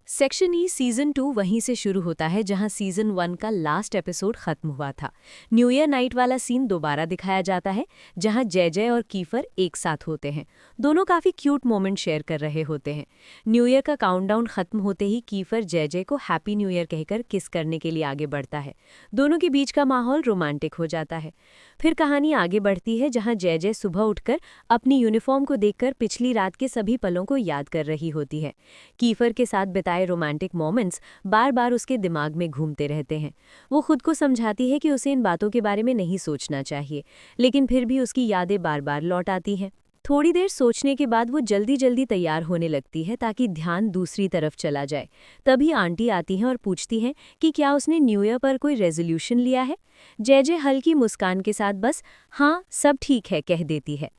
Section E season 2 वहीं से शुरू होता है जहां सीजन 1 का लास्ट एपिसोड खत्म हुआ था। न्यू ईयर नाइट वाला सीन दोबारा दिखाया जाता है जहां जय जय और कीफर एक साथ होते हैं। दोनों काफी क्यूट मोमेंट शेयर कर रहे होते हैं। न्यू ईयर का काउंटडाउन खत्म होते ही कीफर जय जय को हैप्पी न्यू ईयर कहकर किस करने के लिए आगे बढ़ता है। दोनों के बीच का माहौल रोमांटिक हो जाता है। फिर कहानी आगे बढ़ती है जहां जय जय सुबह उठकर अपनी यूनिफॉर्म को देखकर पिछली रात के सभी पलों को याद कर रही होती है। कीफर के साथ बिताए रोमांटिक मोमेंट्स बार बार उसके दिमाग में घूमते रहते हैं। वो खुद को समझाती है कि उसे इन बातों के बारे में नहीं सोचना चाहिए, लेकिन फिर भी उसकी यादें बार बार लौट आती हैं। थोड़ी देर सोचने के बाद वो जल्दी जल्दी तैयार होने लगती है ताकि ध्यान दूसरी तरफ चला जाए। तभी आंटी आती हैं और पूछती हैं कि क्या उसने न्यू ईयर पर कोई रेजोल्यूशन लिया है। जय जय हल्की मुस्कान के साथ बस हाँ सब ठीक है कह देती है।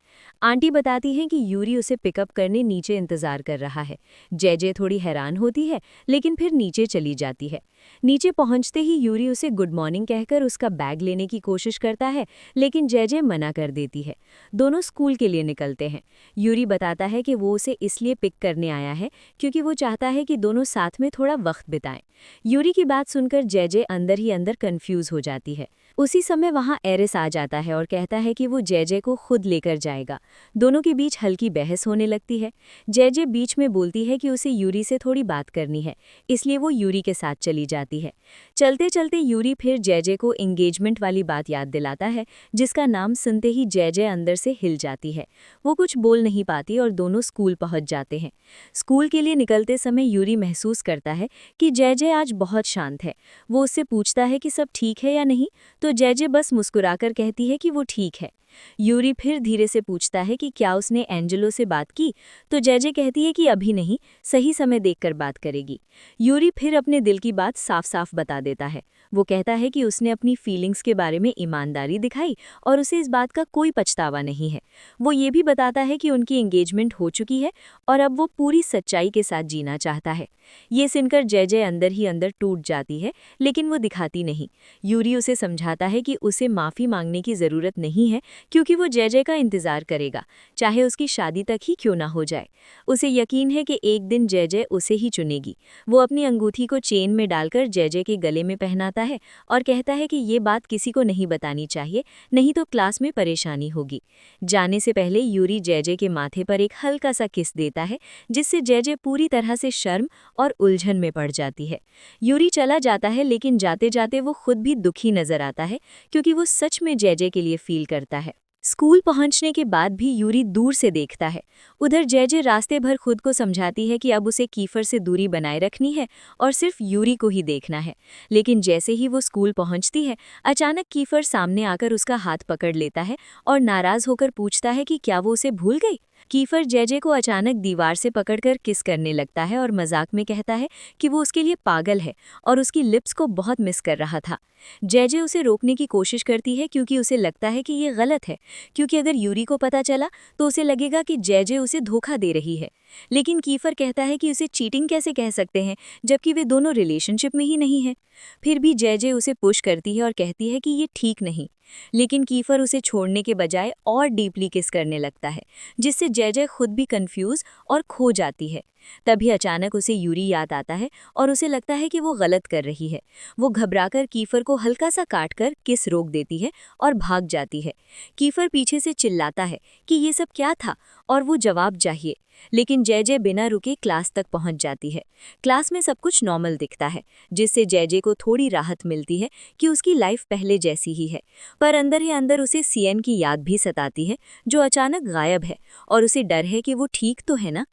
आंटी बताती हैं कि यूरी उसे पिकअप करने नीचे इंतजार कर रहा है। जय जय थोड़ी हैरान होती है लेकिन फिर नीचे चली जाती है। नीचे पहुंचते ही यूरी उसे गुड मॉर्निंग कहकर उसका बैग लेने की कोशिश करता है, लेकिन जय जय मना कर देती है। दोनों स्कूल के लिए निकलते हैं। यूरी बताता है कि वो उसे इसलिए पिक करने आया है क्योंकि वो चाहता है कि दोनों साथ में थोड़ा वक्त बिताएं। यूरी की बात सुनकर जय जय अंदर ही अंदर कंफ्यूज हो जाती है। उसी समय वहां एरिस आ जाता है और कहता है कि वो जय जय को खुद लेकर जाएगा। दोनों के बीच हल्की बहस होने लगती है। जय जय बीच में बोलती है कि उसे यूरी से थोड़ी बात करनी है, इसलिए वो यूरी के साथ चली जाती है। चलते चलते यूरी फिर जय जय को एंगेजमेंट वाली बात याद दिलाता है, जिसका नाम सुनते ही जय जय अंदर से हिल जाती है। वो कुछ बोल नहीं पाती और दोनों स्कूल पहुंच जाते हैं। स्कूल के लिए निकलते समय यूरी महसूस करता है कि जय जय आज बहुत शांत है। वो उससे पूछता है कि सब ठीक है या नहीं, तो जय जय बस मुस्कुराकर कहती है कि वो ठीक है। यूरी फिर धीरे से पूछता है कि क्या उसने एंजेलो से बात की, तो जय जय कहती है कि अभी नहीं, सही समय देखकर बात करेगी। यूरी फिर अपने दिल की बात साफ साफ बता देता है। वो कहता है कि उसने अपनी फीलिंग्स के बारे में ईमानदारी दिखाई और उसे इस बात का कोई पछतावा नहीं है। वो ये भी बताता है कि उनकी एंगेजमेंट हो चुकी है और अब वो पूरी सच्चाई के साथ जीना चाहता है। ये सुनकर जय जय अंदर ही अंदर टूट जाती है, लेकिन वो दिखाती नहीं। यूरी उसे समझाता है कि उसे माफ़ी मांगने की ज़रूरत नहीं है क्योंकि वो जय जय का इंतज़ार करेगा, चाहे उसकी शादी तक ही क्यों ना हो जाए। उसे यकीन है कि एक दिन जय जय उसे ही चुनेगी। वो अपनी अंगूठी को चेन में डालकर जय जय के गले में पहनाता है और कहता है कि ये बात किसी को नहीं बतानी चाहिए, नहीं तो क्लास में परेशानी होगी। जाने से पहले यूरी जय जय के माथे पर एक हल्का सा किस देता है, जिससे जय जय पूरी तरह से शर्म और उलझन में पड़ जाती है। यूरी चला जाता है, लेकिन जाते जाते वो खुद भी दुखी नजर आता है क्योंकि वो सच में जय जय के लिए फील करता है। स्कूल पहुंचने के बाद भी यूरी दूर से देखता है। उधर जय जय रास्ते भर खुद को समझाती है कि अब उसे कीफर से दूरी बनाए रखनी है और सिर्फ यूरी को ही देखना है। लेकिन जैसे ही वो स्कूल पहुंचती है, अचानक कीफर सामने आकर उसका हाथ पकड़ लेता है और नाराज होकर पूछता है कि क्या वो उसे भूल गई। कीफर जय जय को अचानक दीवार से पकड़कर किस करने लगता है और मजाक में कहता है कि वो उसके लिए पागल है और उसकी लिप्स को बहुत मिस कर रहा था। जय जय उसे रोकने की कोशिश करती है क्योंकि उसे लगता है कि ये गलत है, क्योंकि अगर यूरी को पता चला तो उसे लगेगा कि जय जय उसे धोखा दे रही है। लेकिन कीफर कहता है कि उसे चीटिंग कैसे कह सकते हैं जबकि वे दोनों रिलेशनशिप में ही नहीं हैं। फिर भी जय जय उसे पुश करती है और कहती है कि ये ठीक नहीं। लेकिन कीफर उसे छोड़ने के बजाय और डीपली किस करने लगता है, जिससे जय जय खुद भी कंफ्यूज और खो जाती है। तभी अचानक उसे यूरी याद आता है और उसे लगता है कि वो गलत कर रही है। वो घबराकर कीफर को हल्का सा काटकर किस रोक देती है और भाग जाती है। कीफर पीछे से चिल्लाता है कि ये सब क्या था और वो जवाब चाहिए, लेकिन जय जय बिना रुके क्लास तक पहुंच जाती है। क्लास में सब कुछ नॉर्मल दिखता है, जिससे जय जय को थोड़ी राहत मिलती है कि उसकी लाइफ पहले जैसी ही है। पर अंदर ही अंदर उसे सीएन की याद भी सताती है, जो अचानक गायब है, और उसे डर है कि वो ठीक तो है ना।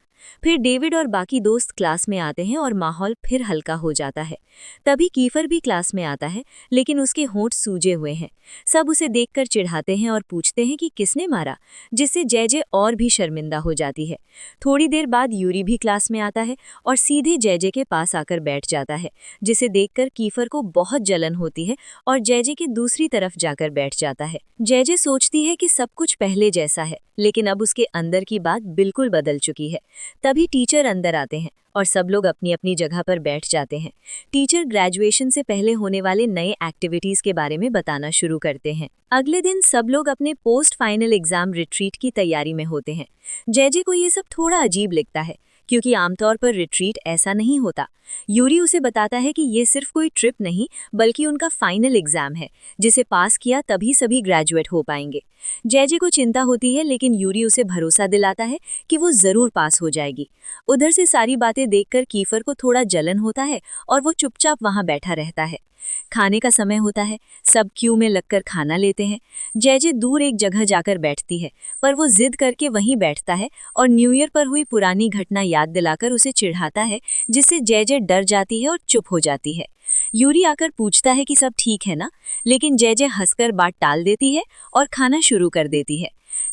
फिर डेविड और बाकी दोस्त क्लास में आते हैं और माहौल फिर हल्का हो जाता है। तभी कीफर भी क्लास में आता है, लेकिन उसके होंठ सूजे हुए हैं। सब उसे देखकर चिढ़ाते हैं और पूछते हैं कि किसने मारा, जिससे जय जय और भी शर्मिंदा हो जाती है। थोड़ी देर बाद यूरी भी क्लास में आता है और सीधे जय जय के पास आकर बैठ जाता है, जिसे देखकर कीफर को बहुत जलन होती है और जय जय की दूसरी तरफ जाकर बैठ जाता है। जय जय सोचती है कि सब कुछ पहले जैसा है, लेकिन अब उसके अंदर की बात बिल्कुल बदल चुकी है। तभी टीचर अंदर आते हैं और सब लोग अपनी अपनी जगह पर बैठ जाते हैं। टीचर ग्रेजुएशन से पहले होने वाले नए एक्टिविटीज के बारे में बताना शुरू करते हैं। अगले दिन सब लोग अपने पोस्ट फाइनल एग्जाम रिट्रीट की तैयारी में होते हैं। जय जय को ये सब थोड़ा अजीब लगता है क्योंकि आमतौर पर रिट्रीट ऐसा नहीं होता। यूरी उसे बताता है कि ये सिर्फ कोई ट्रिप नहीं बल्कि उनका फाइनल एग्जाम है, जिसे पास किया तभी सभी ग्रेजुएट हो पाएंगे। जेजे को चिंता होती है लेकिन यूरी उसे भरोसा दिलाता है कि वो जरूर पास हो जाएगी। उधर से सारी बातें देखकर कीफर को थोड़ा जलन होता है और वो चुपचाप वहां बैठा रहता है। खाने का समय होता है, सब क्यू में लगकर खाना लेते हैं। जेजे दूर एक जगह जाकर बैठती है, पर वो जिद करके वहीं बैठता है और न्यू ईयर पर हुई पुरानी घटना याद दिलाकर उसे चिढ़ाता है, जिससे जेजे डर जाती है और चुप हो जाती है। यूरी आकर पूछता है कि सब ठीक है ना, लेकिन जेजे हंसकर बात टाल देती है और खाना शुरू कर देती है।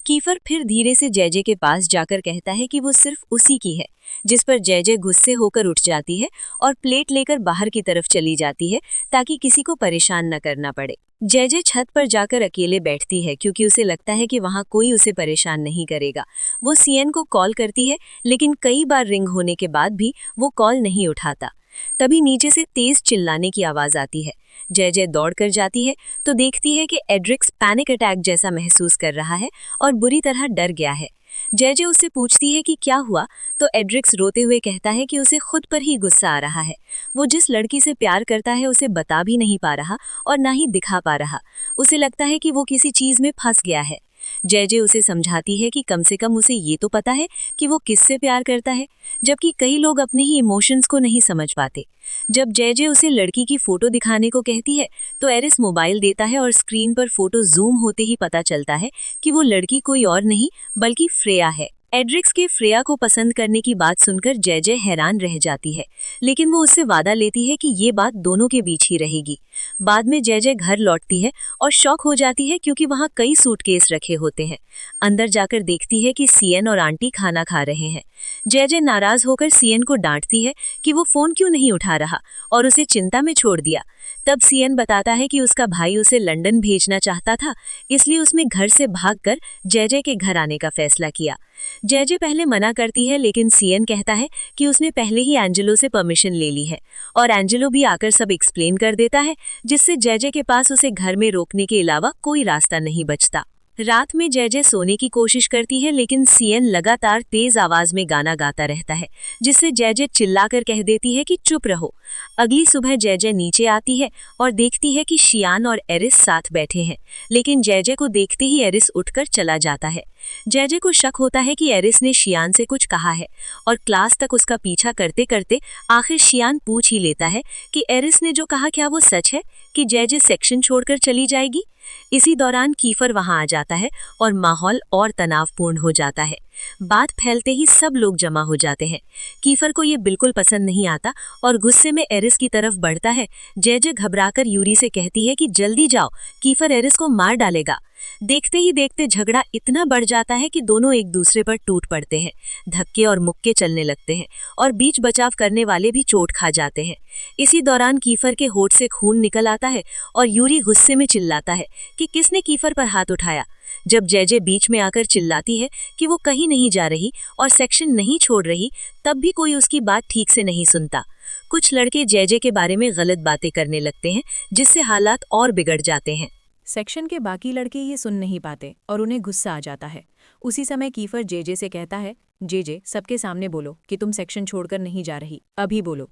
कीफर फिर धीरे से जेजे के पास जाकर कहता है कि वो सिर्फ उसी की है, जिस पर जेजे गुस्से होकर उठ जाती है और प्लेट लेकर बाहर की तरफ चली जाती है ताकि किसी को परेशान न करना पड़े। जेजे छत पर जाकर अकेले बैठती है क्योंकि उसे लगता है कि वहां कोई उसे परेशान नहीं करेगा। वो सीएन को कॉल करती है लेकिन कई बार रिंग होने के बाद भी वो कॉल नहीं उठाता। तभी नीचे से तेज चिल्लाने की आवाज आती है। जेजे दौड़कर जाती है तो देखती है कि एड्रिक्स पैनिक अटैक जैसा महसूस कर रहा है और बुरी तरह डर गया है। जेजे उससे पूछती है कि क्या हुआ, तो एड्रिक्स रोते हुए कहता है कि उसे खुद पर ही गुस्सा आ रहा है। वो जिस लड़की से प्यार करता है उसे बता भी नहीं पा रहा और ना ही दिखा पा रहा। उसे लगता है कि वो किसी चीज में फंस गया है। जेजे उसे समझाती है कि कम से कम उसे ये तो पता है कि वो किससे प्यार करता है, जबकि कई लोग अपने ही इमोशंस को नहीं समझ पाते। जब जेजे उसे लड़की की फोटो दिखाने को कहती है तो एरिस मोबाइल देता है और स्क्रीन पर फोटो जूम होते ही पता चलता है कि वो लड़की कोई और नहीं बल्कि फ्रेया है। एड्रिक्स के फ्रेया को पसंद करने की बात सुनकर जेजे हैरान रह जाती है, लेकिन वो उससे वादा लेती है कि ये बात दोनों के बीच ही रहेगी। बाद में जेजे घर लौटती है और शॉक हो जाती है क्योंकि वहाँ कई सूटकेस रखे होते हैं। अंदर जाकर देखती है कि सीएन और आंटी खाना खा रहे हैं। जेजे नाराज होकर सीएन को डांटती है कि वो फोन क्यों नहीं उठा रहा और उसे चिंता में छोड़ दिया। तब सीएन बताता है कि उसका भाई उसे लंदन भेजना चाहता था, इसलिए उसने घर से भागकर जेजे के घर आने का फैसला किया। जेजे पहले मना करती है लेकिन सीएन कहता है कि उसने पहले ही एंजेलो से परमिशन ले ली है और एंजेलो भी आकर सब एक्सप्लेन कर देता है, जिससे जेजे के पास उसे घर में रोकने के अलावा कोई रास्ता नहीं बचता। रात में जेजे सोने की कोशिश करती है लेकिन सीएन लगातार तेज आवाज में गाना गाता रहता है, जिससे जेजे चिल्लाकर कह देती है कि चुप रहो। अगली सुबह जेजे नीचे आती है और देखती है कि शियान और एरिस साथ बैठे हैं, लेकिन जेजे को देखते ही एरिस उठकर चला जाता है। जेजे को शक होता है कि एरिस ने शियान से कुछ कहा है और क्लास तक उसका पीछा करते करते आखिर शियान पूछ ही लेता है कि एरिस ने जो कहा क्या वो सच है कि जेजे सेक्शन छोड़कर चली जाएगी। इसी दौरान कीफर वहां आ जाता है और माहौल और तनावपूर्ण हो जाता है। बात फैलते ही सब लोग जमा हो जाते हैं। कीफर को ये बिल्कुल पसंद नहीं आता और गुस्से में एरिस की तरफ बढ़ता है। जेजे घबराकर यूरी से कहती है कि जल्दी जाओ, कीफर एरिस को मार डालेगा। देखते ही देखते झगड़ा इतना बढ़ जाता है कि दोनों एक दूसरे पर टूट पड़ते हैं। धक्के और मुक्के चलने लगते हैं और बीच बचाव करने वाले भी चोट खा जाते हैं। इसी दौरान कीफर के होठ से खून निकल आता है और यूरी गुस्से में चिल्लाता है कि किसने कीफर पर हाथ उठाया। जब जेजे बीच में आकर चिल्लाती है कि वो कहीं नहीं जा रही और सेक्शन नहीं छोड़ रही, तब भी कोई उसकी बात ठीक से नहीं सुनता। कुछ लड़के जेजे के बारे में गलत बातें करने लगते हैं, जिससे हालात और बिगड़ जाते हैं। सेक्शन के बाकी लड़के ये सुन नहीं पाते और उन्हें गुस्सा आ जाता है। उसी समय कीफर जेजे से कहता है, जेजे सबके सामने बोलो कि तुम सेक्शन छोड़कर नहीं जा रही, अभी बोलो।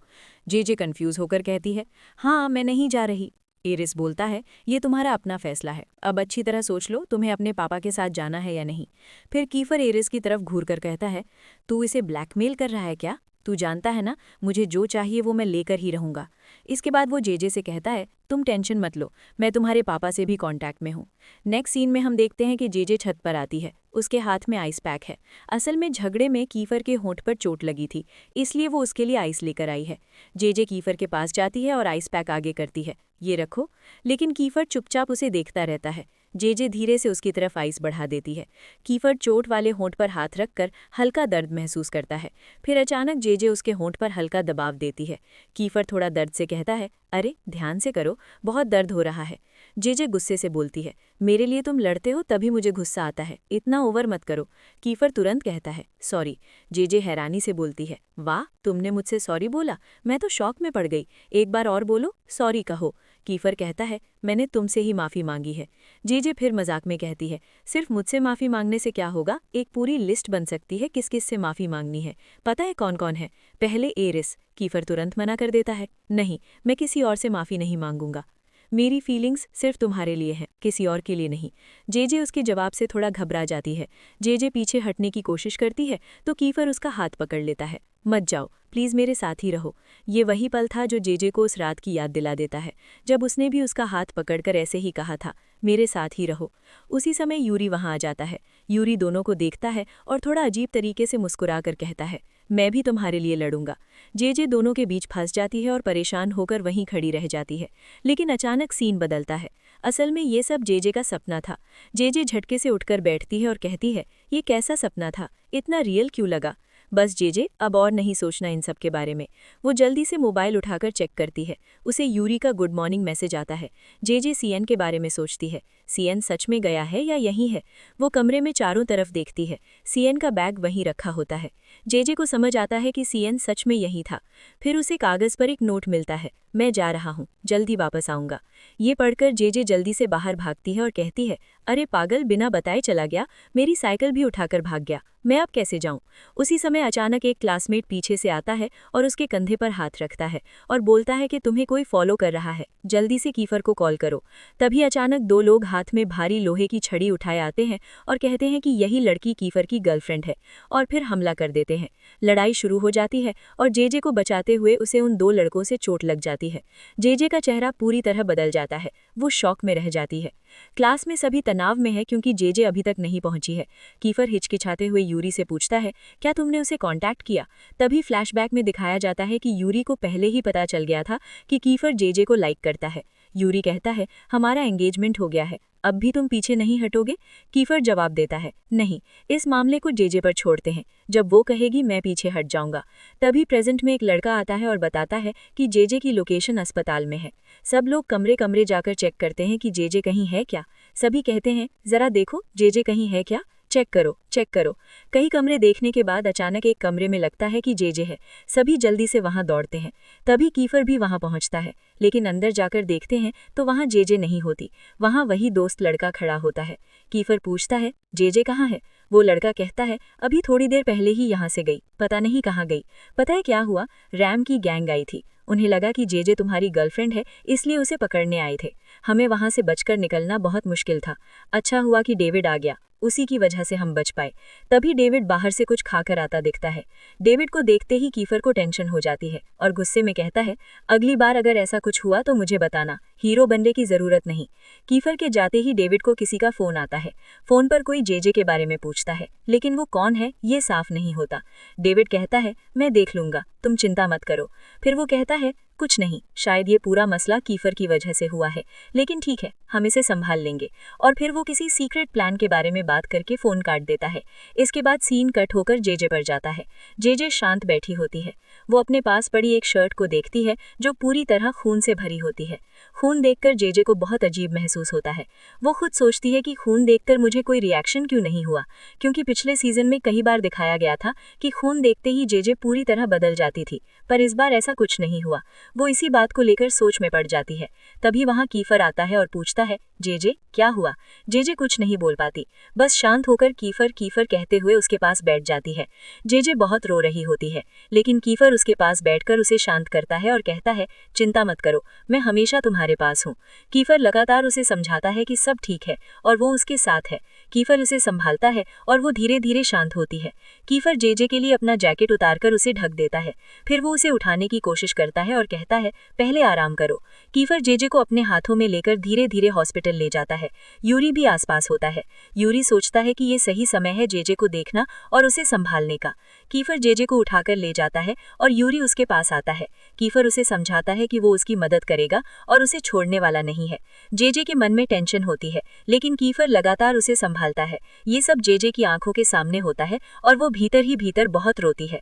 जेजे कंफ्यूज होकर कहती है, हाँ मैं नहीं जा रही। एरिस बोलता है, ये तुम्हारा अपना फैसला है, अब अच्छी तरह सोच लो तुम्हें अपने पापा के साथ जाना है या नहीं। फिर कीफर एरिस की तरफ घूरकर कहता है, तू इसे ब्लैकमेल कर रहा है क्या? तू जानता है ना, मुझे जो चाहिए वो मैं लेकर ही रहूंगा। इसके बाद वो जेजे से कहता है, तुम टेंशन मत लो, मैं तुम्हारे पापा से भी कांटेक्ट में हूँ। नेक्स्ट सीन में हम देखते हैं कि जेजे छत पर आती है, उसके हाथ में आइस पैक है। असल में झगड़े में कीफर के होंठ पर चोट लगी थी, इसलिए वो उसके लिए आइस लेकर आई है। जेजे कीफर के पास जाती है और आइस पैक आगे करती है, ये रखो। लेकिन कीफर चुपचाप उसे देखता रहता है। जेजे धीरे से उसकी तरफ आइस बढ़ा देती है। कीफर चोट वाले होंठ पर हाथ रखकर हल्का दर्द महसूस करता है। फिर अचानक जेजे उसके होंठ पर हल्का दबाव देती है। कीफर थोड़ा दर्द से कहता है, अरे ध्यान से करो, बहुत दर्द हो रहा है। जेजे गुस्से से बोलती है, मेरे लिए तुम लड़ते हो तभी मुझे गुस्सा आता है, इतना ओवर मत करो। कीफर तुरंत कहता है, सॉरी। जेजे हैरानी से बोलती है, वाह तुमने मुझसे सॉरी बोला, मैं तो शॉक में पड़ गई, एक बार और बोलो, सॉरी कहो। कीफर कहता है, मैंने तुमसे ही माफ़ी मांगी है। जेजे फिर मजाक में कहती है, सिर्फ मुझसे माफ़ी मांगने से क्या होगा, एक पूरी लिस्ट बन सकती है किस किस से माफ़ी मांगनी है। पता है कौन कौन है? पहले एरिस। कीफर तुरंत मना कर देता है, नहीं, मैं किसी और से माफ़ी नहीं मांगूंगा। मेरी फीलिंग्स सिर्फ तुम्हारे लिए हैं, किसी और के लिए नहीं। जेजे उसके जवाब से थोड़ा घबरा जाती है। जेजे पीछे हटने की कोशिश करती है तो कीफर उसका हाथ पकड़ लेता है। मत जाओ, प्लीज़ मेरे साथ ही रहो। ये वही पल था जो जेजे को उस रात की याद दिला देता है, जब उसने भी उसका हाथ पकड़कर ऐसे ही कहा था, मेरे साथ ही रहो। उसी समय यूरी वहाँ आ जाता है। यूरी दोनों को देखता है और थोड़ा अजीब तरीके से मुस्कुराकर कहता है, मैं भी तुम्हारे लिए लड़ूंगा। जेजे दोनों के बीच फंस जाती है और परेशान होकर वहीं खड़ी रह जाती है। लेकिन अचानक सीन बदलता है। असल में ये सब जेजे का सपना था। जेजे झटके से उठकर बैठती है और कहती है, ये कैसा सपना था, इतना रियल क्यों लगा? बस जेजे अब और नहीं सोचना इन सब के बारे में। वो जल्दी से मोबाइल उठाकर चेक करती है। उसे यूरी का गुड मॉर्निंग मैसेज आता है। जेजे सीएन के बारे में सोचती है, सीएन सच में गया है या यहीं है? वो कमरे में चारों तरफ देखती है। सीएन का बैग वहीं रखा होता है। जेजे को समझ आता है कि सीएन सच में यहीं था। फिर उसे कागज पर एक नोट मिलता है, मैं जा रहा हूँ, जल्दी वापस आऊंगा। ये पढ़कर जेजे जल्दी से बाहर भागती है और कहती है, अरे पागल, बिना बताए चला गया, मेरी साइकिल भी उठाकर भाग गया, मैं अब कैसे जाऊं? उसी समय अचानक एक क्लासमेट पीछे से आता है और उसके कंधे पर हाथ रखता है और बोलता है कि तुम्हें कोई फॉलो कर रहा है, जल्दी से कीफर को कॉल करो। तभी अचानक दो लोग हाथ में भारी लोहे की छड़ी उठाए आते हैं और कहते हैं कि यही लड़की कीफर की गर्लफ्रेंड है, और फिर हमला कर देते हैं। लड़ाई शुरू हो जाती है और जेजे को बचाते हुए उसे उन दो लड़कों से चोट लग जाती है। जेजे का चेहरा पूरी तरह बदल जाता है, वो शॉक में रह जाती है। क्लास में सभी तनाव में है क्योंकि जेजे अभी तक नहीं पहुंची है। कीफर हिचकिचाते हुए यूरी से पूछता है, क्या तुमने उसे कांटेक्ट किया? तभी फ्लैशबैक में दिखाया जाता है कि यूरी को पहले ही पता चल गया था कि कीफर जेजे को लाइक करता है। यूरी कहता है, हमारा एंगेजमेंट हो गया है, अब भी तुम पीछे नहीं हटोगे? कीफर जवाब देता है, नहीं, इस मामले को जेजे पर छोड़ते हैं, जब वो कहेगी मैं पीछे हट जाऊंगा। तभी प्रेजेंट में एक लड़का आता है और बताता है कि जेजे की लोकेशन अस्पताल में है। सब लोग कमरे कमरे जाकर चेक करते हैं कि जेजे कहीं है क्या। सभी कहते हैं, जरा देखो जेजे कहीं है क्या, चेक करो चेक करो। कई कमरे देखने के बाद अचानक एक कमरे में लगता है कि जेजे है। सभी जल्दी से वहां दौड़ते हैं। तभी कीफर भी वहां पहुंचता है, लेकिन अंदर जाकर देखते हैं तो वहां जेजे नहीं होती, वहां वही दोस्त लड़का खड़ा होता है। कीफर पूछता है, जेजे कहाँ है? वो लड़का कहता है, अभी थोड़ी देर पहले ही यहाँ से गई, पता नहीं कहाँ गई। पता है क्या हुआ? रैम की गैंग आई थी, उन्हें लगा कि जेजे तुम्हारी गर्लफ्रेंड है, इसलिए उसे पकड़ने आए थे। हमें वहां से बचकर निकलना बहुत मुश्किल था। अच्छा हुआ कि डेविड आ गया, उसी की वजह से हम बच पाए। तभी डेविड बाहर से कुछ खाकर आता दिखता है। डेविड को देखते ही कीफर को टेंशन हो जाती है और गुस्से में कहता है, अगली बार अगर ऐसा कुछ हुआ तो मुझे बताना, हीरो बनने की जरूरत नहीं। कीफर के जाते ही डेविड को किसी का फोन आता है। फोन पर कोई जेजे के बारे में पूछता है, लेकिन वो कौन है ये साफ नहीं होता। डेविड कहता है, मैं देख लूंगा, तुम चिंता मत करो। फिर वो कहता है, कुछ नहीं, शायद ये पूरा मसला कीफर की वजह से हुआ है, लेकिन ठीक है, हम इसे संभाल लेंगे। और फिर वो किसी सीक्रेट प्लान के बारे में बात करके फोन काट देता है। इसके बाद सीन कट होकर जेजे पर जाता है। जेजे शांत बैठी होती है। वो अपने पास पड़ी एक शर्ट को देखती है जो पूरी तरह खून से भरी होती है। खून देखकर जेजे को बहुत अजीब महसूस होता है। वो खुद सोचती है कि खून देखकर मुझे कोई रिएक्शन क्यों नहीं हुआ, क्योंकि पिछले सीजन में कई बार दिखाया गया था कि खून देखते ही जेजे पूरी तरह बदल जाती थी, पर इस बार ऐसा कुछ नहीं हुआ। वो इसी बात को लेकर सोच में पड़ जाती है। तभी वहां कीफर आता है और पूछता है, जेजे क्या हुआ? जेजे कुछ नहीं बोल पाती, बस शांत होकर कीफर कीफर कहते हुए उसके पास बैठ जाती है। जेजे बहुत रो रही होती है, लेकिन कीफर उसके पास बैठकर उसे शांत करता है और कहता है, चिंता मत करो, मैं हमेशा तुम्हारे पास हूँ। कीफर लगातार उसे समझाता है कि सब ठीक है और वो उसके साथ है। कीफर उसे संभालता है और वो धीरे धीरे शांत होती है। कीफर जेजे के लिए अपना जैकेट उतारकर उसे ढक देता है। फिर वो उसे उठाने की कोशिश करता है और कहता है, पहले आराम करो। कीफर जेजे को अपने हाथों में लेकर धीरे धीरे हॉस्पिटल ले जाता है। यूरी भी आसपास होता है। यूरी सोचता है कि ये सही समय है जेजे को देखना और उसे संभालने का। कीफर जेजे को उठाकर ले जाता है और यूरी उसके पास आता है। कीफर उसे समझाता है कि वो उसकी मदद करेगा और उसे छोड़ने वाला नहीं है। जेजे के मन में टेंशन होती है, लेकिन कीफर लगातार उसे संभालता है। ये सब जेजे की आंखों के सामने होता है और वो भीतर ही भीतर बहुत रोती है।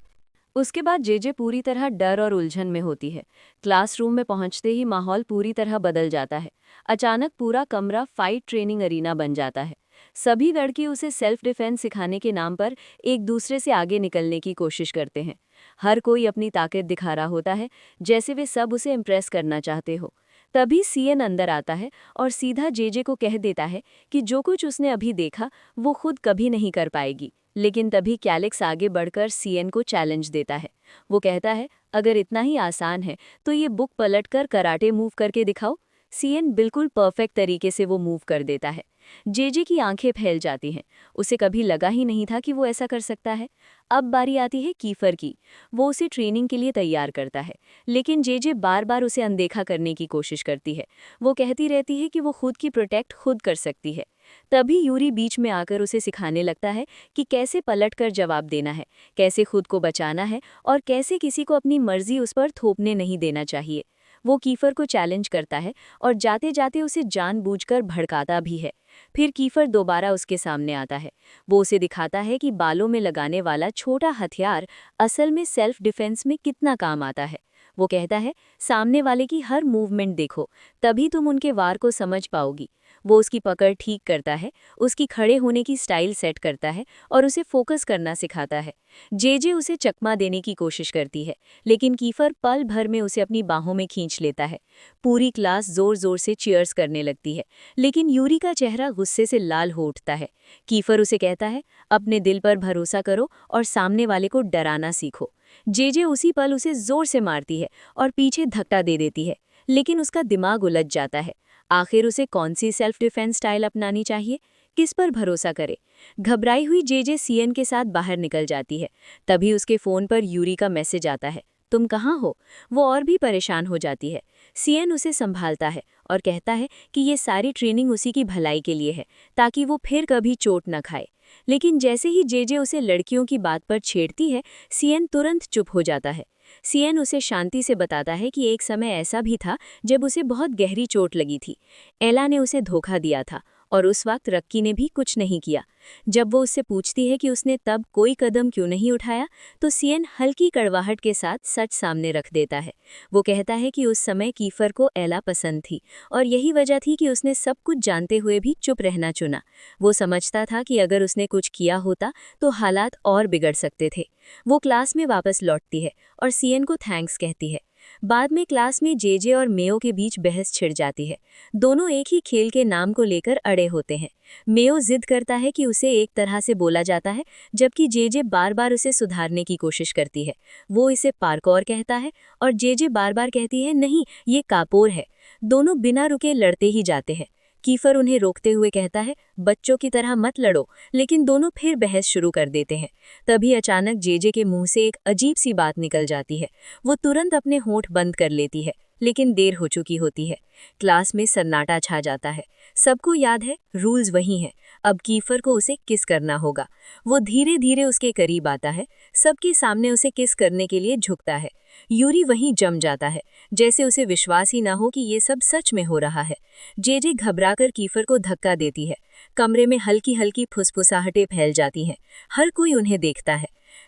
उसके बाद जेजे पूरी तरह डर और उलझन में होती है। क्लासरूम में पहुंचते ही माहौल पूरी तरह बदल जाता है। अचानक पूरा कमरा फाइट ट्रेनिंग अरीना बन जाता है। सभी लड़के उसे सेल्फ डिफेंस सिखाने के नाम पर एक दूसरे से आगे निकलने की कोशिश करते हैं। हर कोई अपनी ताकत दिखा रहा होता है, जैसे वे सब उसे इम्प्रेस करना चाहते हो। तभी सीएन अंदर आता है और सीधा जेजे को कह देता है कि जो कुछ उसने अभी देखा वो खुद कभी नहीं कर पाएगी। लेकिन तभी कैलिक्स आगे बढ़कर सीएन को चैलेंज देता है। वो कहता है, अगर इतना ही आसान है तो ये बुक पलटकर कराटे मूव करके दिखाओ। सीएन बिल्कुल परफेक्ट तरीके से वो मूव कर देता है। जेजे की आंखें फैल जाती हैं। उसे कभी लगा ही नहीं था कि वो ऐसा कर सकता है। अब बारी आती है कीफर की। वो उसे ट्रेनिंग के लिए तैयार करता है, लेकिन जेजे बार बार उसे अनदेखा करने की कोशिश करती है। वो कहती रहती है कि वो खुद की प्रोटेक्ट खुद कर सकती है। तभी यूरी बीच में आकर उसे सिखाने लगता है कि कैसे पलटकर जवाब देना है, कैसे खुद को बचाना है और कैसे किसी को अपनी मर्जी उस पर थोपने नहीं देना चाहिए। वो कीफर को चैलेंज करता है और जाते जाते उसे जानबूझकर भड़काता भी है। फिर कीफर दोबारा उसके सामने आता है। वो उसे दिखाता है कि बालों में लगाने वाला छोटा हथियार असल में सेल्फ डिफेंस में कितना काम आता है। वो कहता है, सामने वाले की हर मूवमेंट देखो, तभी तुम उनके वार को समझ पाओगी। वो उसकी पकड़ ठीक करता है, उसकी खड़े होने की स्टाइल सेट करता है और उसे फोकस करना सिखाता है। जेजे उसे चकमा देने की कोशिश करती है, लेकिन कीफर पल भर में उसे अपनी बाहों में खींच लेता है। पूरी क्लास जोर जोर से चीयर्स करने लगती है, लेकिन यूरी का चेहरा गुस्से से लाल हो उठता है। कीफर उसे कहता है, अपने दिल पर भरोसा करो और सामने वाले को डराना सीखो। जेजे उसी पल उसे जोर से मारती है और पीछे धक्का दे देती है, लेकिन उसका दिमाग उलझ जाता है। आखिर उसे कौन सी सेल्फ डिफेंस स्टाइल अपनानी चाहिए, किस पर भरोसा करे? घबराई हुई जेजे सीएन के साथ बाहर निकल जाती है। तभी उसके फोन पर यूरी का मैसेज आता है, तुम कहाँ हो? वो और भी परेशान हो जाती है। सीएन उसे संभालता है और कहता है कि ये सारी ट्रेनिंग उसी की भलाई के लिए है, ताकि वो फिर कभी चोट न खाए। लेकिन जैसे ही जेजे उसे लड़कियों की बात पर छेड़ती है, सीएन तुरंत चुप हो जाता है। सीएन उसे शांति से बताता है कि एक समय ऐसा भी था जब उसे बहुत गहरी चोट लगी थी। एला ने उसे धोखा दिया था और उस वक्त रक्की ने भी कुछ नहीं किया। जब वो उससे पूछती है कि उसने तब कोई कदम क्यों नहीं उठाया, तो सीएन हल्की कड़वाहट के साथ सच सामने रख देता है। वो कहता है कि उस समय कीफर को एला पसंद थी और यही वजह थी कि उसने सब कुछ जानते हुए भी चुप रहना चुना। वो समझता था कि अगर उसने कुछ किया होता तो हालात और बिगड़ सकते थे। वो क्लास में वापस लौटती है और सीएन को थैंक्स कहती है। बाद में क्लास में जेजे और मेयो के बीच बहस छिड़ जाती है। दोनों एक ही खेल के नाम को लेकर अड़े होते हैं। मेयो जिद करता है कि उसे एक तरह से बोला जाता है, जबकि जेजे बार बार उसे सुधारने की कोशिश करती है। वो इसे पार्कोर कहता है और जेजे बार बार कहती है, नहीं, ये कापोर है। दोनों बिना रुके लड़ते ही जाते हैं। कीफर उन्हें रोकते हुए कहता है, बच्चों की तरह मत लड़ो, लेकिन दोनों फिर बहस शुरू कर देते हैं। तभी अचानक जेजे के मुंह से एक अजीब सी बात निकल जाती है। वो तुरंत अपने होंठ बंद कर लेती है, लेकिन देर हो चुकी होती है। क्लास में सन्नाटा छा जाता है। सबको याद है, रूल्स वही हैं। अब कीफर को उसे किस करना होगा। वो धीरे धीरे उसके करीब आता है, सबके सामने उसे किस करने के लिए झुकता है। यूरी वहीं जम जाता है, जैसे उसे विश्वास ही ना हो कि ये सब सच में हो रहा है। जेजे घबराकर कीफर को धक्का देती है। कमरे में हल्की हल्की फुसफुसाहटें फैल जाती हैं। हर कोई उन्हें देखता है।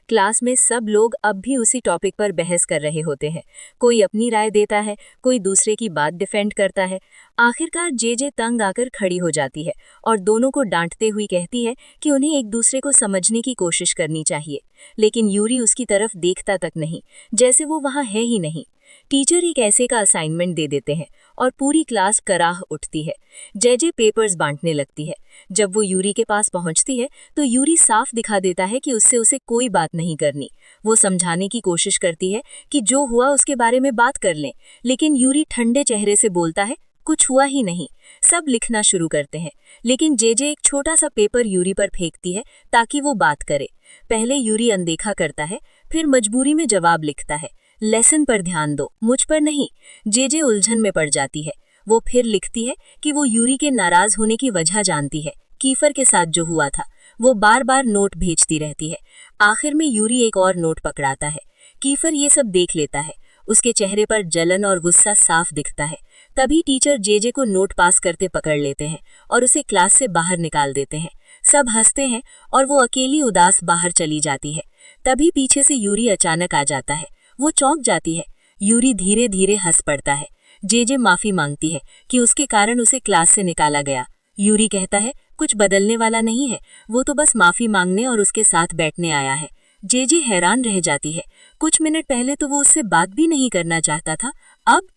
क्लास में सब लोग अब भी उसी टॉपिक पर बहस कर रहे होते हैं। कोई अपनी राय देता है, कोई दूसरे की बात डिफेंड करता है। आखिरकार जेजे तंग आकर खड़ी हो जाती है और दोनों को डांटते हुए कहती है कि उन्हें एक दूसरे को समझने की कोशिश करनी चाहिए। लेकिन यूरी उसकी तरफ देखता तक नहीं, जैसे वो वहाँ है ही नहीं। टीचर एक ऐसे का असाइनमेंट दे देते हैं और पूरी क्लास कराह उठती है। जेजे पेपर्स बांटने लगती है। जब वो यूरी के पास पहुंचती है तो यूरी साफ दिखा देता है कि उससे उसे कोई बात नहीं करनी। वो समझाने की कोशिश करती है कि जो हुआ उसके बारे में बात कर लें, लेकिन यूरी ठंडे चेहरे से बोलता है, कुछ हुआ ही नहीं। सब लिखना शुरू करते हैं, लेकिन जेजे एक छोटा सा पेपर यूरी पर फेंकती है ताकि वो बात करे। पहले यूरी अनदेखा करता है, फिर मजबूरी में जवाब लिखता है, लेसन पर ध्यान दो, मुझ पर नहीं। जेजे उलझन में पड़ जाती है। वो फिर लिखती है कि वो यूरी के नाराज होने की वजह जानती है, कीफर के साथ जो हुआ था। वो बार बार नोट भेजती रहती है। आखिर में यूरी एक और नोट पकड़ाता है। कीफर ये सब देख लेता है। उसके चेहरे पर जलन और गुस्सा साफ दिखता है। तभी टीचर जेजे को नोट पास करते पकड़ लेते हैं और उसे क्लास से बाहर निकाल देते हैं। सब हंसते हैं और वो अकेली उदास बाहर चली जाती है। तभी पीछे से यूरी अचानक आ जाता है। वो चौंक जाती है। यूरी धीरे धीरे हंस पड़ता है। जेजे माफी मांगती है कि उसके कारण उसे क्लास से निकाला गया। यूरी कहता है, कुछ बदलने वाला नहीं है, वो तो बस माफी मांगने और उसके साथ बैठने आया है। जेजे हैरान रह जाती है। कुछ मिनट पहले तो वो उससे बात भी नहीं करना चाहता था, अब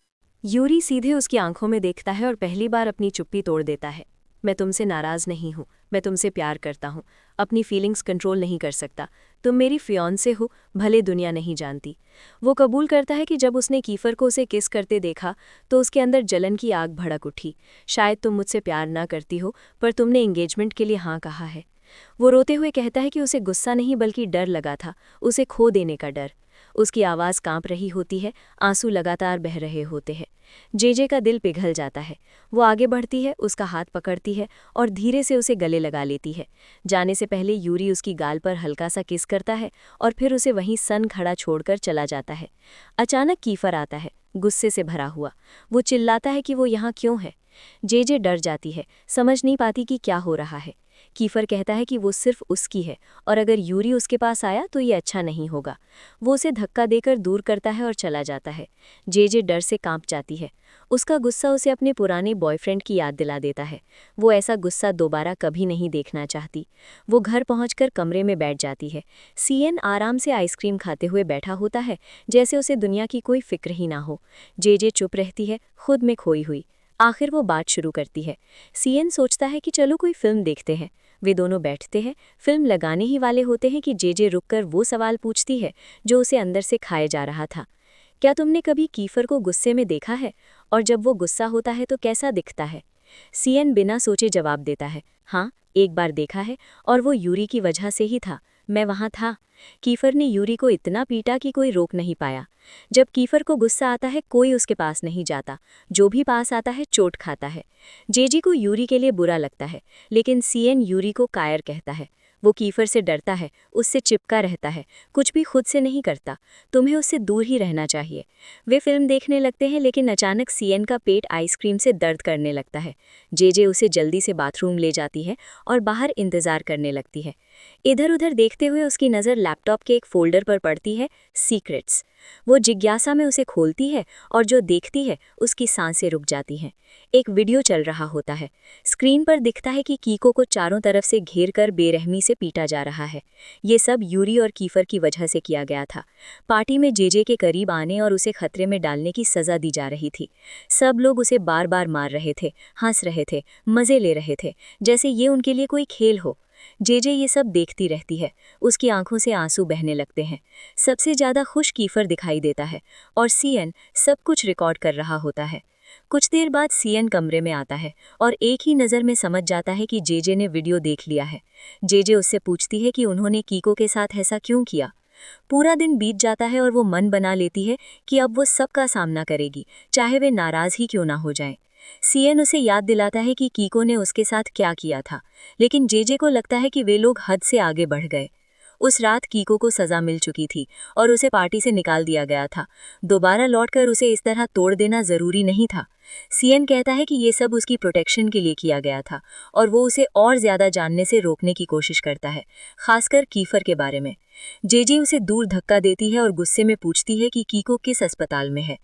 यूरी सीधे उसकी आंखों में देखता है और पहली बार अपनी चुप्पी तोड़ देता है। मैं तुमसे नाराज नहीं हूँ, मैं तुमसे प्यार करता हूँ, अपनी फीलिंग्स कंट्रोल नहीं कर सकता। तुम मेरी फियांसे हो, भले दुनिया नहीं जानती। वो कबूल करता है कि जब उसने कीफर को उसे किस करते देखा तो उसके अंदर जलन की आग भड़क उठी। शायद तुम मुझसे प्यार ना करती हो, पर तुमने एंगेजमेंट के लिए हाँ कहा है। वो रोते हुए कहता है कि उसे गुस्सा नहीं बल्कि डर लगा था, उसे खो देने का डर। उसकी आवाज़ कांप रही होती है, आंसू लगातार बह रहे होते हैं। जेजे का दिल पिघल जाता है। वो आगे बढ़ती है, उसका हाथ पकड़ती है और धीरे से उसे गले लगा लेती है। जाने से पहले यूरी उसकी गाल पर हल्का सा किस करता है और फिर उसे वहीं सन खड़ा छोड़कर चला जाता है। अचानक कीफर आता है, गुस्से से भरा हुआ। वो चिल्लाता है कि वो यहाँ क्यों है। जेजे डर जाती है, समझ नहीं पाती कि क्या हो रहा है। कीफर कहता है कि वो सिर्फ उसकी है और अगर यूरी उसके पास आया तो ये अच्छा नहीं होगा। वो उसे धक्का देकर दूर करता है और चला जाता है। जेजे डर से कांप जाती है। उसका गुस्सा उसे अपने पुराने बॉयफ्रेंड की याद दिला देता है। वो ऐसा गुस्सा दोबारा कभी नहीं देखना चाहती। वो घर पहुंचकर कमरे में बैठ जाती है। सीएन आराम से आइसक्रीम खाते हुए बैठा होता है, जैसे उसे दुनिया की कोई फिक्र ही ना हो। जेजे चुप रहती है, खुद में खोई हुई। आखिर वो बात शुरू करती है। सीएन सोचता है कि चलो कोई फिल्म देखते हैं। वे दोनों बैठते हैं, फिल्म लगाने ही वाले होते हैं कि जेजे रुककर वो सवाल पूछती है जो उसे अंदर से खाए जा रहा था। क्या तुमने कभी कीफर को गुस्से में देखा है? और जब वो गुस्सा होता है तो कैसा दिखता है? सीएन बिना सोचे जवाब देता है, हाँ, एक बार देखा है और वो यूरी की वजह से ही था। मैं वहाँ था। कीफर ने यूरी को इतना पीटा कि कोई रोक नहीं पाया। जब कीफर को गुस्सा आता है कोई उसके पास नहीं जाता, जो भी पास आता है चोट खाता है। जेजी को यूरी के लिए बुरा लगता है, लेकिन सीएन यूरी को कायर कहता है। वो कीफर से डरता है, उससे चिपका रहता है, कुछ भी खुद से नहीं करता। तुम्हें उससे दूर ही रहना चाहिए। वे फिल्म देखने लगते हैं, लेकिन अचानक सीएन का पेट आइसक्रीम से दर्द करने लगता है। जेजे उसे जल्दी से बाथरूम ले जाती है और बाहर इंतजार करने लगती है। इधर उधर देखते हुए उसकी नज़र लैपटॉप के एक फोल्डर पर पड़ती है, सीक्रेट्स। वो जिज्ञासा में उसे खोलती है और जो देखती है उसकी सांसें रुक जाती हैं। एक वीडियो चल रहा होता है। स्क्रीन पर दिखता है कि कीको को चारों तरफ से घेर कर बेरहमी से पीटा जा रहा है। ये सब यूरी और कीफर की वजह से किया गया था। पार्टी में जेजे के करीब आने और उसे खतरे में डालने की सज़ा दी जा रही थी। सब लोग उसे बार बार मार रहे थे, हंस रहे थे, मज़े ले रहे थे, जैसे ये उनके लिए कोई खेल हो। जेजे ये सब देखती रहती है, उसकी आंखों से आंसू बहने लगते हैं। सबसे ज़्यादा खुश कीफर दिखाई देता है और सीएन सब कुछ रिकॉर्ड कर रहा होता है। कुछ देर बाद सीएन कमरे में आता है और एक ही नज़र में समझ जाता है कि जेजे ने वीडियो देख लिया है। जेजे उससे पूछती है कि उन्होंने कीको के साथ ऐसा क्यों किया। पूरा दिन बीत जाता है और वो मन बना लेती है कि अब वो सबका सामना करेगी, चाहे वे नाराज़ ही क्यों ना हो जाएं। सीएन उसे याद दिलाता है कि कीको ने उसके साथ क्या किया था, लेकिन जेजे को लगता है कि वे लोग हद से आगे बढ़ गए। उस रात कीको को सज़ा मिल चुकी थी और उसे पार्टी से निकाल दिया गया था। दोबारा लौटकर उसे इस तरह तोड़ देना ज़रूरी नहीं था। सीएन कहता है कि ये सब उसकी प्रोटेक्शन के लिए किया गया था और वो उसे और ज़्यादा जानने से रोकने की कोशिश करता है, खासकर कीफर के बारे में। जेजे उसे दूर धक्का देती है और गुस्से में पूछती है कि कीको किस अस्पताल में है।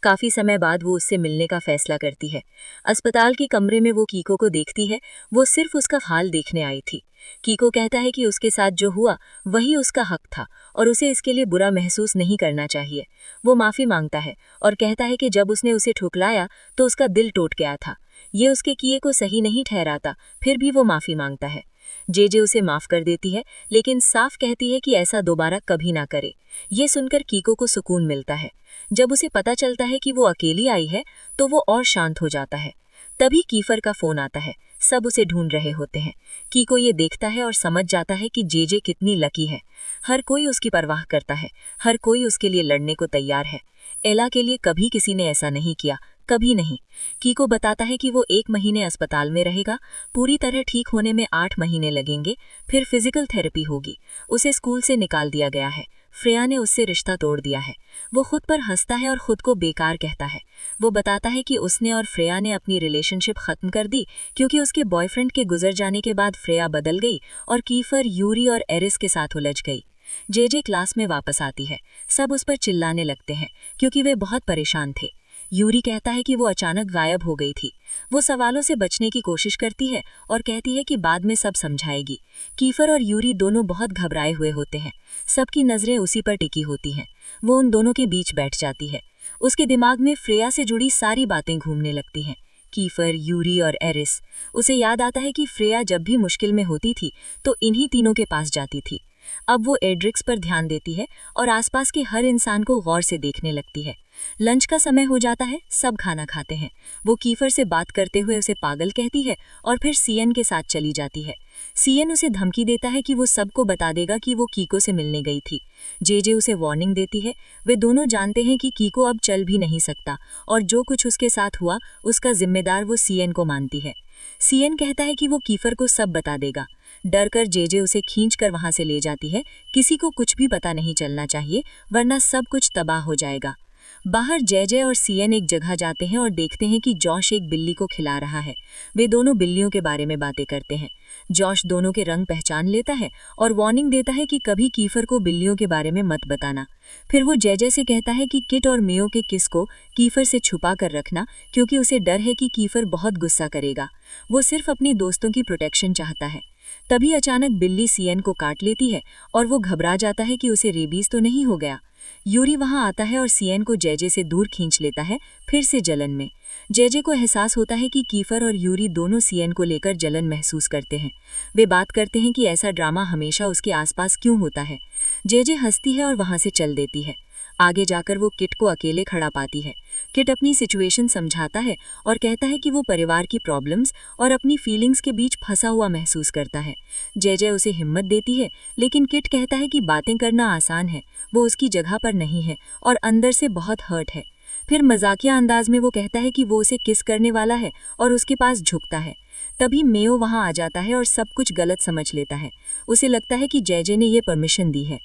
काफ़ी समय बाद वो उससे मिलने का फैसला करती है। अस्पताल के कमरे में वो कीको को देखती है। वो सिर्फ उसका हाल देखने आई थी। कीको कहता है कि उसके साथ जो हुआ वही उसका हक था और उसे इसके लिए बुरा महसूस नहीं करना चाहिए। वो माफ़ी मांगता है और कहता है कि जब उसने उसे ठुकराया तो उसका दिल टूट गया था। ये उसके किए को सही नहीं ठहराता, फिर भी वो माफ़ी मांगता है। जेजे उसे माफ़ कर देती है, लेकिन साफ कहती है कि ऐसा दोबारा कभी ना करे। ये सुनकर कीको को सुकून मिलता है। जब उसे पता चलता है कि वो अकेली आई है तो वो और शांत हो जाता है। तभी कीफर का फ़ोन आता है। सब उसे ढूंढ रहे होते हैं। कीको ये देखता है और समझ जाता है कि जेजे कितनी लकी है। हर कोई उसकी परवाह करता है, हर कोई उसके लिए लड़ने को तैयार है। एला के लिए कभी किसी ने ऐसा नहीं किया, कभी नहीं। कीको बताता है कि वो 1 महीने अस्पताल में रहेगा, पूरी तरह ठीक होने में 8 महीने लगेंगे, फिर फिजिकल थेरेपी होगी। उसे स्कूल से निकाल दिया गया है। फ्रेया ने उससे रिश्ता तोड़ दिया है। वो खुद पर हंसता है और खुद को बेकार कहता है। वो बताता है कि उसने और फ्रेया ने अपनी रिलेशनशिप खत्म कर दी क्योंकि उसके बॉयफ्रेंड के गुजर जाने के बाद फ्रेया बदल गई और कीफर, यूरी और एरिस के साथ उलझ गई। जेजे क्लास में वापस आती है। सब उस पर चिल्लाने लगते हैं क्योंकि वे बहुत परेशान थे। यूरी कहता है कि वो अचानक गायब हो गई थी। वो सवालों से बचने की कोशिश करती है और कहती है कि बाद में सब समझाएगी। कीफर और यूरी दोनों बहुत घबराए हुए होते हैं। सबकी नजरें उसी पर टिकी होती हैं। वो उन दोनों के बीच बैठ जाती है। उसके दिमाग में फ्रेया से जुड़ी सारी बातें घूमने लगती हैं। कीफर, यूरी और एरिस। उसे याद आता है कि फ्रेया जब भी मुश्किल में होती थी तो इन्हीं तीनों के पास जाती थी। अब वो एड्रिक्स पर ध्यान देती है और आसपास के हर इंसान को गौर से देखने लगती है। लंच का समय हो जाता है, सब खाना खाते हैं। वो कीफर से बात करते हुए उसे पागल कहती है और फिर सीएन के साथ चली जाती है। सीएन उसे धमकी देता है कि वो सबको बता देगा कि वो कीको से मिलने गई थी। जेजे उसे वार्निंग देती है। वे दोनों जानते हैं कि कीको अब चल भी नहीं सकता और जो कुछ उसके साथ हुआ उसका जिम्मेदार वो सीएन को मानती है। सीएन कहता है कि वो कीफर को सब बता देगा। डर कर जेजे उसे खींचकर वहां से ले जाती है। किसी को कुछ भी पता नहीं चलना चाहिए, वरना सब कुछ तबाह हो जाएगा। बाहर जेजे और सीएन एक जगह जाते हैं और देखते हैं कि जॉश एक बिल्ली को खिला रहा है। वे दोनों बिल्लियों के बारे में बातें करते हैं। जॉश दोनों के रंग पहचान लेता है और वार्निंग देता है कि कभी कीफर को बिल्लियों के बारे में मत बताना। फिर वो जेजे से कहता है कि किट और मेयो के किस को कीफर से छुपा कर रखना, क्योंकि उसे डर है कि कीफर बहुत गुस्सा करेगा। वो सिर्फ अपनी दोस्तों की प्रोटेक्शन चाहता है। तभी अचानक बिल्ली सीएन को काट लेती है और वो घबरा जाता है कि उसे रेबीज तो नहीं हो गया। यूरी वहां आता है और सीएन को जेजे से दूर खींच लेता है, फिर से जलन में। जेजे को एहसास होता है कि कीफर और यूरी दोनों सीएन को लेकर जलन महसूस करते हैं। वे बात करते हैं कि ऐसा ड्रामा हमेशा उसके आसपास क्यों होता है। जेजे हंसती है और वहां से चल देती है। आगे जाकर वो किट को अकेले खड़ा पाती है। किट अपनी सिचुएशन समझाता है और कहता है कि वो परिवार की प्रॉब्लम्स और अपनी फीलिंग्स के बीच फंसा हुआ महसूस करता है। जेजे उसे हिम्मत देती है, लेकिन किट कहता है कि बातें करना आसान है, वो उसकी जगह पर नहीं है और अंदर से बहुत हर्ट है। फिर मजाकिया अंदाज में वो कहता है कि वो उसे किस करने वाला है और उसके पास झुकता है। तभी मेयो वहां आ जाता है और सब कुछ गलत समझ लेता है। उसे लगता है कि जेजे ने ये परमिशन दी है।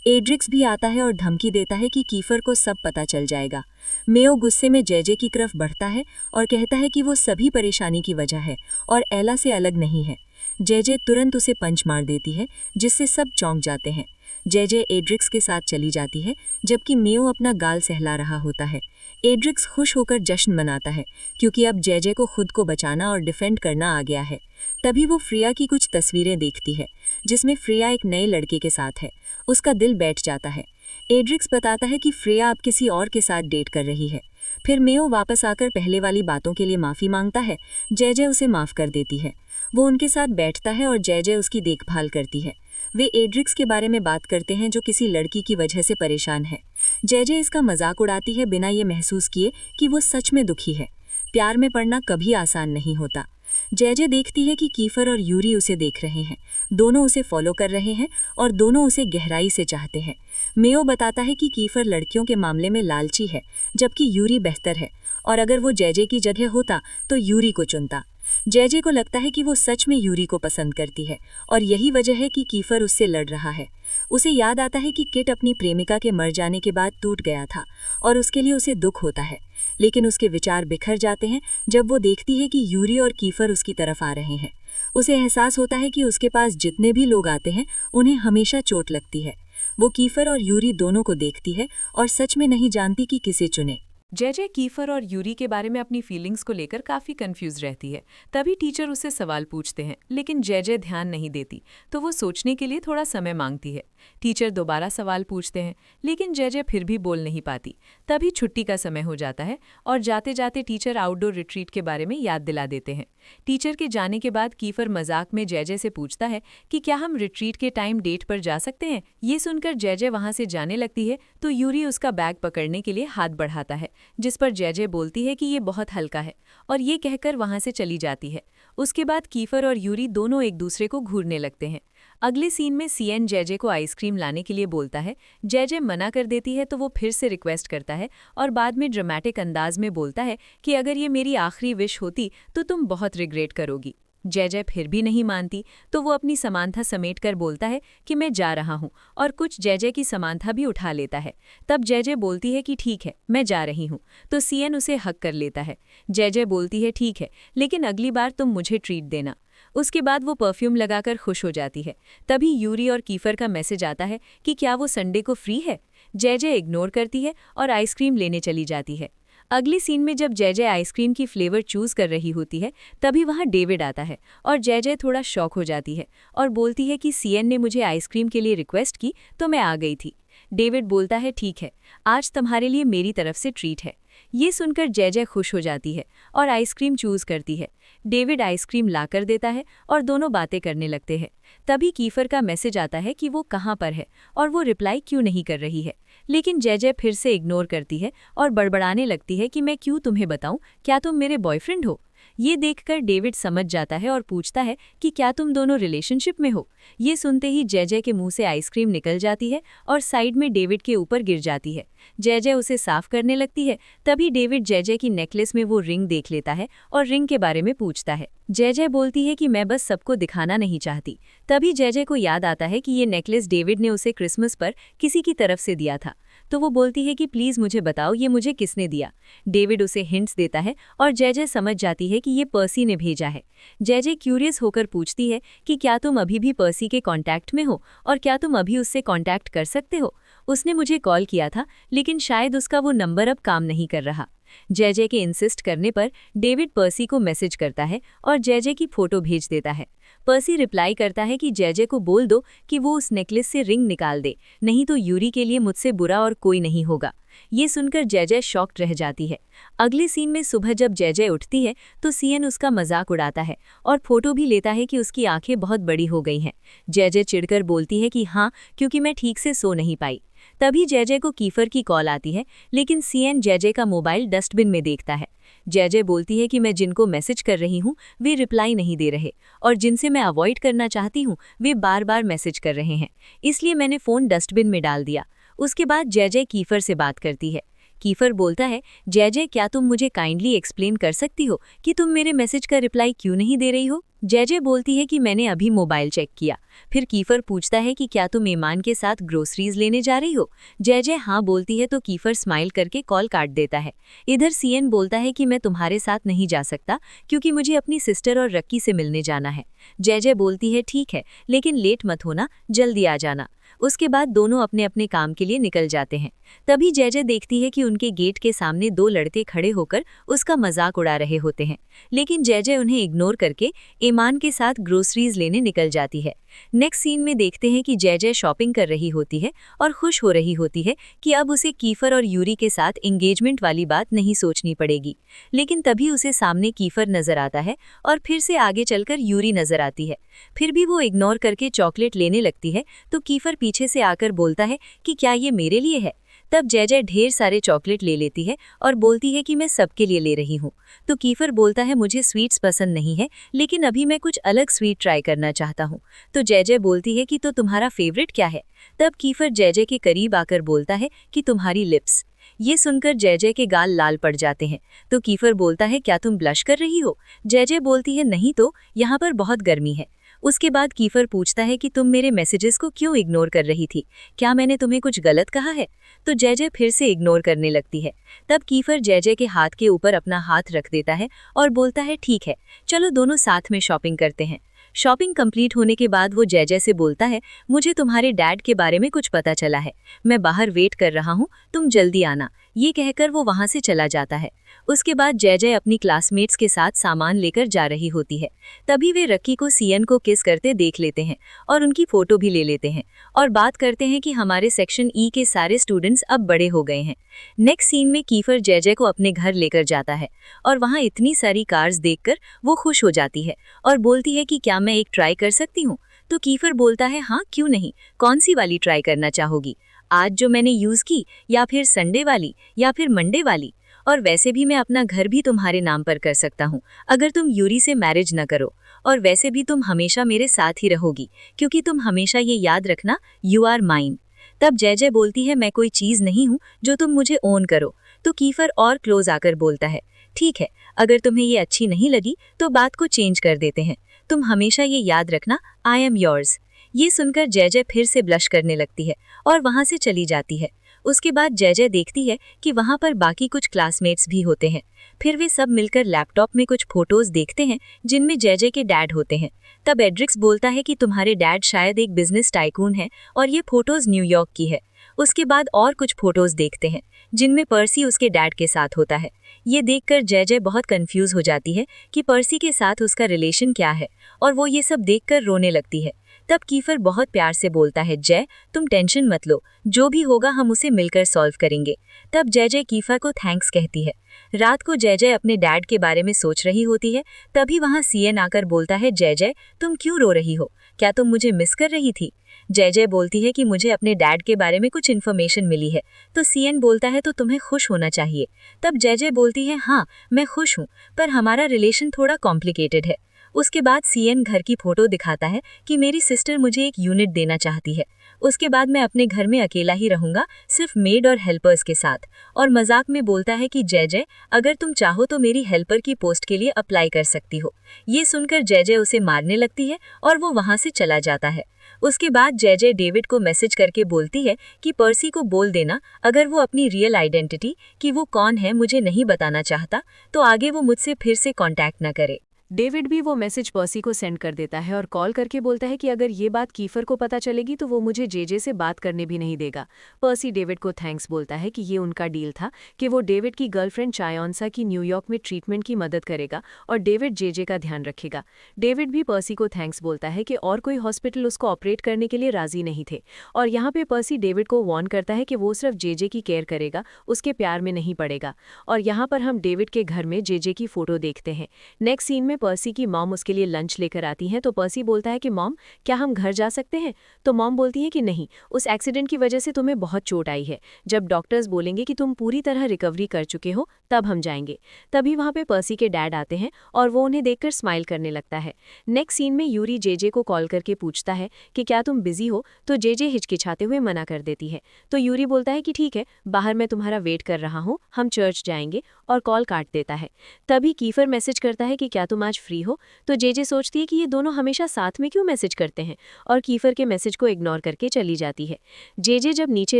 एड्रिक्स भी आता है और धमकी देता है कि कीफर को सब पता चल जाएगा। मेयो गुस्से में जेजे की तरफ बढ़ता है और कहता है कि वो सभी परेशानी की वजह है और एला से अलग नहीं है। जेजे तुरंत उसे पंच मार देती है, जिससे सब चौंक जाते हैं। जेजे एड्रिक्स के साथ चली जाती है, जबकि मेयो अपना गाल सहला रहा होता है। एड्रिक्स खुश होकर जश्न मनाता है, क्योंकि अब जेजे को खुद को बचाना और डिफेंड करना आ गया है। तभी वो फ्रेया की कुछ तस्वीरें देखती है, जिसमें फ्रेया एक नए लड़के के साथ है। उसका दिल बैठ जाता है। एड्रिक्स बताता है कि फ्रेया अब किसी और के साथ डेट कर रही है। फिर मेयो वापस आकर पहले वाली बातों के लिए माफ़ी मांगता है। जेजे उसे माफ़ कर देती है। वो उनके साथ बैठता है और जेजे उसकी देखभाल करती है। वे एड्रिक्स के बारे में बात करते हैं जो किसी लड़की की वजह से परेशान है। जेजे इसका मजाक उड़ाती है बिना ये महसूस किए कि वो सच में दुखी है। प्यार में पड़ना कभी आसान नहीं होता। जेजे देखती है कि कीफर और यूरी उसे देख रहे हैं। दोनों उसे फॉलो कर रहे हैं और दोनों उसे गहराई से चाहते हैं। मेयो बताता है कि कीफर लड़कियों के मामले में लालची है, जबकि यूरी बेहतर है, और अगर वो जेजे की जगह होता तो यूरी को चुनता। जेजे को लगता है कि वो सच में यूरी को पसंद करती है और यही वजह है कि कीफर उससे लड़ रहा है। उसे याद आता है कि किट अपनी प्रेमिका के मर जाने के बाद टूट गया था और उसके लिए उसे दुख होता है, लेकिन उसके विचार बिखर जाते हैं जब वो देखती है कि यूरी और कीफर उसकी तरफ आ रहे हैं। उसे एहसास होता है कि उसके पास जितने भी लोग आते हैं उन्हें हमेशा चोट लगती है। वो कीफर और यूरी दोनों को देखती है और सच में नहीं जानती कि किसे चुने। जेजे कीफर और यूरी के बारे में अपनी फीलिंग्स को लेकर काफ़ी कंफ्यूज रहती है। तभी टीचर उससे सवाल पूछते हैं, लेकिन जेजे ध्यान नहीं देती, तो वो सोचने के लिए थोड़ा समय मांगती है। टीचर दोबारा सवाल पूछते हैं, लेकिन जेजे फिर भी बोल नहीं पाती। तभी छुट्टी का समय हो जाता है और जाते जाते टीचर आउटडोर रिट्रीट के बारे में याद दिला देते हैं। टीचर के जाने के बाद कीफर मजाक में जेजे से पूछता है कि क्या हम रिट्रीट के टाइम डेट पर जा सकते हैं। ये सुनकर जेजे वहां से जाने लगती है तो यूरी उसका बैग पकड़ने के लिए हाथ बढ़ाता है, जिस पर जेजे बोलती है कि ये बहुत हल्का है और ये कहकर वहां से चली जाती है। उसके बाद कीफर और यूरी दोनों एक दूसरे को घूरने लगते हैं। अगले सीन में सीएन जेजे को आइसक्रीम लाने के लिए बोलता है। जेजे मना कर देती है तो वो फिर से रिक्वेस्ट करता है और बाद में ड्रामेटिक अंदाज में बोलता है कि अगर ये मेरी आखिरी विश होती तो तुम बहुत रिग्रेट करोगी। जेजे फिर भी नहीं मानती तो वो अपनी समानता समेट कर बोलता है कि मैं जा रहा हूँ और कुछ जेजे की समानता भी उठा लेता है। तब जेजे बोलती है कि ठीक है, मैं जा रही हूँ, तो सीएन उसे हक कर लेता है। जेजे बोलती है ठीक है, लेकिन अगली बार तुम मुझे ट्रीट देना। उसके बाद वो परफ्यूम लगाकर खुश हो जाती है। तभी यूरी और कीफर का मैसेज आता है कि क्या वो संडे को फ्री है। जेजे इग्नोर करती है और आइसक्रीम लेने चली जाती है। अगली सीन में जब जय आइसक्रीम की फ्लेवर चूज कर रही होती है तभी वहाँ डेविड आता है और जय थोड़ा शॉक हो जाती है और बोलती है कि सीएन ने मुझे आइसक्रीम के लिए रिक्वेस्ट की तो मैं आ गई थी। डेविड बोलता है ठीक है, आज तुम्हारे लिए मेरी तरफ से ट्रीट है। ये सुनकर जय खुश हो जाती है और आइसक्रीम चूज करती है। डेविड आइसक्रीम लाकर देता है और दोनों बातें करने लगते हैं। तभी कीफर का मैसेज आता है कि वो कहाँ पर है और वो रिप्लाई क्यों नहीं कर रही है, लेकिन जय फिर से इग्नोर करती है और बड़बड़ाने लगती है कि मैं क्यों तुम्हें बताऊं, क्या तुम मेरे बॉयफ्रेंड हो। ये देखकर डेविड समझ जाता है और पूछता है कि क्या तुम दोनों रिलेशनशिप में हो। ये सुनते ही जय के मुंह से आइसक्रीम निकल जाती है और साइड में डेविड के ऊपर गिर जाती है। जय उसे साफ करने लगती है। तभी डेविड जय की नेकलेस में वो रिंग देख लेता है और रिंग के बारे में पूछता है। जय बोलती है कि मैं बस सबको दिखाना नहीं चाहती। तभी जय को याद आता है कि ये नेकलेस डेविड ने उसे क्रिसमस पर किसी की तरफ से दिया था, तो वो बोलती है कि प्लीज़ मुझे बताओ ये मुझे किसने दिया। डेविड उसे हिंट्स देता है और जय समझ जाती है कि ये पर्सी ने भेजा है। जय क्यूरियस होकर पूछती है कि क्या तुम अभी भी पर्सी के कांटेक्ट में हो और क्या तुम अभी उससे कांटेक्ट कर सकते हो। उसने मुझे कॉल किया था लेकिन शायद उसका वो नंबर अब काम नहीं कर रहा। जय के इंसिस्ट करने पर डेविड पर्सी को मैसेज करता है और जय की फोटो भेज देता है। पर्सी रिप्लाई करता है कि जय को बोल दो कि वो उस नेकलेस से रिंग निकाल दे, नहीं तो यूरी के लिए मुझसे बुरा और कोई नहीं होगा। ये सुनकर जय शॉक्ड रह जाती है। अगले सीन में सुबह जब जय उठती है तो सीएन उसका मजाक उड़ाता है और फोटो भी लेता है कि उसकी आंखें बहुत बड़ी हो गई हैं। जय चिढ़कर बोलती है कि हाँ, क्योंकि मैं ठीक से सो नहीं पाई। तभी जय को कीफर की कॉल आती है, लेकिन सीएन जय का मोबाइल डस्टबिन में देखता है। जय बोलती है कि मैं जिनको मैसेज कर रही हूँ वे रिप्लाई नहीं दे रहे और जिनसे मैं अवॉइड करना चाहती हूँ वे बार बार मैसेज कर रहे हैं, इसलिए मैंने फ़ोन डस्टबिन में डाल दिया। उसके बाद जय कीफर से बात करती है। कीफर बोलता है, जय क्या तुम मुझे काइंडली एक्सप्लेन कर सकती हो कि तुम मेरे मैसेज का रिप्लाई क्यों नहीं दे रही हो। जय बोलती है कि मैंने अभी मोबाइल चेक किया। फिर कीफर पूछता है कि क्या तुम ईमान के साथ ग्रोसरीज लेने जा रही हो। जय हाँ बोलती है तो कीफर स्माइल करके कॉल काट देता है। इधर सीएन बोलता है कि मैं तुम्हारे साथ नहीं जा सकता क्योंकि मुझे अपनी सिस्टर और रक्की से मिलने जाना है। जय बोलती है ठीक है, लेकिन लेट मत होना, जल्दी आ जाना। उसके बाद दोनों अपने अपने काम के लिए निकल जाते हैं। तभी जय देखती है कि उनके गेट के सामने दो लड़के खड़े होकर उसका मजाक उड़ा रहे होते हैं, लेकिन जय उन्हें इग्नोर करके ईमान के साथ ग्रोसरीज लेने निकल जाती है। नेक्स्ट सीन में देखते हैं कि जय शॉपिंग कर रही होती है और खुश हो रही होती है कि अब उसे कीफर और यूरी के साथ एंगेजमेंट वाली बात नहीं सोचनी पड़ेगी। लेकिन तभी उसे सामने कीफर नजर आता है और फिर से आगे चलकर यूरी नजर आती है। फिर भी वो इग्नोर करके चॉकलेट लेने लगती है तो कीफर पीछे से आकर बोलता है कि क्या ये मेरे लिए है। तब जय ढेर सारे चॉकलेट ले लेती है और बोलती है कि मैं सबके लिए ले रही हूँ। तो कीफर बोलता है मुझे स्वीट्स पसंद नहीं है, लेकिन अभी मैं कुछ अलग स्वीट ट्राई करना चाहता हूँ। तो जय बोलती है कि तो तुम्हारा फेवरेट क्या है। तब कीफर जय के करीब आकर बोलता है कि तुम्हारी लिप्स। ये सुनकर जय के गाल लाल पड़ जाते हैं। तो कीफर बोलता है क्या तुम ब्लश कर रही हो। जय बोलती है नहीं तो, यहाँ पर बहुत गर्मी है। उसके बाद कीफर पूछता है कि तुम मेरे मैसेजेस को क्यों इग्नोर कर रही थी, क्या मैंने तुम्हें कुछ गलत कहा है। तो जय फिर से इग्नोर करने लगती है। तब कीफर जय के हाथ के ऊपर अपना हाथ रख देता है और बोलता है ठीक है, चलो दोनों साथ में शॉपिंग करते हैं। शॉपिंग कंप्लीट होने के बाद वो जय से बोलता है मुझे तुम्हारे डैड के बारे में कुछ पता चला है, मैं बाहर वेट कर रहा हूँ, तुम जल्दी आना। ये कहकर वो वहाँ से चला जाता है। उसके बाद जय अपनी क्लासमेट्स के साथ सामान लेकर जा रही होती है। तभी वे रक्की को सीएन को किस करते देख लेते हैं और उनकी फोटो भी ले लेते हैं और बात करते हैं कि हमारे सेक्शन ई के सारे स्टूडेंट्स अब बड़े हो गए हैं। नेक्स्ट सीन में कीफर जय को अपने घर लेकर जाता है और वहाँ इतनी सारी कार्स देखकर वो खुश हो जाती है और बोलती है कि क्या मैं एक ट्राई कर सकती हूँ। तो कीफर बोलता है हाँ क्यों नहीं, कौन सी वाली ट्राई करना चाहोगी, आज जो मैंने यूज़ की या फिर संडे वाली या फिर मंडे वाली। और वैसे भी मैं अपना घर भी तुम्हारे नाम पर कर सकता हूँ अगर तुम यूरी से मैरिज न करो, और वैसे भी तुम हमेशा मेरे साथ ही रहोगी क्योंकि तुम हमेशा ये याद रखना, यू आर माइन। तब जय बोलती है मैं कोई चीज़ नहीं हूँ जो तुम मुझे ओन करो। तो कीफर और क्लोज आकर बोलता है ठीक है, अगर तुम्हें ये अच्छी नहीं लगी तो बात को चेंज कर देते हैं, तुम हमेशा ये याद रखना, आई एम योर्स। ये सुनकर जय फिर से ब्लश करने लगती है और वहाँ से चली जाती है। उसके बाद जय देखती है कि वहाँ पर बाकी कुछ क्लासमेट्स भी होते हैं। फिर वे सब मिलकर लैपटॉप में कुछ फोटोज देखते हैं जिनमें जय के डैड होते हैं। तब एड्रिक्स बोलता है कि तुम्हारे डैड शायद एक बिजनेस टाइकून है और ये फोटोज न्यूयॉर्क की है। उसके बाद और कुछ फोटोज देखते हैं जिनमें पर्सी उसके डैड के साथ होता है। ये देखकर जय बहुत कंफ्यूज हो जाती है कि पर्सी के साथ उसका रिलेशन क्या है, और वो ये सब देखकर रोने लगती है। तब कीफर बहुत प्यार से बोलता है, जय तुम टेंशन मत लो, जो भी होगा हम उसे मिलकर सॉल्व करेंगे। तब जय कीफर को थैंक्स कहती है। रात को जय अपने डैड के बारे में सोच रही होती है, तभी वहाँ सीएन आकर बोलता है, जय तुम क्यों रो रही हो, क्या तुम मुझे मिस कर रही थी? जय बोलती है कि मुझे अपने डैड के बारे में कुछ इन्फॉर्मेशन मिली है। तो सीएन बोलता है, तो तुम्हें खुश होना चाहिए। तब जय बोलती है, हाँ मैं खुश हूँ, पर हमारा रिलेशन थोड़ा कॉम्प्लिकेटेड है। उसके बाद सीएन घर की फोटो दिखाता है कि मेरी सिस्टर मुझे एक यूनिट देना चाहती है। उसके बाद मैं अपने घर में अकेला ही रहूंगा, सिर्फ मेड और हेल्पर्स के साथ। और मजाक में बोलता है कि जय अगर तुम चाहो तो मेरी हेल्पर की पोस्ट के लिए अप्लाई कर सकती हो। ये सुनकर जय उसे मारने लगती है और वो वहां से चला जाता है। उसके बाद जय डेविड को मैसेज करके बोलती है कि पर्सी को बोल देना, अगर वो अपनी रियल आइडेंटिटी कि वो कौन है मुझे नहीं बताना चाहता, तो आगे वो मुझसे फिर से कांटेक्ट न करे। डेविड भी वो मैसेज पर्सी को सेंड कर देता है और कॉल करके बोलता है कि अगर ये बात कीफर को पता चलेगी तो वो मुझे जेजे से बात करने भी नहीं देगा। पर्सी डेविड को थैंक्स बोलता है कि ये उनका डील था कि वो डेविड की गर्लफ्रेंड चायोंसा की न्यूयॉर्क में ट्रीटमेंट की मदद करेगा और डेविड जेजे का ध्यान रखेगा। डेविड भी पर्सी को थैंक्स बोलता है कि और कोई हॉस्पिटल उसको ऑपरेट करने के लिए राजी नहीं थे। और यहाँ पे पर्सी डेविड को वार्न करता है कि वो सिर्फ जेजे की केयर करेगा, उसके प्यार में नहीं पड़ेगा। और यहाँ पर हम डेविड के घर में जेजे की फोटो देखते हैं। नेक्स्ट सीन में पर्सी की मॉम उसके लिए लंच लेकर आती हैं, तो पर्सी बोलता है कि मॉम क्या हम घर जा सकते हैं? तो मॉम बोलती है कि नहीं, उस एक्सीडेंट की वजह से तुम्हें बहुत चोट आई है, जब डॉक्टर्स बोलेंगे कि तुम पूरी तरह रिकवरी कर चुके हो तब हम जाएंगे। तभी वहां पे पर्सी के डैड आते हैं और वो उन्हें देखकर स्माइल करने लगता है। नेक्स्ट सीन में यूरी जेजे को कॉल करके पूछता है कि क्या तुम बिजी हो, तो जेजे हिचकिचाते हुए मना कर देती है। तो यूरी बोलता है कि ठीक है, बाहर मैं तुम्हारा वेट कर रहा हूँ, हम चर्च जाएंगे, और कॉल काट देता है। तभी कीफर मैसेज करता है कि क्या तुम आज फ्री हो? तो जेजे सोचती है कि ये दोनों हमेशा साथ में क्यों मैसेज करते हैं, और कीफर के मैसेज को इग्नोर करके चली जाती है। जेजे जब नीचे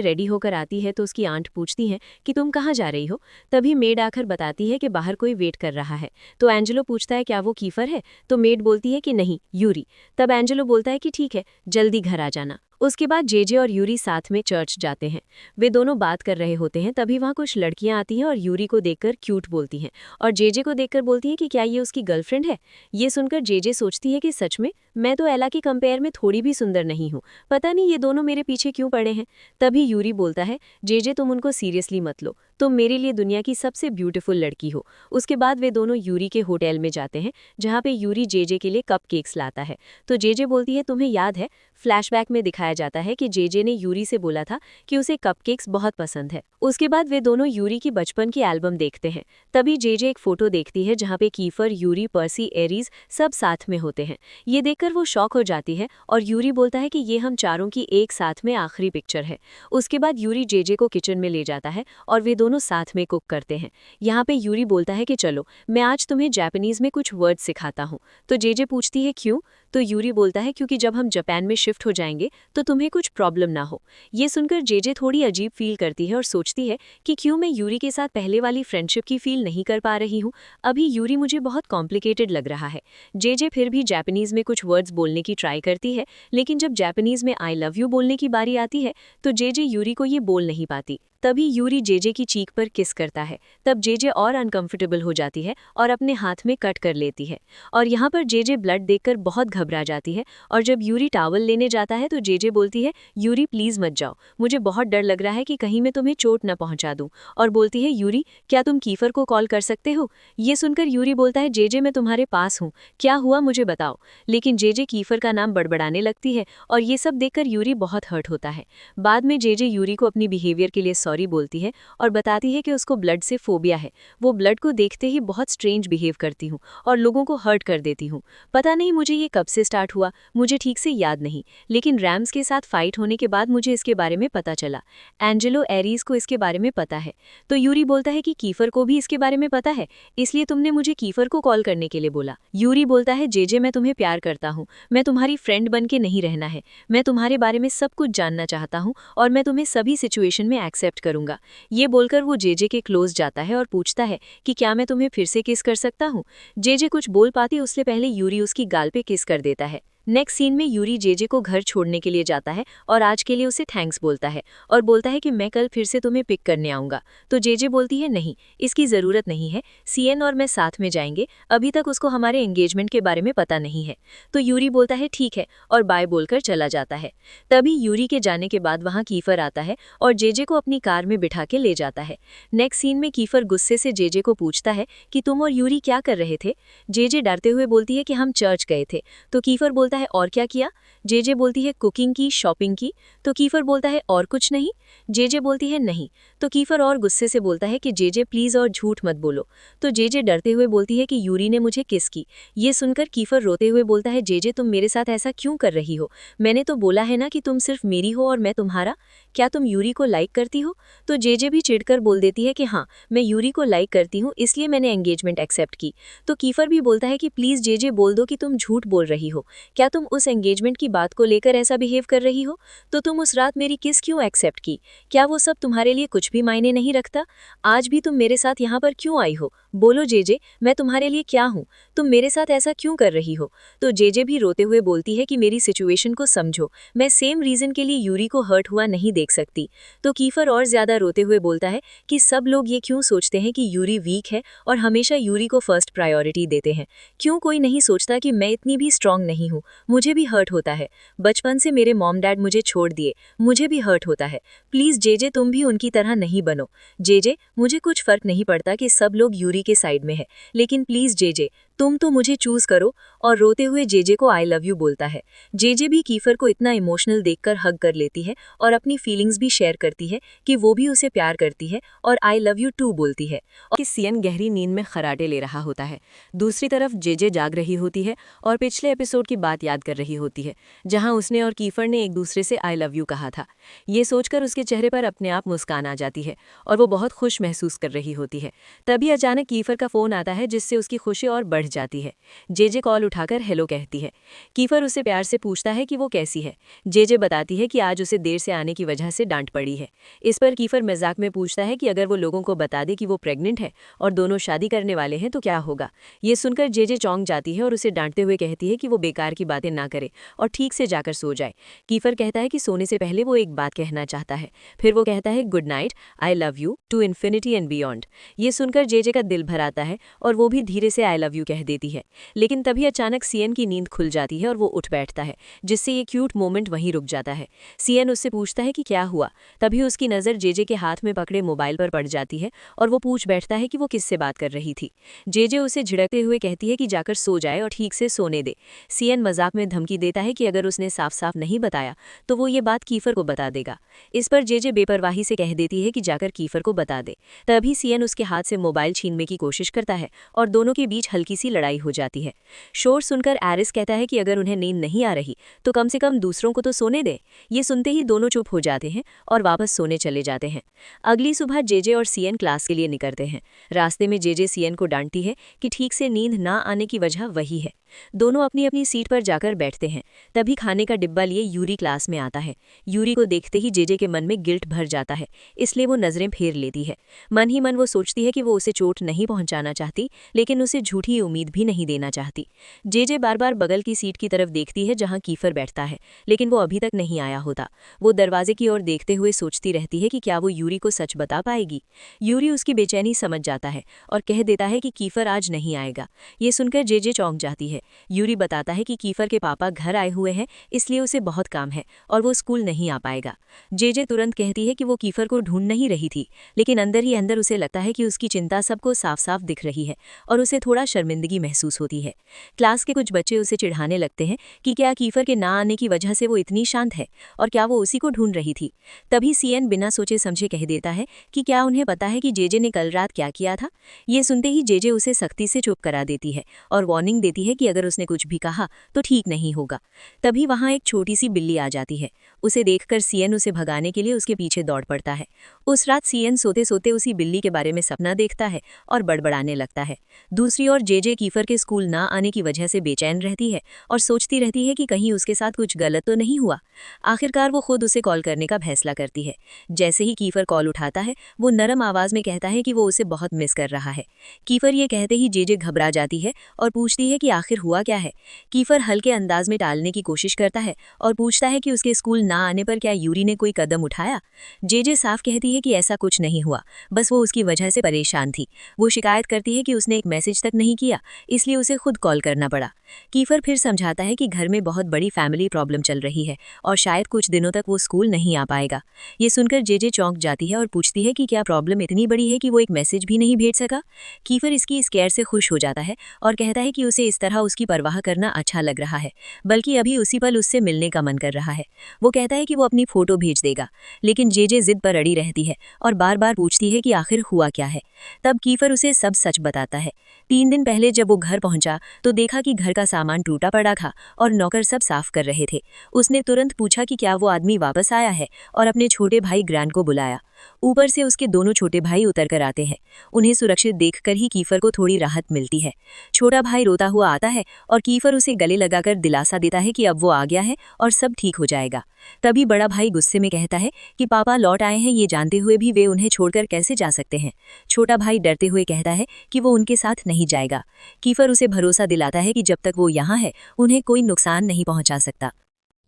रेडी होकर आती है तो उसकी आंट पूछती है कि तुम कहाँ जा रही हो? तभी मेड आकर बताती है कि बाहर कोई वेट कर रहा है। तो एंजेलो पूछता है क्या वो कीफर है? तो मेड बोलती है कि नहीं, यूरी। तब एंजेलो बोलता है कि ठीक है, जल्दी घर आ जाना। उसके बाद जेजे और यूरी साथ में चर्च जाते हैं। वे दोनों बात कर रहे होते हैं, तभी वहाँ कुछ लड़कियां आती हैं और यूरी को देखकर क्यूट बोलती हैं, और जेजे को देखकर बोलती हैं कि क्या ये उसकी गर्लफ्रेंड है। ये सुनकर जेजे सोचती है कि सच में मैं तो एला की कंपेयर में थोड़ी भी सुंदर नहीं हूँ, पता नहीं ये दोनों मेरे पीछे क्यों पड़े हैं। तभी यूरी बोलता है, जेजे तुम उनको सीरियसली मत लो, तुम मेरे लिए दुनिया की सबसे ब्यूटीफुल लड़की हो। उसके बाद वे दोनों यूरी के होटल में जाते हैं, जहाँ पे यूरी जेजे के लिए कपकेक्स लाता है। तो जेजे बोलती है, तुम्हें याद है फ्लैशबैक में दिखाया जाता है कि जेजे ने यूरी से बोला था कि उसे कपकेक्स बहुत पसंद है। उसके बाद वे दोनों यूरी की बचपन की एल्बम देखते हैं। तभी जेजे एक फोटो देखती है जहाँ पे कीफर, यूरी, पर्सी, एरीज सब साथ में होते हैं। ये देखकर वो शॉक हो जाती है और यूरी बोलता है कि ये हम चारों की एक साथ में आखिरी पिक्चर है। उसके बाद यूरी जेजे को किचन में ले जाता है और वे दोनों साथ में कुक करते हैं। यहाँ पे यूरी बोलता है कि चलो मैं आज तुम्हें जापानीज में कुछ वर्ड सिखाता हूँ। तो जेजे पूछती है क्यों? तो यूरी बोलता है क्योंकि जब हम जापान में शिफ्ट हो जाएंगे तो तुम्हें कुछ प्रॉब्लम ना हो। ये सुनकर जेजे थोड़ी अजीब फील करती है और सोचती है कि क्यों मैं यूरी के साथ पहले वाली फ्रेंडशिप की फील नहीं कर पा रही हूँ। अभी यूरी मुझे बहुत कॉम्प्लिकेटेड लग रहा है। जेजे फिर भी जापानीज में कुछ वर्ड्स बोलने की ट्राई करती है, लेकिन जब जापानीज में आई लव यू बोलने की बारी आती है तो जेजे यूरी को ये बोल नहीं पाती। तभी यूरी जेजे की चीख पर किस करता है। तब जेजे और अनकंफर्टेबल हो जाती है और अपने हाथ में कट कर लेती है, और यहाँ पर जेजे ब्लड देखकर बहुत घबरा जाती है। और जब यूरी टॉवल लेने जाता है तो जेजे बोलती है, यूरी प्लीज मत जाओ, मुझे बहुत डर लग रहा है कि कहीं मैं तुम्हें चोट न पहुंचा दूं। और बोलती है, यूरी क्या तुम कीफर को कॉल कर सकते हो? ये सुनकर यूरी बोलता है, जेजे मैं तुम्हारे पास हूँ, क्या हुआ मुझे बताओ। लेकिन जेजे कीफर का नाम बड़बड़ाने लगती है और ये सब देखकर यूरी बहुत हर्ट होता है। बाद में जेजे यूरी को अपनी बिहेवियर के लिए सॉरी बोलती है और बताती है कि उसको ब्लड से फोबिया है। वो ब्लड को देखते ही बहुत स्ट्रेंज बिहेव करती हूँ और लोगों को हर्ट कर देती हूँ। पता नहीं मुझे ये कब से स्टार्ट हुआ, मुझे ठीक से याद नहीं, लेकिन रैम्स के साथ फाइट होने के बाद मुझे इसके बारे में पता चला। एंजेलो एरीज को इसके बारे में पता है। तो यूरी बोलता है कि कीफर को भी इसके बारे में पता है, इसलिए तुमने मुझे कीफर को कॉल करने के लिए बोला। यूरी बोलता है, जेजे मैं तुम्हें प्यार करता हूँ, मैं तुम्हारी फ्रेंड बन के नहीं रहना है, मैं तुम्हारे बारे में सब कुछ जानना चाहता हूँ और मैं तुम्हें सभी सिचुएशन में एक्सेप्ट करूंगा। ये बोलकर वो जेजे के क्लोज जाता है और पूछता है कि क्या मैं तुम्हें फिर से किस कर सकता हूँ। जेजे कुछ बोल पाती उससे पहले यूरी उसकी गाल पे किस कर देता है। नेक्स्ट सीन में यूरी जेजे को घर छोड़ने के लिए जाता है और आज के लिए उसे थैंक्स बोलता है और बोलता है कि मैं कल फिर से तुम्हें पिक करने आऊंगा। तो जेजे बोलती है नहीं, इसकी ज़रूरत नहीं है, सीएन और मैं साथ में जाएंगे, अभी तक उसको हमारे एंगेजमेंट के बारे में पता नहीं है। तो यूरी बोलता है ठीक है और बाय बोलकर चला जाता है। तभी यूरी के जाने के बाद वहाँ कीफर आता है और जेजे को अपनी कार में बिठा के ले जाता है। नेक्स्ट सीन में कीफर गुस्से से जेजे को पूछता है कि तुम और यूरी क्या कर रहे थे। जेजे डरते हुए बोलती है कि हम चर्च गए थे। तो कीफर बोलता है और क्या किया। जेजे बोलती है कुकिंग की, शॉपिंग की। तो कीफर बोलता है और कुछ नहीं। जेजे बोलती है नहीं। तो कीफर और गुस्से से बोलता है कि जेजे प्लीज और झूठ मत बोलो। तो जेजे डरते हुए बोलती है कि यूरी ने मुझे किस की। ये सुनकर कीफर रोते हुए बोलता है जेजे तुम मेरे साथ ऐसा क्यों कर रही हो, मैंने तो बोला है ना कि तुम सिर्फ मेरी हो और मैं तुम्हारा, क्या तुम यूरी को लाइक करती हो। तो जेजे भी चिढ़कर बोल देती है कि हाँ, मैं यूरी को लाइक करती हूँ, इसलिए मैंने एंगेजमेंट एक्सेप्ट की। तो कीफर भी बोलता है कि प्लीज जेजे बोल दो कि तुम झूठ बोल रही हो, क्या तुम उस एंगेजमेंट की बात को लेकर ऐसा बिहेव कर रही हो। तो तुम उस रात मेरी किस क्यों एक्सेप्ट की, क्या वो सब तुम्हारे लिए कुछ भी मायने नहीं रखता। आज भी तुम मेरे साथ यहाँ पर क्यों आई हो, बोलो जेजे, मैं तुम्हारे लिए क्या हूँ, तुम मेरे साथ ऐसा क्यों कर रही हो। तो जेजे भी रोते हुए बोलती है कि मेरी सिचुएशन को समझो, मैं सेम रीजन के लिए यूरी को हर्ट हुआ नहीं देख सकती। तो कीफर और ज्यादा रोते हुए बोलता है कि सब लोग ये क्यों सोचते हैं कि यूरी वीक है और हमेशा यूरी को फर्स्ट प्रायोरिटी देते हैं, क्यों कोई नहीं सोचता कि मैं इतनी भी स्ट्रांग नहीं हूँ, मुझे भी हर्ट होता है, बचपन से मेरे मॉम डैड मुझे छोड़ दिए, मुझे भी हर्ट होता है, प्लीज जेजे तुम भी उनकी तरह नहीं बनो। जेजे मुझे कुछ फर्क नहीं पड़ता कि सब लोग यूरी के साइड में है, लेकिन प्लीज जेजे तुम तो मुझे चूज करो। और रोते हुए जेजे को आई लव यू बोलता है। जेजे भी कीफर को इतना इमोशनल देखकर हग कर लेती है और अपनी फीलिंग्स भी शेयर करती है कि वो भी उसे प्यार करती है और आई लव यू टू बोलती है। कि सीएन गहरी नींद में खराटे ले रहा होता है। दूसरी तरफ जेजे जाग रही होती है और पिछले एपिसोड की बात याद कर रही होती है, जहां उसने और कीफर ने एक दूसरे से आई लव यू कहा था। ये सोचकर उसके चेहरे पर अपने आप मुस्कान आ जाती है और वो बहुत खुश महसूस कर रही होती है। तभी अचानक कीफर का फोन आता है, जिससे उसकी खुशी और बढ़ जाती है। जेजे कॉल उठाकर हेलो कहती है। कीफर उससे प्यार से पूछता है कि वो कैसी है। जेजे बताती है कि आज उसे देर से आने की वजह से डांट पड़ी है। इस पर कीफर मजाक में पूछता है कि अगर वो लोगों को बता दे कि वो प्रेग्नेंट है और दोनों शादी करने वाले हैं तो क्या होगा। ये सुनकर जेजे चौंक जाती है और उसे डांटते हुए कहती है कि वो बेकार की बातें ना करे और ठीक से जाकर सो जाए। कीफर कहता है कि सोने से पहले वो एक बात कहना चाहता है। फिर वो कहता है good night, I love you to infinity and beyond. ये सुनकर जेजे का दिल भर आता है और वो भी धीरे से आई लव यू कह देती है। लेकिन तभी अचानक सीएन की नींद खुल जाती है और वो उठ बैठता है, जिससे ये क्यूट मोमेंट वहीं रुक जाता है। सीएन उससे पूछता है कि क्या हुआ। तभी उसकी नज़र जेजे के हाथ में पकड़े मोबाइल पर पड़ जाती है और वो पूछ बैठता है कि वो किससे बात कर रही थी। जेजे उसे झिड़कते हुए कहती है कि जाकर सो जाए और ठीक से सोने दे। सीएन मजाक में धमकी देता है कि अगर उसने साफ साफ नहीं बताया तो वो ये बात कीफर को बता देगा। इस पर जेजे बेपरवाही से कह देती है कि जाकर कीफर को बता दे। तभी सीएन उसके हाथ से मोबाइल छीनने की कोशिश करता है और दोनों के बीच हल्की सी लड़ाई हो जाती है। शोर सुनकर एरिस कहता है कि अगर उन्हें नींद नहीं आ रही तो कम से कम दूसरों को तो सोने दे। ये सुनते ही दोनों चुप हो जाते हैं और वापस सोने चले जाते हैं। अगली सुबह जेजे और सीएन क्लास के लिए निकलते हैं। रास्ते में जेजे सीएन को डांटती है कि ठीक से नींद ना आने की वजह वही है। दोनों अपनी अपनी सीट पर जाकर बैठते हैं। तभी खाने का डिब्बा लिए यूरी क्लास में आता है। यूरी को देखते ही जेजे के मन में गिल्ट भर जाता है, इसलिए वो नजरें फेर लेती है। मन ही मन वो सोचती है कि वो उसे चोट नहीं पहुंचाना चाहती, लेकिन उसे झूठी उम्मीद भी नहीं देना चाहती। जेजे बार बार बगल की सीट की तरफ देखती है जहां कीफर बैठता है, लेकिन वो अभी तक नहीं आया होता। वो दरवाजे की ओर देखते हुए सोचती रहती है कि क्या वो यूरी को सच बता पाएगी। यूरी उसकी बेचैनी समझ जाता है और कह देता है कि कीफर आज नहीं आएगा। ये सुनकर जेजे चौंक जाती है। यूरी बताता है कि कीफर के पापा घर आए हुए हैं, इसलिए उसे बहुत काम है और वो स्कूल नहीं आ पाएगा। जेजे तुरंत कहती है कि वो कीफर को ढूंढ नहीं रही थी, लेकिन अंदर ही अंदर उसे लगता है कि उसकी चिंता सबको साफ साफ दिख रही है और उसे थोड़ा शर्मिंदगी महसूस होती है। क्लास के कुछ बच्चे उसे चिढ़ाने लगते हैं कि क्या कीफर के ना आने की वजह से वो इतनी शांत है और क्या वो उसी को ढूंढ रही थी। तभी सीएन बिना सोचे समझे कह देता है कि क्या उन्हें पता है कि जेजे ने कल रात क्या किया था। ये सुनते ही जेजे उसे सख्ती से चुप करा देती है और वार्निंग देती है कि अगर उसने कुछ भी कहा तो ठीक नहीं होगा। तभी वहां एक छोटी सी बिल्ली आ जाती है। उसे देखकर सीएन उसे भगाने के लिए उसके पीछे दौड़ पड़ता है। उस रात सीएन सोते सोते उसी बिल्ली के बारे में सपना देखता है और बड़बड़ाने लगता है। दूसरी ओर जेजे कीफर के स्कूल ना आने की वजह वजह से बेचैन रहती है और सोचती रहती है कि कहीं उसके साथ कुछ गलत तो नहीं हुआ। आखिरकार वो खुद उसे कॉल करने का फैसला करती है। जैसे ही कीफर कॉल उठाता है, वो नरम आवाज में कहता है कि वो उसे बहुत मिस कर रहा है। कीफर ये कहते ही जेजे घबरा जाती है और पूछती है कि आखिर हुआ क्या है। कीफर हल्के अंदाज में टालने की कोशिश करता है और पूछता है कि उसके स्कूल ना आने पर क्या यूरी ने कोई कदम उठाया। जेजे साफ कहती है कि ऐसा कुछ नहीं हुआ, बस वो उसकी वजह से परेशान थी। वो शिकायत करती है कि उसने एक मैसेज तक नहीं किया, इसलिए उसे खुद कॉल करना पड़ा। कीफर फिर समझाता है कि घर में बहुत बड़ी फैमिली प्रॉब्लम चल रही है और शायद कुछ दिनों तक वो स्कूल नहीं आ पाएगा। ये सुनकर जेजे चौंक जाती है और पूछती है कि क्या प्रॉब्लम इतनी बड़ी है कि वो एक मैसेज भी नहीं भेज सका। कीफर इसकी इस केयर से खुश हो जाता है और कहता है कि उसे इस तरह उसकी परवाह करना अच्छा लग रहा है, बल्कि अभी उसी पल उससे मिलने का मन कर रहा है। वो कहता है कि वो अपनी फोटो भेज देगा, लेकिन जेजे जिद पर अड़ी रहती है और बार बार पूछती है कि आखिर हुआ क्या है। तब कीफर उसे सब सच बताता है। 3 दिन पहले जब वो घर पहुंचा तो देखा कि घर का सामान टूटा पड़ा था और नौकर सब साफ कर रहे थे। उसने तुरंत पूछा कि क्या वो आदमी वापस आया है और अपने छोटे भाई ग्रैंड को बुलाया। ऊपर से उसके दोनों छोटे भाई उतर कर आते हैं। उन्हें सुरक्षित देखकर ही कीफर को थोड़ी राहत मिलती है। छोटा भाई रोता हुआ आता है और कीफर उसे गले लगाकर दिलासा देता है कि अब वो आ गया है और सब ठीक हो जाएगा। तभी बड़ा भाई गुस्से में कहता है कि पापा लौट आए हैं, ये जानते हुए भी वे उन्हें छोड़कर कैसे जा सकते हैं। छोटा भाई डरते हुए कहता है कि वो उनके साथ नहीं जाएगा। कीफर उसे भरोसा दिलाता है कि जब तक वो यहाँ है उन्हें कोई नुकसान नहीं पहुंचा सकता।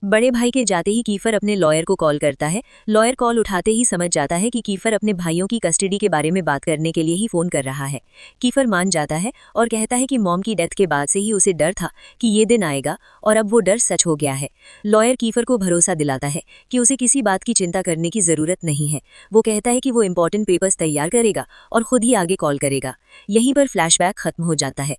बड़े भाई के जाते ही कीफर अपने लॉयर को कॉल करता है। लॉयर कॉल उठाते ही समझ जाता है कि कीफर अपने भाइयों की कस्टडी के बारे में बात करने के लिए ही फोन कर रहा है। कीफर मान जाता है और कहता है कि मॉम की डेथ के बाद से ही उसे डर था कि ये दिन आएगा और अब वो डर सच हो गया है। लॉयर कीफर को भरोसा दिलाता है कि उसे किसी बात की चिंता करने की जरूरत नहीं है। वो कहता है कि वो इंपॉर्टेंट पेपर्स तैयार करेगा और खुद ही आगे कॉल करेगा। यहीं पर फ्लैशबैक खत्म हो जाता है।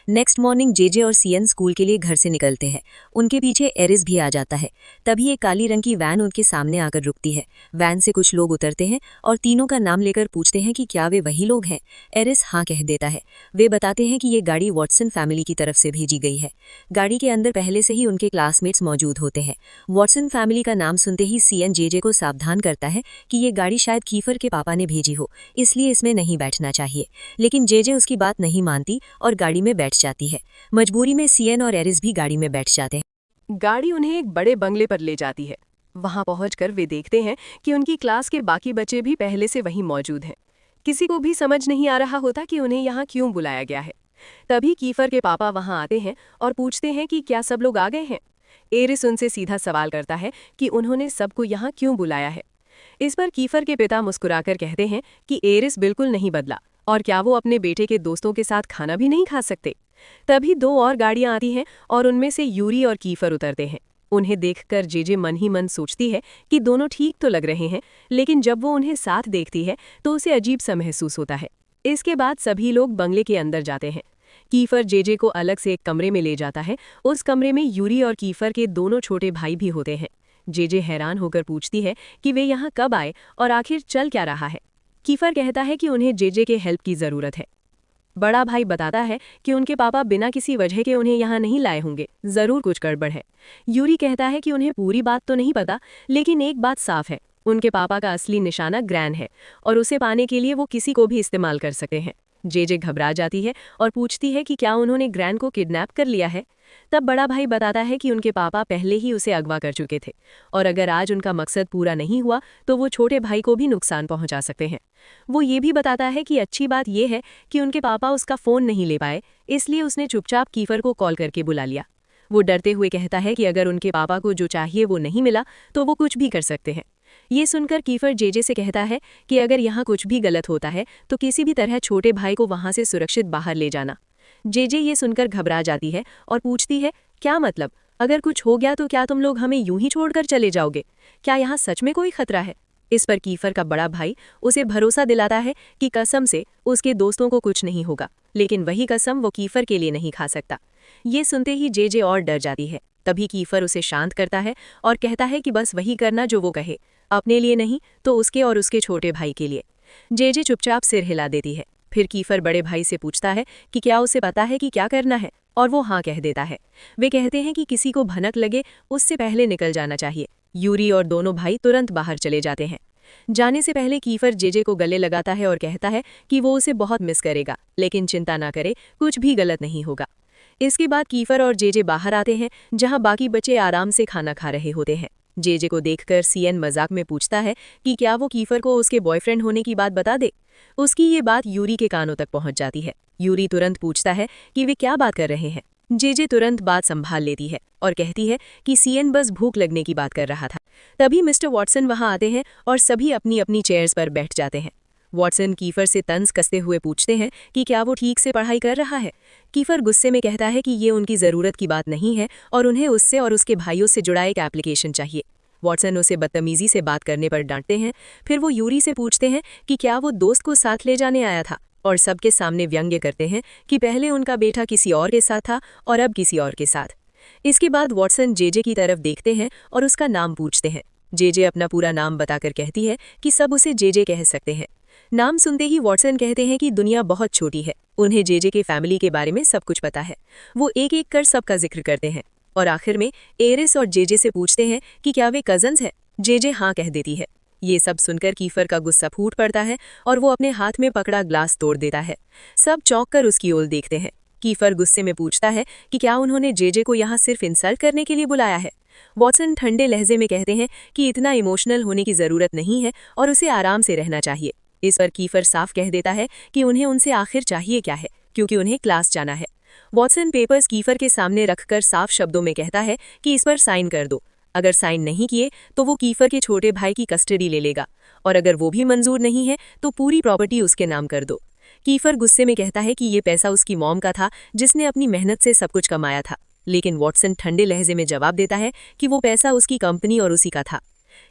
नेक्स्ट मॉर्निंग जेजे और सीएन स्कूल के लिए घर से निकलते हैं। उनके पीछे एरिस भी आ जाता है। तभी एक काली रंग की वैन उनके सामने आकर रुकती है। वैन से कुछ लोग उतरते हैं और तीनों का नाम लेकर पूछते हैं कि क्या वे वही लोग हैं। एरिस हाँ कह देता है। वे बताते हैं कि ये गाड़ी वॉटसन फैमिली की तरफ से भेजी गई है। गाड़ी के अंदर पहले से ही उनके क्लासमेट्स मौजूद होते हैं। वॉटसन फैमिली का नाम सुनते ही सीएन जेजे को सावधान करता है कि ये गाड़ी शायद कीफर के पापा ने भेजी हो, इसलिए इसमें नहीं बैठना चाहिए। लेकिन जेजे उसकी बात नहीं मानती और गाड़ी में बैठ जाती है। मजबूरी में सीएन और एरिस भी गाड़ी में बैठ जाते हैं। गाड़ी उन्हें एक बड़े बंगले पर ले जाती है। वहां पहुंचकर वे देखते हैं कि उनकी क्लास के बाकी बच्चे भी पहले से वहीं मौजूद हैं। किसी को भी समझ नहीं आ रहा होता कि उन्हें यहाँ क्यों बुलाया गया है। तभी कीफर के पापा वहां आते हैं और पूछते हैं कि क्या सब लोग आ गए हैं। एरिस उनसे सीधा सवाल करता है कि उन्होंने सबको यहाँ क्यों बुलाया है। इस पर कीफर के पिता मुस्कुराकर कहते हैं कि एरिस बिल्कुल नहीं बदला और क्या वो अपने बेटे के दोस्तों के साथ खाना भी नहीं खा सकते। तभी 2 और गाड़ियां आती हैं और उनमें से यूरी और कीफर उतरते हैं। उन्हें देखकर जेजे मन ही मन सोचती है कि दोनों ठीक तो लग रहे हैं, लेकिन जब वो उन्हें साथ देखती है तो उसे अजीब सा महसूस होता है। इसके बाद सभी लोग बंगले के अंदर जाते हैं। कीफर जेजे को अलग से एक कमरे में ले जाता है। उस कमरे में यूरी और कीफर के दोनों छोटे भाई भी होते हैं। जेजे हैरान होकर पूछती है कि वे यहाँ कब आए और आखिर चल क्या रहा है। कीफर कहता है कि उन्हें जेजे के हेल्प की ज़रूरत है। बड़ा भाई बताता है कि उनके पापा बिना किसी वजह के उन्हें यहाँ नहीं लाए होंगे, ज़रूर कुछ गड़बड़ है। यूरी कहता है कि उन्हें पूरी बात तो नहीं पता, लेकिन एक बात साफ है, उनके पापा का असली निशाना ग्रैन है और उसे पाने के लिए वो किसी को भी इस्तेमाल कर सकते हैं। जेजे घबरा जाती है और पूछती है कि क्या उन्होंने ग्रैन को किडनैप कर लिया है। तब बड़ा भाई बताता है कि उनके पापा पहले ही उसे अगवा कर चुके थे और अगर आज उनका मकसद पूरा नहीं हुआ तो वो छोटे भाई को भी नुकसान पहुंचा सकते हैं। वो ये भी बताता है कि अच्छी बात यह है कि उनके पापा उसका फ़ोन नहीं ले पाए, इसलिए उसने चुपचाप कीफर को कॉल करके बुला लिया। वो डरते हुए कहता है कि अगर उनके पापा को जो चाहिए वो नहीं मिला तो वो कुछ भी कर सकते हैं। ये सुनकर कीफर जेजे से कहता है कि अगर यहाँ कुछ भी गलत होता है तो किसी भी तरह छोटे भाई को वहाँ से सुरक्षित बाहर ले जाना। जेजे ये सुनकर घबरा जाती है और पूछती है, क्या मतलब, अगर कुछ हो गया तो क्या तुम लोग हमें यूं ही छोड़कर चले जाओगे? क्या यहाँ सच में कोई खतरा है? इस पर कीफर का बड़ा भाई उसे भरोसा दिलाता है कि कसम से उसके दोस्तों को कुछ नहीं होगा, लेकिन वही कसम वो कीफर के लिए नहीं खा सकता। ये सुनते ही जेजे और डर जाती है। तभी कीफर उसे शांत करता है और कहता है कि बस वही करना जो वो कहे, अपने लिए नहीं तो उसके और उसके छोटे भाई के लिए। जेजे चुपचाप सिर हिला देती है। फिर कीफर बड़े भाई से पूछता है कि क्या उसे पता है कि क्या करना है, और वो हाँ कह देता है। वे कहते हैं कि किसी को भनक लगे उससे पहले निकल जाना चाहिए। यूरी और दोनों भाई तुरंत बाहर चले जाते हैं। जाने से पहले कीफर जेजे को गले लगाता है और कहता है कि वो उसे बहुत मिस करेगा, लेकिन चिंता ना करे, कुछ भी गलत नहीं होगा। इसके बाद कीफर और जेजे बाहर आते हैं, जहां बाकी बच्चे आराम से खाना खा रहे होते हैं। जेजे को देखकर सीएन मजाक में पूछता है कि क्या वो कीफर को उसके बॉयफ्रेंड होने की बात बता दे। उसकी ये बात यूरी के कानों तक पहुंच जाती है। यूरी तुरंत पूछता है कि वे क्या बात कर रहे हैं। जेजे तुरंत बात संभाल लेती है और कहती है कि सीएन बस भूख लगने की बात कर रहा था। तभी मिस्टर वॉटसन वहां आते हैं और सभी अपनी अपनी चेयर्स पर बैठ जाते हैं। वॉटसन कीफर से तंज कसते हुए पूछते हैं कि क्या वो ठीक से पढ़ाई कर रहा है। कीफर गुस्से में कहता है कि ये उनकी ज़रूरत की बात नहीं है और उन्हें उससे और उसके भाइयों से जुड़ा एक एप्लीकेशन चाहिए। वॉटसन उसे बदतमीजी से बात करने पर डांटते हैं। फिर वो यूरी से पूछते हैं कि क्या वो दोस्त को साथ ले जाने आया था, और सबके सामने व्यंग्य करते हैं कि पहले उनका बेटा किसी और के साथ था और अब किसी और के साथ। इसके बाद वॉटसन जेजे की तरफ देखते हैं और उसका नाम पूछते हैं। जेजे अपना पूरा नाम बताकर कहती है कि सब उसे जेजे कह सकते हैं। नाम सुनते ही वॉटसन कहते हैं कि दुनिया बहुत छोटी है, उन्हें जेजे के फैमिली के बारे में सब कुछ पता है। वो एक एक कर सबका जिक्र करते हैं और आखिर में एरिस और जेजे से पूछते हैं कि क्या वे कजन्स हैं। जेजे हाँ कह देती है। ये सब सुनकर कीफर का गुस्सा फूट पड़ता है और वो अपने हाथ में पकड़ा ग्लास तोड़ देता है। सब चौंक कर उसकी ओर देखते हैं। कीफर गुस्से में पूछता है कि क्या उन्होंने जेजे को यहाँ सिर्फ इंसल्ट करने के लिए बुलाया है। वॉटसन ठंडे लहजे में कहते हैं कि इतना इमोशनल होने की ज़रूरत नहीं है और उसे आराम से रहना चाहिए। इस पर कीफर साफ कह देता है कि उन्हें उनसे आखिर चाहिए क्या है, क्योंकि उन्हें क्लास जाना है। वॉटसन पेपर्स कीफर के सामने रखकर साफ शब्दों में कहता है कि इस पर साइन कर दो। अगर साइन नहीं किए तो वो कीफर के छोटे भाई की कस्टडी ले लेगा, और अगर वो भी मंजूर नहीं है तो पूरी प्रॉपर्टी उसके नाम कर दो। कीफर गुस्से में कहता है कि ये पैसा उसकी मॉम का था, जिसने अपनी मेहनत से सब कुछ कमाया था। लेकिन वॉटसन ठंडे लहजे में जवाब देता है कि वो पैसा उसकी कंपनी और उसी का था।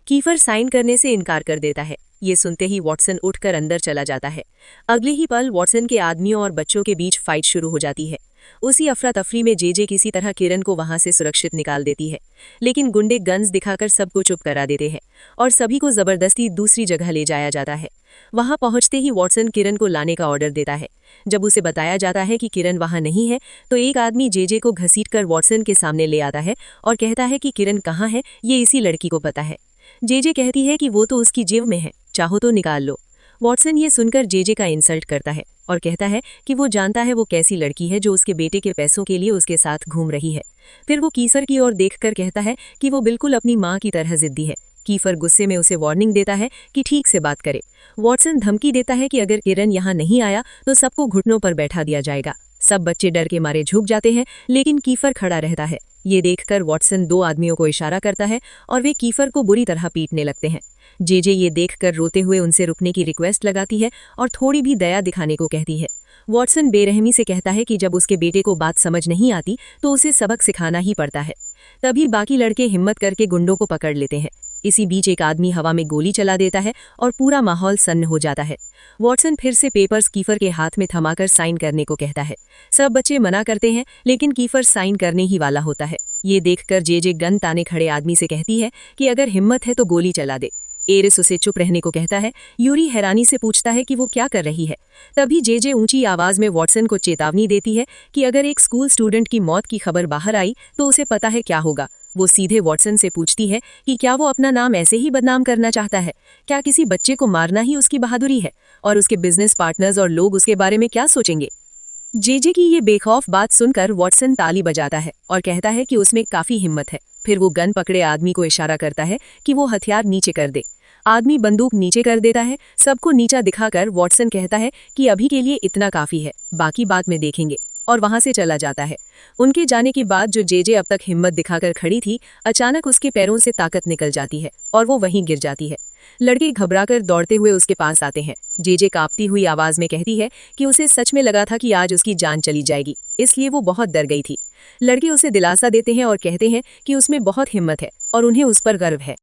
कीफर साइन करने से इनकार कर देता है। ये सुनते ही वॉटसन उठकर अंदर चला जाता है। अगले ही पल वॉटसन के आदमियों और बच्चों के बीच फाइट शुरू हो जाती है। उसी अफरा तफरी में जेजे किसी तरह किरण को वहां से सुरक्षित निकाल देती है, लेकिन गुंडे गन्स दिखाकर सबको चुप करा देते हैं और सभी को जबरदस्ती दूसरी जगह ले जाया जाता है। वहां पहुंचते ही वॉटसन किरण को लाने का ऑर्डर देता है। जब उसे बताया जाता है कि किरण वहां नहीं है, तो एक आदमी जेजे को घसीटकर वॉटसन के सामने ले आता है और कहता है कि किरण कहाँ है, ये इसी लड़की को पता है। जेजे कहती है कि वो तो उसकी जेब में है, चाहो तो निकाल लो। वॉटसन ये सुनकर जेजे का इंसल्ट करता है और कहता है कि वो जानता है वो कैसी लड़की है जो उसके बेटे के पैसों के लिए उसके साथ घूम रही है। फिर वो कीफर की ओर देखकर कहता है कि वो बिल्कुल अपनी माँ की तरह जिद्दी है। कीफर गुस्से में उसे वार्निंग देता है कि ठीक से बात करे। वॉटसन धमकी देता है कि अगर किरण यहाँ नहीं आया तो सबको घुटनों पर बैठा दिया जाएगा। सब बच्चे डर के मारे झुक जाते हैं, लेकिन कीफर खड़ा रहता है। ये देखकर वॉटसन दो आदमियों को इशारा करता है और वे कीफर को बुरी तरह पीटने लगते हैं। जेजे ये देखकर रोते हुए उनसे रुकने की रिक्वेस्ट लगाती है और थोड़ी भी दया दिखाने को कहती है। वॉटसन बेरहमी से कहता है कि जब उसके बेटे को बात समझ नहीं आती तो उसे सबक सिखाना ही पड़ता है। तभी बाकी लड़के हिम्मत करके गुंडों को पकड़ लेते हैं। इसी बीच एक आदमी हवा में गोली चला देता है और पूरा माहौल सन्न हो जाता है। वॉटसन फिर से पेपर्स कीफर के हाथ में थमाकर साइन करने को कहता है। सब बच्चे मना करते हैं, लेकिन कीफर साइन करने ही वाला होता है। ये देखकर जेजे गन ताने खड़े आदमी से कहती है कि अगर हिम्मत है तो गोली चला दे। एरिस उसे चुप रहने को कहता है। यूरी हैरानी से पूछता है कि वो क्या कर रही है। तभी जेजे ऊंची आवाज में वॉटसन को चेतावनी देती है कि अगर एक स्कूल स्टूडेंट की मौत की खबर बाहर आई तो उसे पता है क्या होगा। वो सीधे वॉटसन से पूछती है कि क्या वो अपना नाम ऐसे ही बदनाम करना चाहता है, क्या किसी बच्चे को मारना ही उसकी बहादुरी है, और उसके बिजनेस पार्टनर्स और लोग उसके बारे में क्या सोचेंगे। जेजे की ये बेखौफ बात सुनकर वॉटसन ताली बजाता है और कहता है कि उसमें काफी हिम्मत है। फिर वो गन पकड़े आदमी को इशारा करता है कि वो हथियार नीचे कर दे। आदमी बंदूक नीचे कर देता है। सबको नीचा दिखाकर वॉटसन कहता है कि अभी के लिए इतना काफी है, बाकी बाद में देखेंगे, और वहां से चला जाता है। उनके जाने के बाद जो जेजे अब तक हिम्मत दिखाकर खड़ी थी, अचानक उसके पैरों से ताकत निकल जाती है और वो वहीं गिर जाती है। लड़के घबराकर दौड़ते हुए उसके पास आते हैं। जेजे कांपती हुई आवाज में कहती है कि उसे सच में लगा था कि आज उसकी जान चली जाएगी, इसलिए वो बहुत डर गई थी। लड़के उसे दिलासा देते हैं और कहते हैं कि उसमें बहुत हिम्मत है और उन्हें उस पर गर्व है।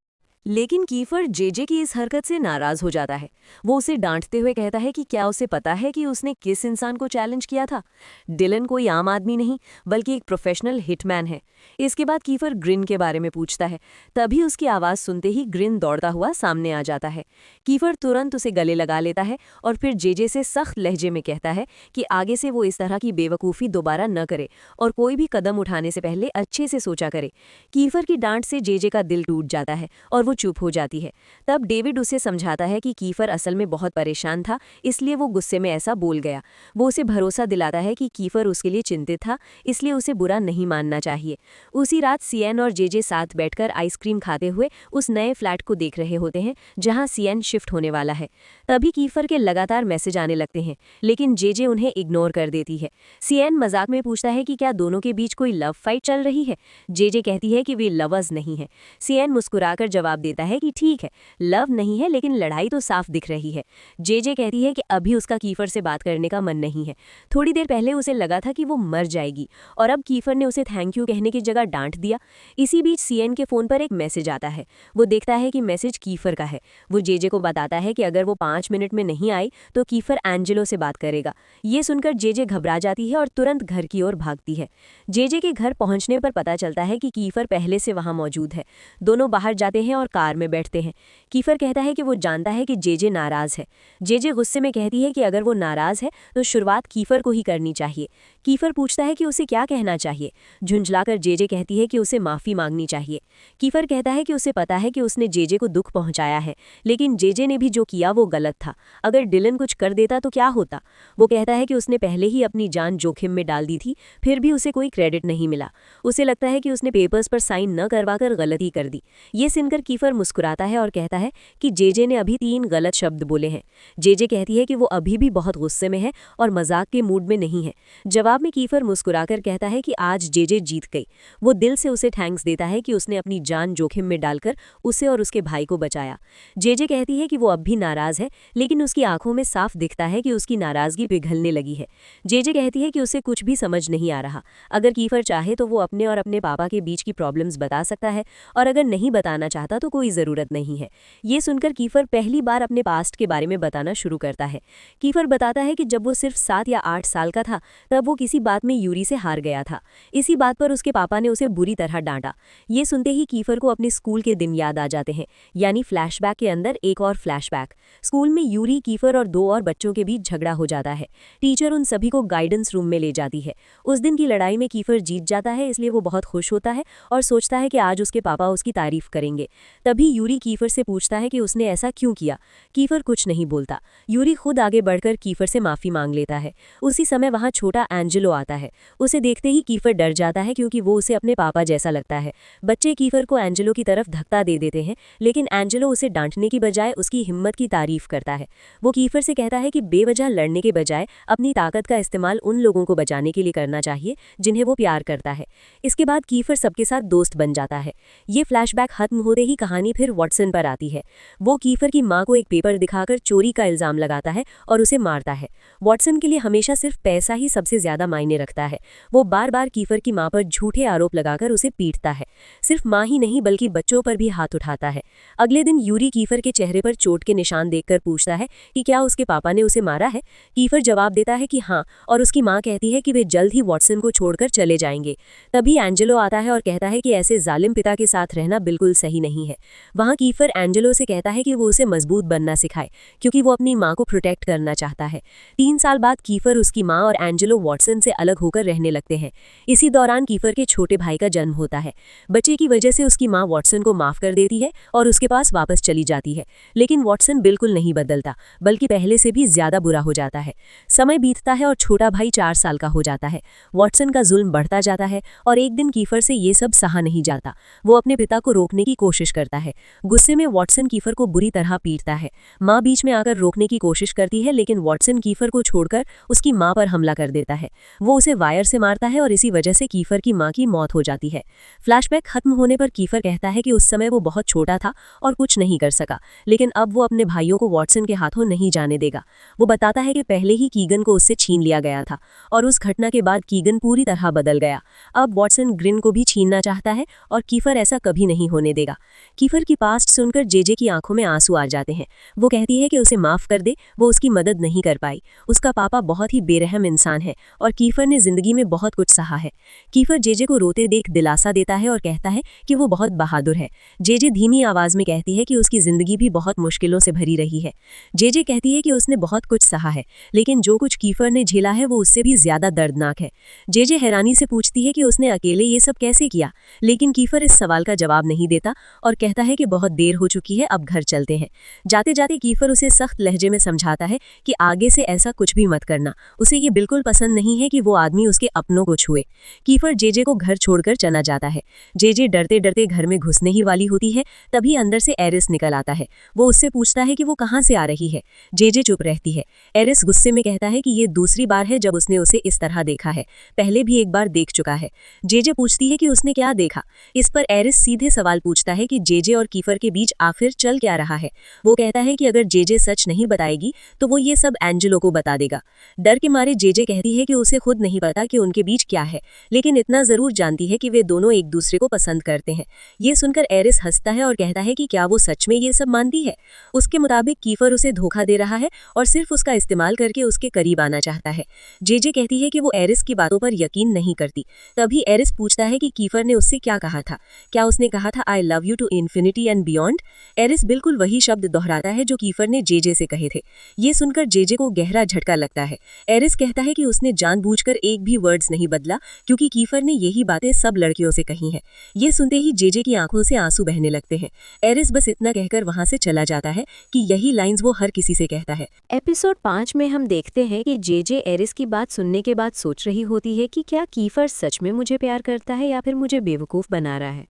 लेकिन कीफर जेजे की इस हरकत से नाराज हो जाता है। वो उसे डांटते हुए कहता है कि क्या उसे पता है कि उसने किस इंसान को चैलेंज किया था। डिलन कोई आम आदमी नहीं, बल्कि एक प्रोफेशनल हिटमैन है। इसके बाद कीफर ग्रिन के बारे में पूछता है। तभी उसकी आवाज़ सुनते ही ग्रिन दौड़ता हुआ सामने आ जाता है। कीफर तुरंत उसे गले लगा लेता है और फिर जेजे से सख्त लहजे में कहता है कि आगे से वो इस तरह की बेवकूफ़ी दोबारा न करे और कोई भी कदम उठाने से पहले अच्छे से सोचा करे। कीफर की डांट से जेजे का दिल टूट जाता है और वो वो चुप हो जाती है। तब डेविड उसे समझाता है कि कीफर असल में बहुत परेशान था, इसलिए वो गुस्से में ऐसा बोल गया। वो उसे भरोसा दिलाता है कि कीफर उसके लिए चिंतित था, इसलिए उसे बुरा नहीं मानना चाहिए। उसी रात सियन और जेजे साथ बैठकर आइसक्रीम खाते हुए उस नए फ्लैट को देख रहे होते हैं जहां सियन शिफ्ट होने वाला है। तभी कीफर के लगातार मैसेज आने लगते हैं, लेकिन जेजे उन्हें इग्नोर कर देती है। सियन मजाक में पूछता है कि क्या दोनों के बीच कोई लव फाइट चल रही है। जेजे कहती है कि वे लवर्स नहीं है। सियन मुस्कुराकर जवाब देता है कि ठीक है, लव नहीं है, लेकिन लड़ाई तो साफ दिख रही है। जेजे कहती है कि अभी उसका कीफर से बात करने का मन नहीं है। थोड़ी देर पहले उसे लगा था कि वो मर जाएगी और अब कीफर ने उसे थैंक यू कहने की जगह डांट दिया। इसी बीच सियन के फोन पर एक मैसेज आता है। वो देखता है कि मैसेज कीफर का है। वो जेजे को बताता है कि अगर वो 5 मिनट में नहीं आई तो कीफर एंजेलो से बात करेगा। ये सुनकर जेजे घबरा जाती है और तुरंत घर की ओर भागती है। जेजे के घर पहुंचने पर पता चलता है कि कीफर पहले से वहां मौजूद है। दोनों बाहर जाते हैं और कार में बैठते हैं। कीफर कहता है कि वो जानता है कि जेजे नाराज है। जेजे गुस्से में कहती है कि अगर वो नाराज है तो शुरुआत कीफर को ही करनी चाहिए। कीफर पूछता है कि उसे क्या कहना चाहिए। झुंझलाकर जेजे कहती है कि उसे माफी मांगनी चाहिए। कीफर कहता है कि उसे पता है कि उसने जेजे को दुख पहुंचाया है, लेकिन जेजे ने भी जो किया वो गलत था। अगर डिलन कुछ कर देता तो क्या होता। वो कहता है कि उसने पहले ही अपनी जान जोखिम में डाल दी थी, फिर भी उसे कोई क्रेडिट नहीं मिला। उसे लगता है कि उसने पेपर्स पर साइन न करवाकर गलती कर दी। ये सुनकर कीफर मुस्कुराता है और कहता है कि जेजे ने अभी 3 गलत शब्द बोले हैं। जेजे कहती है कि वो अभी भी बहुत गुस्से में है और मजाक के मूड में नहीं है। जवाब में कीफर मुस्कुराकर कहता है कि आज जेजे जीत गई। वो दिल से उसे थैंक्स देता है कि उसने अपनी जान जोखिम में डालकर उसे और उसके भाई को बचाया। जेजे कहती है कि वो अब भी नाराज है, लेकिन उसकी आंखों में साफ दिखता है कि उसकी नाराजगी पिघलने लगी है। जेजे कहती है कि उसे कुछ भी समझ नहीं आ रहा। अगर कीफर चाहे तो वो अपने और अपने पापा के बीच की प्रॉब्लम्स बता सकता है, और अगर नहीं बताना चाहता तो कोई ज़रूरत नहीं है। ये सुनकर कीफर पहली बार अपने पास्ट के बारे में बताना शुरू करता है। कीफर बताता है कि जब वो सिर्फ 7 या 8 साल का था तब वो किसी बात में यूरी से हार गया था। इसी बात पर उसके पापा ने उसे बुरी तरह डांटा। ये सुनते ही कीफर को अपने स्कूल के दिन याद आ जाते हैं, यानी फ्लैशबैक के अंदर एक और फ्लैशबैक। स्कूल में यूरी, कीफर और 2 और बच्चों के बीच झगड़ा हो जाता है। टीचर उन सभी को गाइडेंस रूम में ले जाती है। उस दिन की लड़ाई में कीफर जीत जाता है, इसलिए वो बहुत खुश होता है और सोचता है कि आज उसके पापा उसकी तारीफ करेंगे। तभी यूरी कीफर से पूछता है कि उसने ऐसा क्यों किया। कीफर कुछ नहीं बोलता। यूरी खुद आगे बढ़कर कीफर से माफी मांग लेता है। उसी समय वहां छोटा एंजेलो आता है। उसे देखते ही कीफर डर जाता है क्योंकि वो उसे अपने पापा जैसा लगता है। बच्चे कीफर को एंजेलो की तरफ धक्का दे देते हैं, लेकिन एंजेलो उसे डांटने की बजाय उसकी हिम्मत की तारीफ करता है। वो कीफर से कहता है कि बेवजह लड़ने के बजाय अपनी ताकत का इस्तेमाल उन लोगों को बचाने के लिए करना चाहिए जिन्हें वो प्यार करता है। इसके बाद कीफर सबके साथ दोस्त बन जाता है। ये फ्लैशबैक खत्म होते ही कहानी फिर वॉटसन पर आती है। वो कीफर की माँ को एक पेपर दिखाकर चोरी का इल्जाम लगाता है और उसे मारता है। वॉटसन के लिए हमेशा सिर्फ पैसा ही सबसे ज्यादा मायने रखता है। वो बार बार कीफर की माँ पर झूठे आरोप लगाकर उसे पीटता है। सिर्फ माँ ही नहीं बल्कि बच्चों पर भी हाथ उठाता है। अगले दिन यूरी कीफर के चेहरे पर चोट के निशान देखकर पूछता है कि क्या उसके पापा ने उसे मारा है। कीफर जवाब देता है कि हाँ, और उसकी माँ कहती है कि वे जल्द ही वॉटसन को छोड़कर चले जाएंगे। तभी एंजेलो आता है और कहता है कि ऐसे जालिम पिता के साथ रहना बिल्कुल सही नहीं है। वहाँ कीफर एंजेलो से कहता है कि वो उसे मजबूत बनना सिखाए, क्योंकि वो अपनी माँ को प्रोटेक्ट करना चाहता है। 3 साल बाद कीफर, उसकी माँ और एंजेलो वॉटसन से अलग होकर रहने लगते हैं। इसी दौरान कीफर के छोटे भाई का जन्म होता है। बच्चे की वजह से उसकी माँ वॉटसन को माफ कर देती है और उसके पास वापस चली जाती है, लेकिन वॉटसन बिल्कुल नहीं बदलता, बल्कि पहले से भी ज्यादा बुरा हो जाता है। समय बीतता है और छोटा भाई 4 साल का हो जाता है। वॉटसन का जुल्म बढ़ता जाता है और एक दिन कीफर से ये सब सहा नहीं जाता। वो अपने पिता को रोकने की कोशिश करता है। गुस्से में वॉटसन कीफर को बुरी तरह पीटता है। माँ बीच में आकर रोकने की कोशिश करती है, लेकिन वॉटसन कीफर को छोड़कर उसकी माँ पर हमला कर देता है। वो उसे वायर से मारता है और इसी वजह से कीफर की माँ की मौत हो जाती है। फ्लैशबैक खत्म होने पर कीफर कहता है कि उस समय वो बहुत छोटा था और कुछ नहीं कर सका, लेकिन अब वो अपने भाइयों को वॉटसन के हाथों नहीं जाने देगा। वो बताता है कि पहले ही कीगन को उससे छीन लिया गया था और उस घटना के बाद कीगन पूरी तरह बदल गया। अब वॉटसन ग्रिन को भी छीनना चाहता है और कीफर ऐसा कभी नहीं होने देगा। कीफर की पास्ट सुनकर जेजे की आंखों में आंसू आ जाते हैं। वो कहती है कि उसे माफ कर दे, वो उसकी मदद नहीं कर पाई। उसका पापा बहुत ही बेरहम इंसान है और कीफर ने जिंदगी में बहुत कुछ सहा है। कीफर जेजे को रोते देख दिलासा देता है और कहता है कि वो बहुत बहादुर है। जेजे धीमी आवाज में कहती है कि उसकी जिंदगी भी बहुत मुश्किलों से भरी रही है। जेजे कहती है कि उसने बहुत कुछ सहा है, लेकिन जो कुछ कीफर ने झेला है वो उससे भी ज्यादा दर्दनाक है। जेजे हैरानी से पूछती है कि उसने अकेले ये सब कैसे किया, लेकिन कीफर इस सवाल का जवाब नहीं देता और कहता कहता है कि बहुत देर हो चुकी है, अब घर चलते हैं। जाते जाते कीफर उसे सख्त लहजे में समझाता है कि आगे से ऐसा कुछ भी मत करना, उसे ये बिल्कुल पसंद नहीं है कि वो आदमी उसके अपनों को छुए। कीफर जेजे को घर छोड़कर चला जाता है। जेजे डरते डरते घर में घुसने ही वाली होती है, तभी अंदर से एरिस निकल आता है। वो उससे पूछता है कि वो कहाँ से आ रही है। जेजे चुप रहती है। एरिस गुस्से में कहता है कि ये दूसरी बार है जब उसने उसे इस तरह देखा है, पहले भी एक बार देख चुका है। जेजे पूछती है कि उसने क्या देखा। इस पर एरिस सीधे सवाल पूछता है कि जेजे और कीफर के बीच आखिर चल क्या रहा है। वो कहता है कि अगर जेजे सच नहीं बताएगी तो वो ये सब एंजेलो को बता देगा। डर के मारे जेजे कहती है कि उसे खुद नहीं पता कि उनके बीच क्या है, लेकिन इतना जरूर जानती है कि वे दोनों एक दूसरे को पसंद करते हैं। ये सुनकर एरिस हंसता है और कहता है कि क्या वो सच में ये सब मानती है। उसके मुताबिक कीफर उसे धोखा दे रहा है और सिर्फ उसका इस्तेमाल करके उसके करीब आना चाहता है। जेजे कहती है कि वो एरिस की बातों पर यकीन नहीं करती। तभी एरिस पूछता है कि कीफर ने उससे क्या कहा था। क्या उसने कहा था I love you to infinity and beyond. एरिस बिल्कुल वही शब्द दोहराता है जो कीफर ने जेजे से कहे थे। ये सुनकर जेजे को गहरा झटका लगता है। एरिस कहता है कि उसने जानबूझकर एक भी वर्ड्स नहीं बदला, क्योंकि कीफर ने यही बातें सब लड़कियों से कही हैं। ये सुनते ही जेजे की आंखों से आंसू बहने लगते हैं। एरिस बस इतना कहकर वहां से चला जाता है कि यही लाइंस वो हर किसी से कहता है। एपिसोड 5 में हम देखते हैं कि जेजे एरिस की बात सुनने के बाद सोच रही होती है कि क्या कीफर सच में मुझे प्यार करता है या फिर मुझे बेवकूफ़ बना रहा है।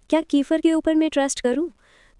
क्या कीफर के ऊपर मैं ट्रस्ट करूं?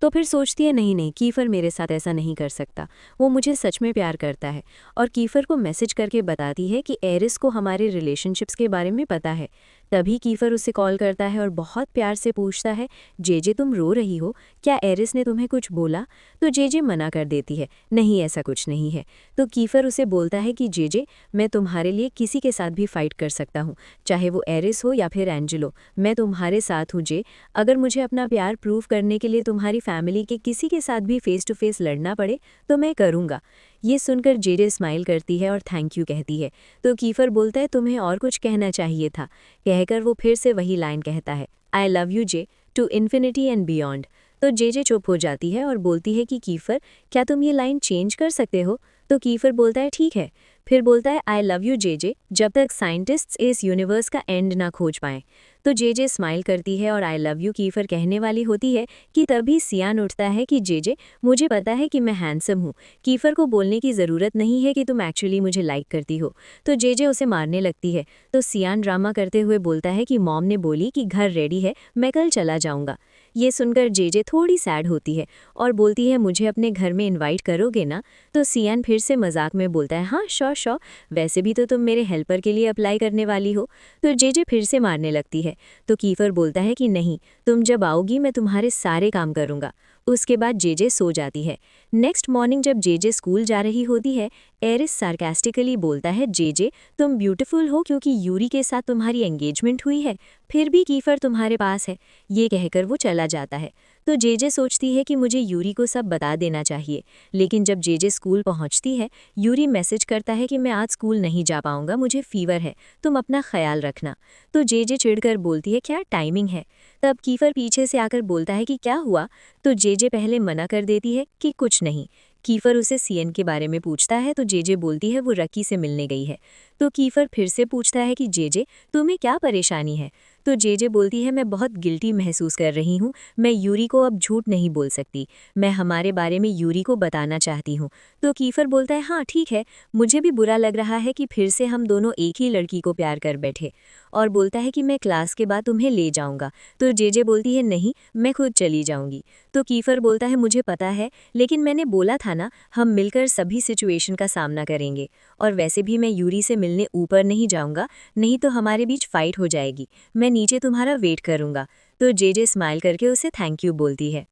तो फिर सोचती है नहीं कीफर मेरे साथ ऐसा नहीं कर सकता, वो मुझे सच में प्यार करता है। और कीफर को मैसेज करके बताती है कि एरिस को हमारे रिलेशनशिप्स के बारे में पता है। तभी कीफर उसे कॉल करता है और बहुत प्यार से पूछता है, जेजे तुम रो रही हो, क्या एरिस ने तुम्हें कुछ बोला? तो जेजे मना कर देती है, नहीं ऐसा कुछ नहीं है। तो कीफर उसे बोलता है कि जेजे मैं तुम्हारे लिए किसी के साथ भी फाइट कर सकता हूँ, चाहे वो एरिस हो या फिर एंजेलो, मैं तुम्हारे साथ हूँ जे। अगर मुझे अपना प्यार प्रूव करने के लिए तुम्हारी फैमिली के किसी के साथ भी फेस टू फेस लड़ना पड़े तो मैं करूँगा। ये सुनकर जेजे स्माइल करती है और थैंक यू कहती है। तो कीफर बोलता है तुम्हें और कुछ कहना चाहिए था। कहकर वो फिर से वही लाइन कहता है, I love you J to infinity and beyond. तो जेजे चुप हो जाती है और बोलती है कि कीफर क्या तुम ये लाइन चेंज कर सकते हो? तो कीफर बोलता है ठीक है। फिर बोलता है आई लव यू जेजे जब तक साइंटिस्ट्स इस यूनिवर्स का एंड ना खोज पाएं। तो जेजे स्माइल करती है और आई लव यू कीफर कहने वाली होती है कि तभी सियान उठता है कि जेजे मुझे पता है कि मैं हैंडसम हूँ, कीफर को बोलने की ज़रूरत नहीं है कि तुम एक्चुअली मुझे लाइक करती हो। तो जेजे उसे मारने लगती है। तो सियान ड्रामा करते हुए बोलता है कि मॉम ने बोली कि घर रेडी है, मैं कल चला जाऊँगा। ये सुनकर जेजे थोड़ी सैड होती है और बोलती है मुझे अपने घर में इनवाइट करोगे ना? तो सियान फिर से मजाक में बोलता है हाँ श्योर, वैसे भी तो तुम मेरे हेल्पर के लिए अप्लाई करने वाली हो। तो जेजे फिर से मारने लगती है। तो कीफर बोलता है कि नहीं, तुम जब आओगी मैं तुम्हारे सारे काम करूँगा। उसके बाद जेजे सो जाती है। नेक्स्ट मॉर्निंग जब जेजे स्कूल जा रही होती है, एरिस सार्कास्टिकली बोलता है जेजे तुम ब्यूटीफुल हो क्योंकि यूरी के साथ तुम्हारी एंगेजमेंट हुई है, फिर भी कीफर तुम्हारे पास है। ये कहकर वो चला जाता है। तो जेजे सोचती है कि मुझे यूरी को सब बता देना चाहिए, लेकिन जब जेजे स्कूल पहुंचती है यूरी मैसेज करता है कि मैं आज स्कूल नहीं जा पाऊंगा, मुझे फीवर है, तुम अपना ख्याल रखना। तो जेजे चिढ़कर बोलती है क्या टाइमिंग है? तब कीफर पीछे से आकर बोलता है कि क्या हुआ? तो जेजे पहले मना कर देती है कि कुछ नहीं। कीफर उसे सीएन के बारे में पूछता है तो जेजे बोलती है वो रकी से मिलने गई है। तो कीफर फिर से पूछता है कि जेजे तुम्हें क्या परेशानी है? तो जेजे बोलती है मैं बहुत गिल्टी महसूस कर रही हूँ, मैं यूरी को अब झूठ नहीं बोल सकती, मैं हमारे बारे में यूरी को बताना चाहती हूँ। तो कीफर बोलता है हाँ ठीक है, मुझे भी बुरा लग रहा है कि फिर से हम दोनों एक ही लड़की को प्यार कर बैठे। और बोलता है कि मैं क्लास के बाद तुम्हें ले जाऊँगा। तो जेजे बोलती है नहीं, मैं खुद चली जाऊँगी। तो कीफर बोलता है मुझे पता है, लेकिन मैंने बोला था ना हम मिलकर सभी सिचुएशन का सामना करेंगे, और वैसे भी मैं यूरी से मिलने ऊपर नहीं जाऊँगा, नहीं तो हमारे बीच फाइट हो जाएगी, मैं नीचे तुम्हारा वेट करूँगा। तो जेजे स्माइल करके उसे थैंक यू बोलती है।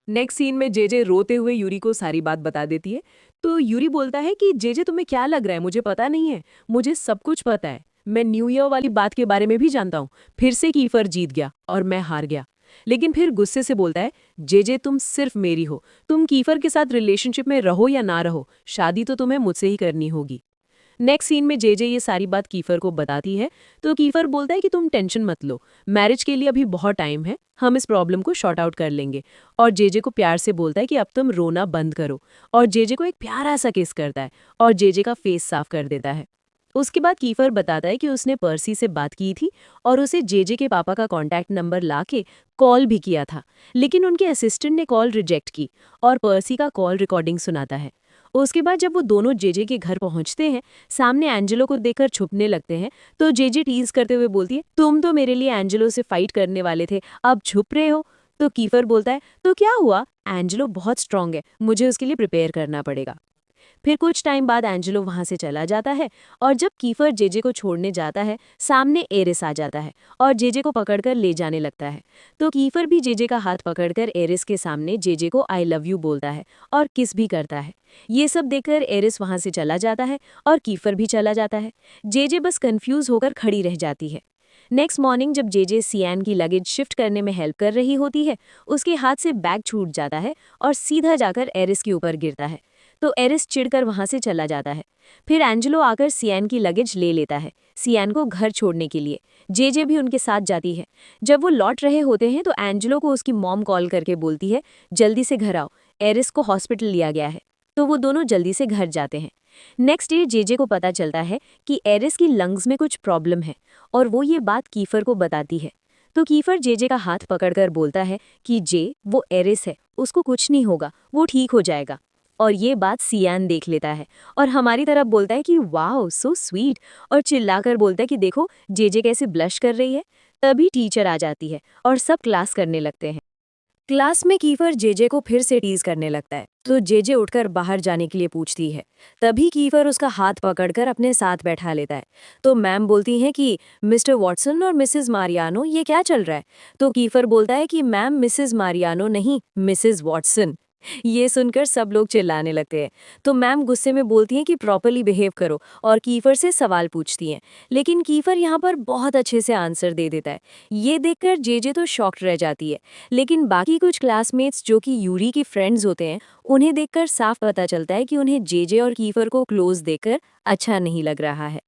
नेक्स्ट सीन में जेजे रोते हुए यूरी को सारी बात बता देती है। तो यूरी बोलता है कि जेजे तुम्हें क्या लग रहा है, मुझे पता नहीं है, मुझे सब कुछ पता है, मैं न्यू ईयर वाली बात के बारे में भी जानता हूँ। फिर से कीफर जीत गया और मैं हार गया। लेकिन फिर गुस्से से बोलता है जेजे तुम सिर्फ मेरी हो, तुम कीफर के साथ रिलेशनशिप में रहो या ना रहो, शादी तो तुम्हें मुझसे ही करनी होगी। नेक्स्ट सीन में जेजे ये सारी बात कीफर को बताती है। तो कीफर बोलता है कि तुम टेंशन मत लो, मैरिज के लिए अभी बहुत टाइम है, हम इस प्रॉब्लम को शॉर्ट आउट कर लेंगे। और जेजे को प्यार से बोलता है कि अब तुम रोना बंद करो, और जेजे को एक प्यारा सा किस करता है और जेजे का फेस साफ कर देता है। उसके बाद कीफर बताता है कि उसने पर्सी से बात की थी और उसे जेजे के पापा का कॉन्टैक्ट नंबर लाके कॉल भी किया था, लेकिन उनके असिस्टेंट ने कॉल रिजेक्ट की और पर्सी का कॉल रिकॉर्डिंग सुनाता है। उसके बाद जब वो दोनों जेजे के घर पहुंचते हैं, सामने एंजेलो को देखकर छुपने लगते हैं, तो जेजे टीज करते हुए बोलती है, तुम तो मेरे लिए एंजेलो से फाइट करने वाले थे, अब छुप रहे हो। तो कीफर बोलता है, तो क्या हुआ, एंजेलो बहुत स्ट्रांग है, मुझे उसके लिए प्रिपेयर करना पड़ेगा। फिर कुछ टाइम बाद एंजेलो वहां से चला जाता है और जब कीफर जेजे को छोड़ने जाता है, सामने एरिस आ जाता है और जेजे को पकड़कर ले जाने लगता है। तो कीफर भी जेजे का हाथ पकड़कर एरिस के सामने जेजे को आई लव यू बोलता है और किस भी करता है। ये सब देखकर एरिस वहां से चला जाता है और कीफर भी चला जाता है। जेजे बस कंफ्यूज होकर खड़ी रह जाती है। नेक्स्ट मॉर्निंग जब जेजे सियान की लगेज शिफ्ट करने में हेल्प कर रही होती है, उसके हाथ से बैग छूट जाता है और सीधा जाकर एरिस के ऊपर गिरता है। तो एरिस चिढ़कर वहां से चला जाता है। फिर एंजेलो आकर सियान की लगेज ले लेता है, सियान को घर छोड़ने के लिए। जेजे भी उनके साथ जाती है। जब वो लौट रहे होते हैं तो एंजेलो को उसकी मॉम कॉल करके बोलती है, जल्दी से घर आओ, एरिस को हॉस्पिटल लिया गया है। तो वो दोनों जल्दी से घर जाते हैं। नेक्स्ट डे जेजे को पता चलता है कि एरिस की लंग्स में कुछ प्रॉब्लम है और वो ये बात कीफर को बताती है। तो कीफर जेजे का हाथ पकड़कर बोलता है कि वो एरिस है, उसको कुछ नहीं होगा, वो ठीक हो जाएगा। और ये बात सियान देख लेता है और हमारी तरफ बोलता है कि वाओ सो स्वीट, और चिल्लाकर बोलता है कि देखो जेजे कैसे ब्लश कर रही है। तभी टीचर आ जाती है और सब क्लास करने लगते हैं। क्लास में कीफर जेजे को फिर से टीज करने लगता है, तो जेजे उठकर बाहर जाने के लिए पूछती है। तभी कीफर उसका हाथ पकड़कर अपने साथ बैठा लेता है। तो मैम बोलती हैं कि मिस्टर वॉटसन और मिसेस मारियानो ये क्या चल रहा है। तो कीफर बोलता है कि मैम मिसेस मारियानो नहीं, मिसेस वॉटसन। ये सुनकर सब लोग चिल्लाने लगते हैं। तो मैम गुस्से में बोलती हैं कि प्रॉपर्ली बिहेव करो और कीफर से सवाल पूछती हैं, लेकिन कीफर यहाँ पर बहुत अच्छे से आंसर दे देता है। ये देखकर जेजे तो शॉक्ड रह जाती है, लेकिन बाकी कुछ क्लासमेट्स जो कि यूरी की फ्रेंड्स होते हैं, उन्हें देखकर साफ पता चलता है कि उन्हें जेजे और कीफर को क्लोज देखकर अच्छा नहीं लग रहा है।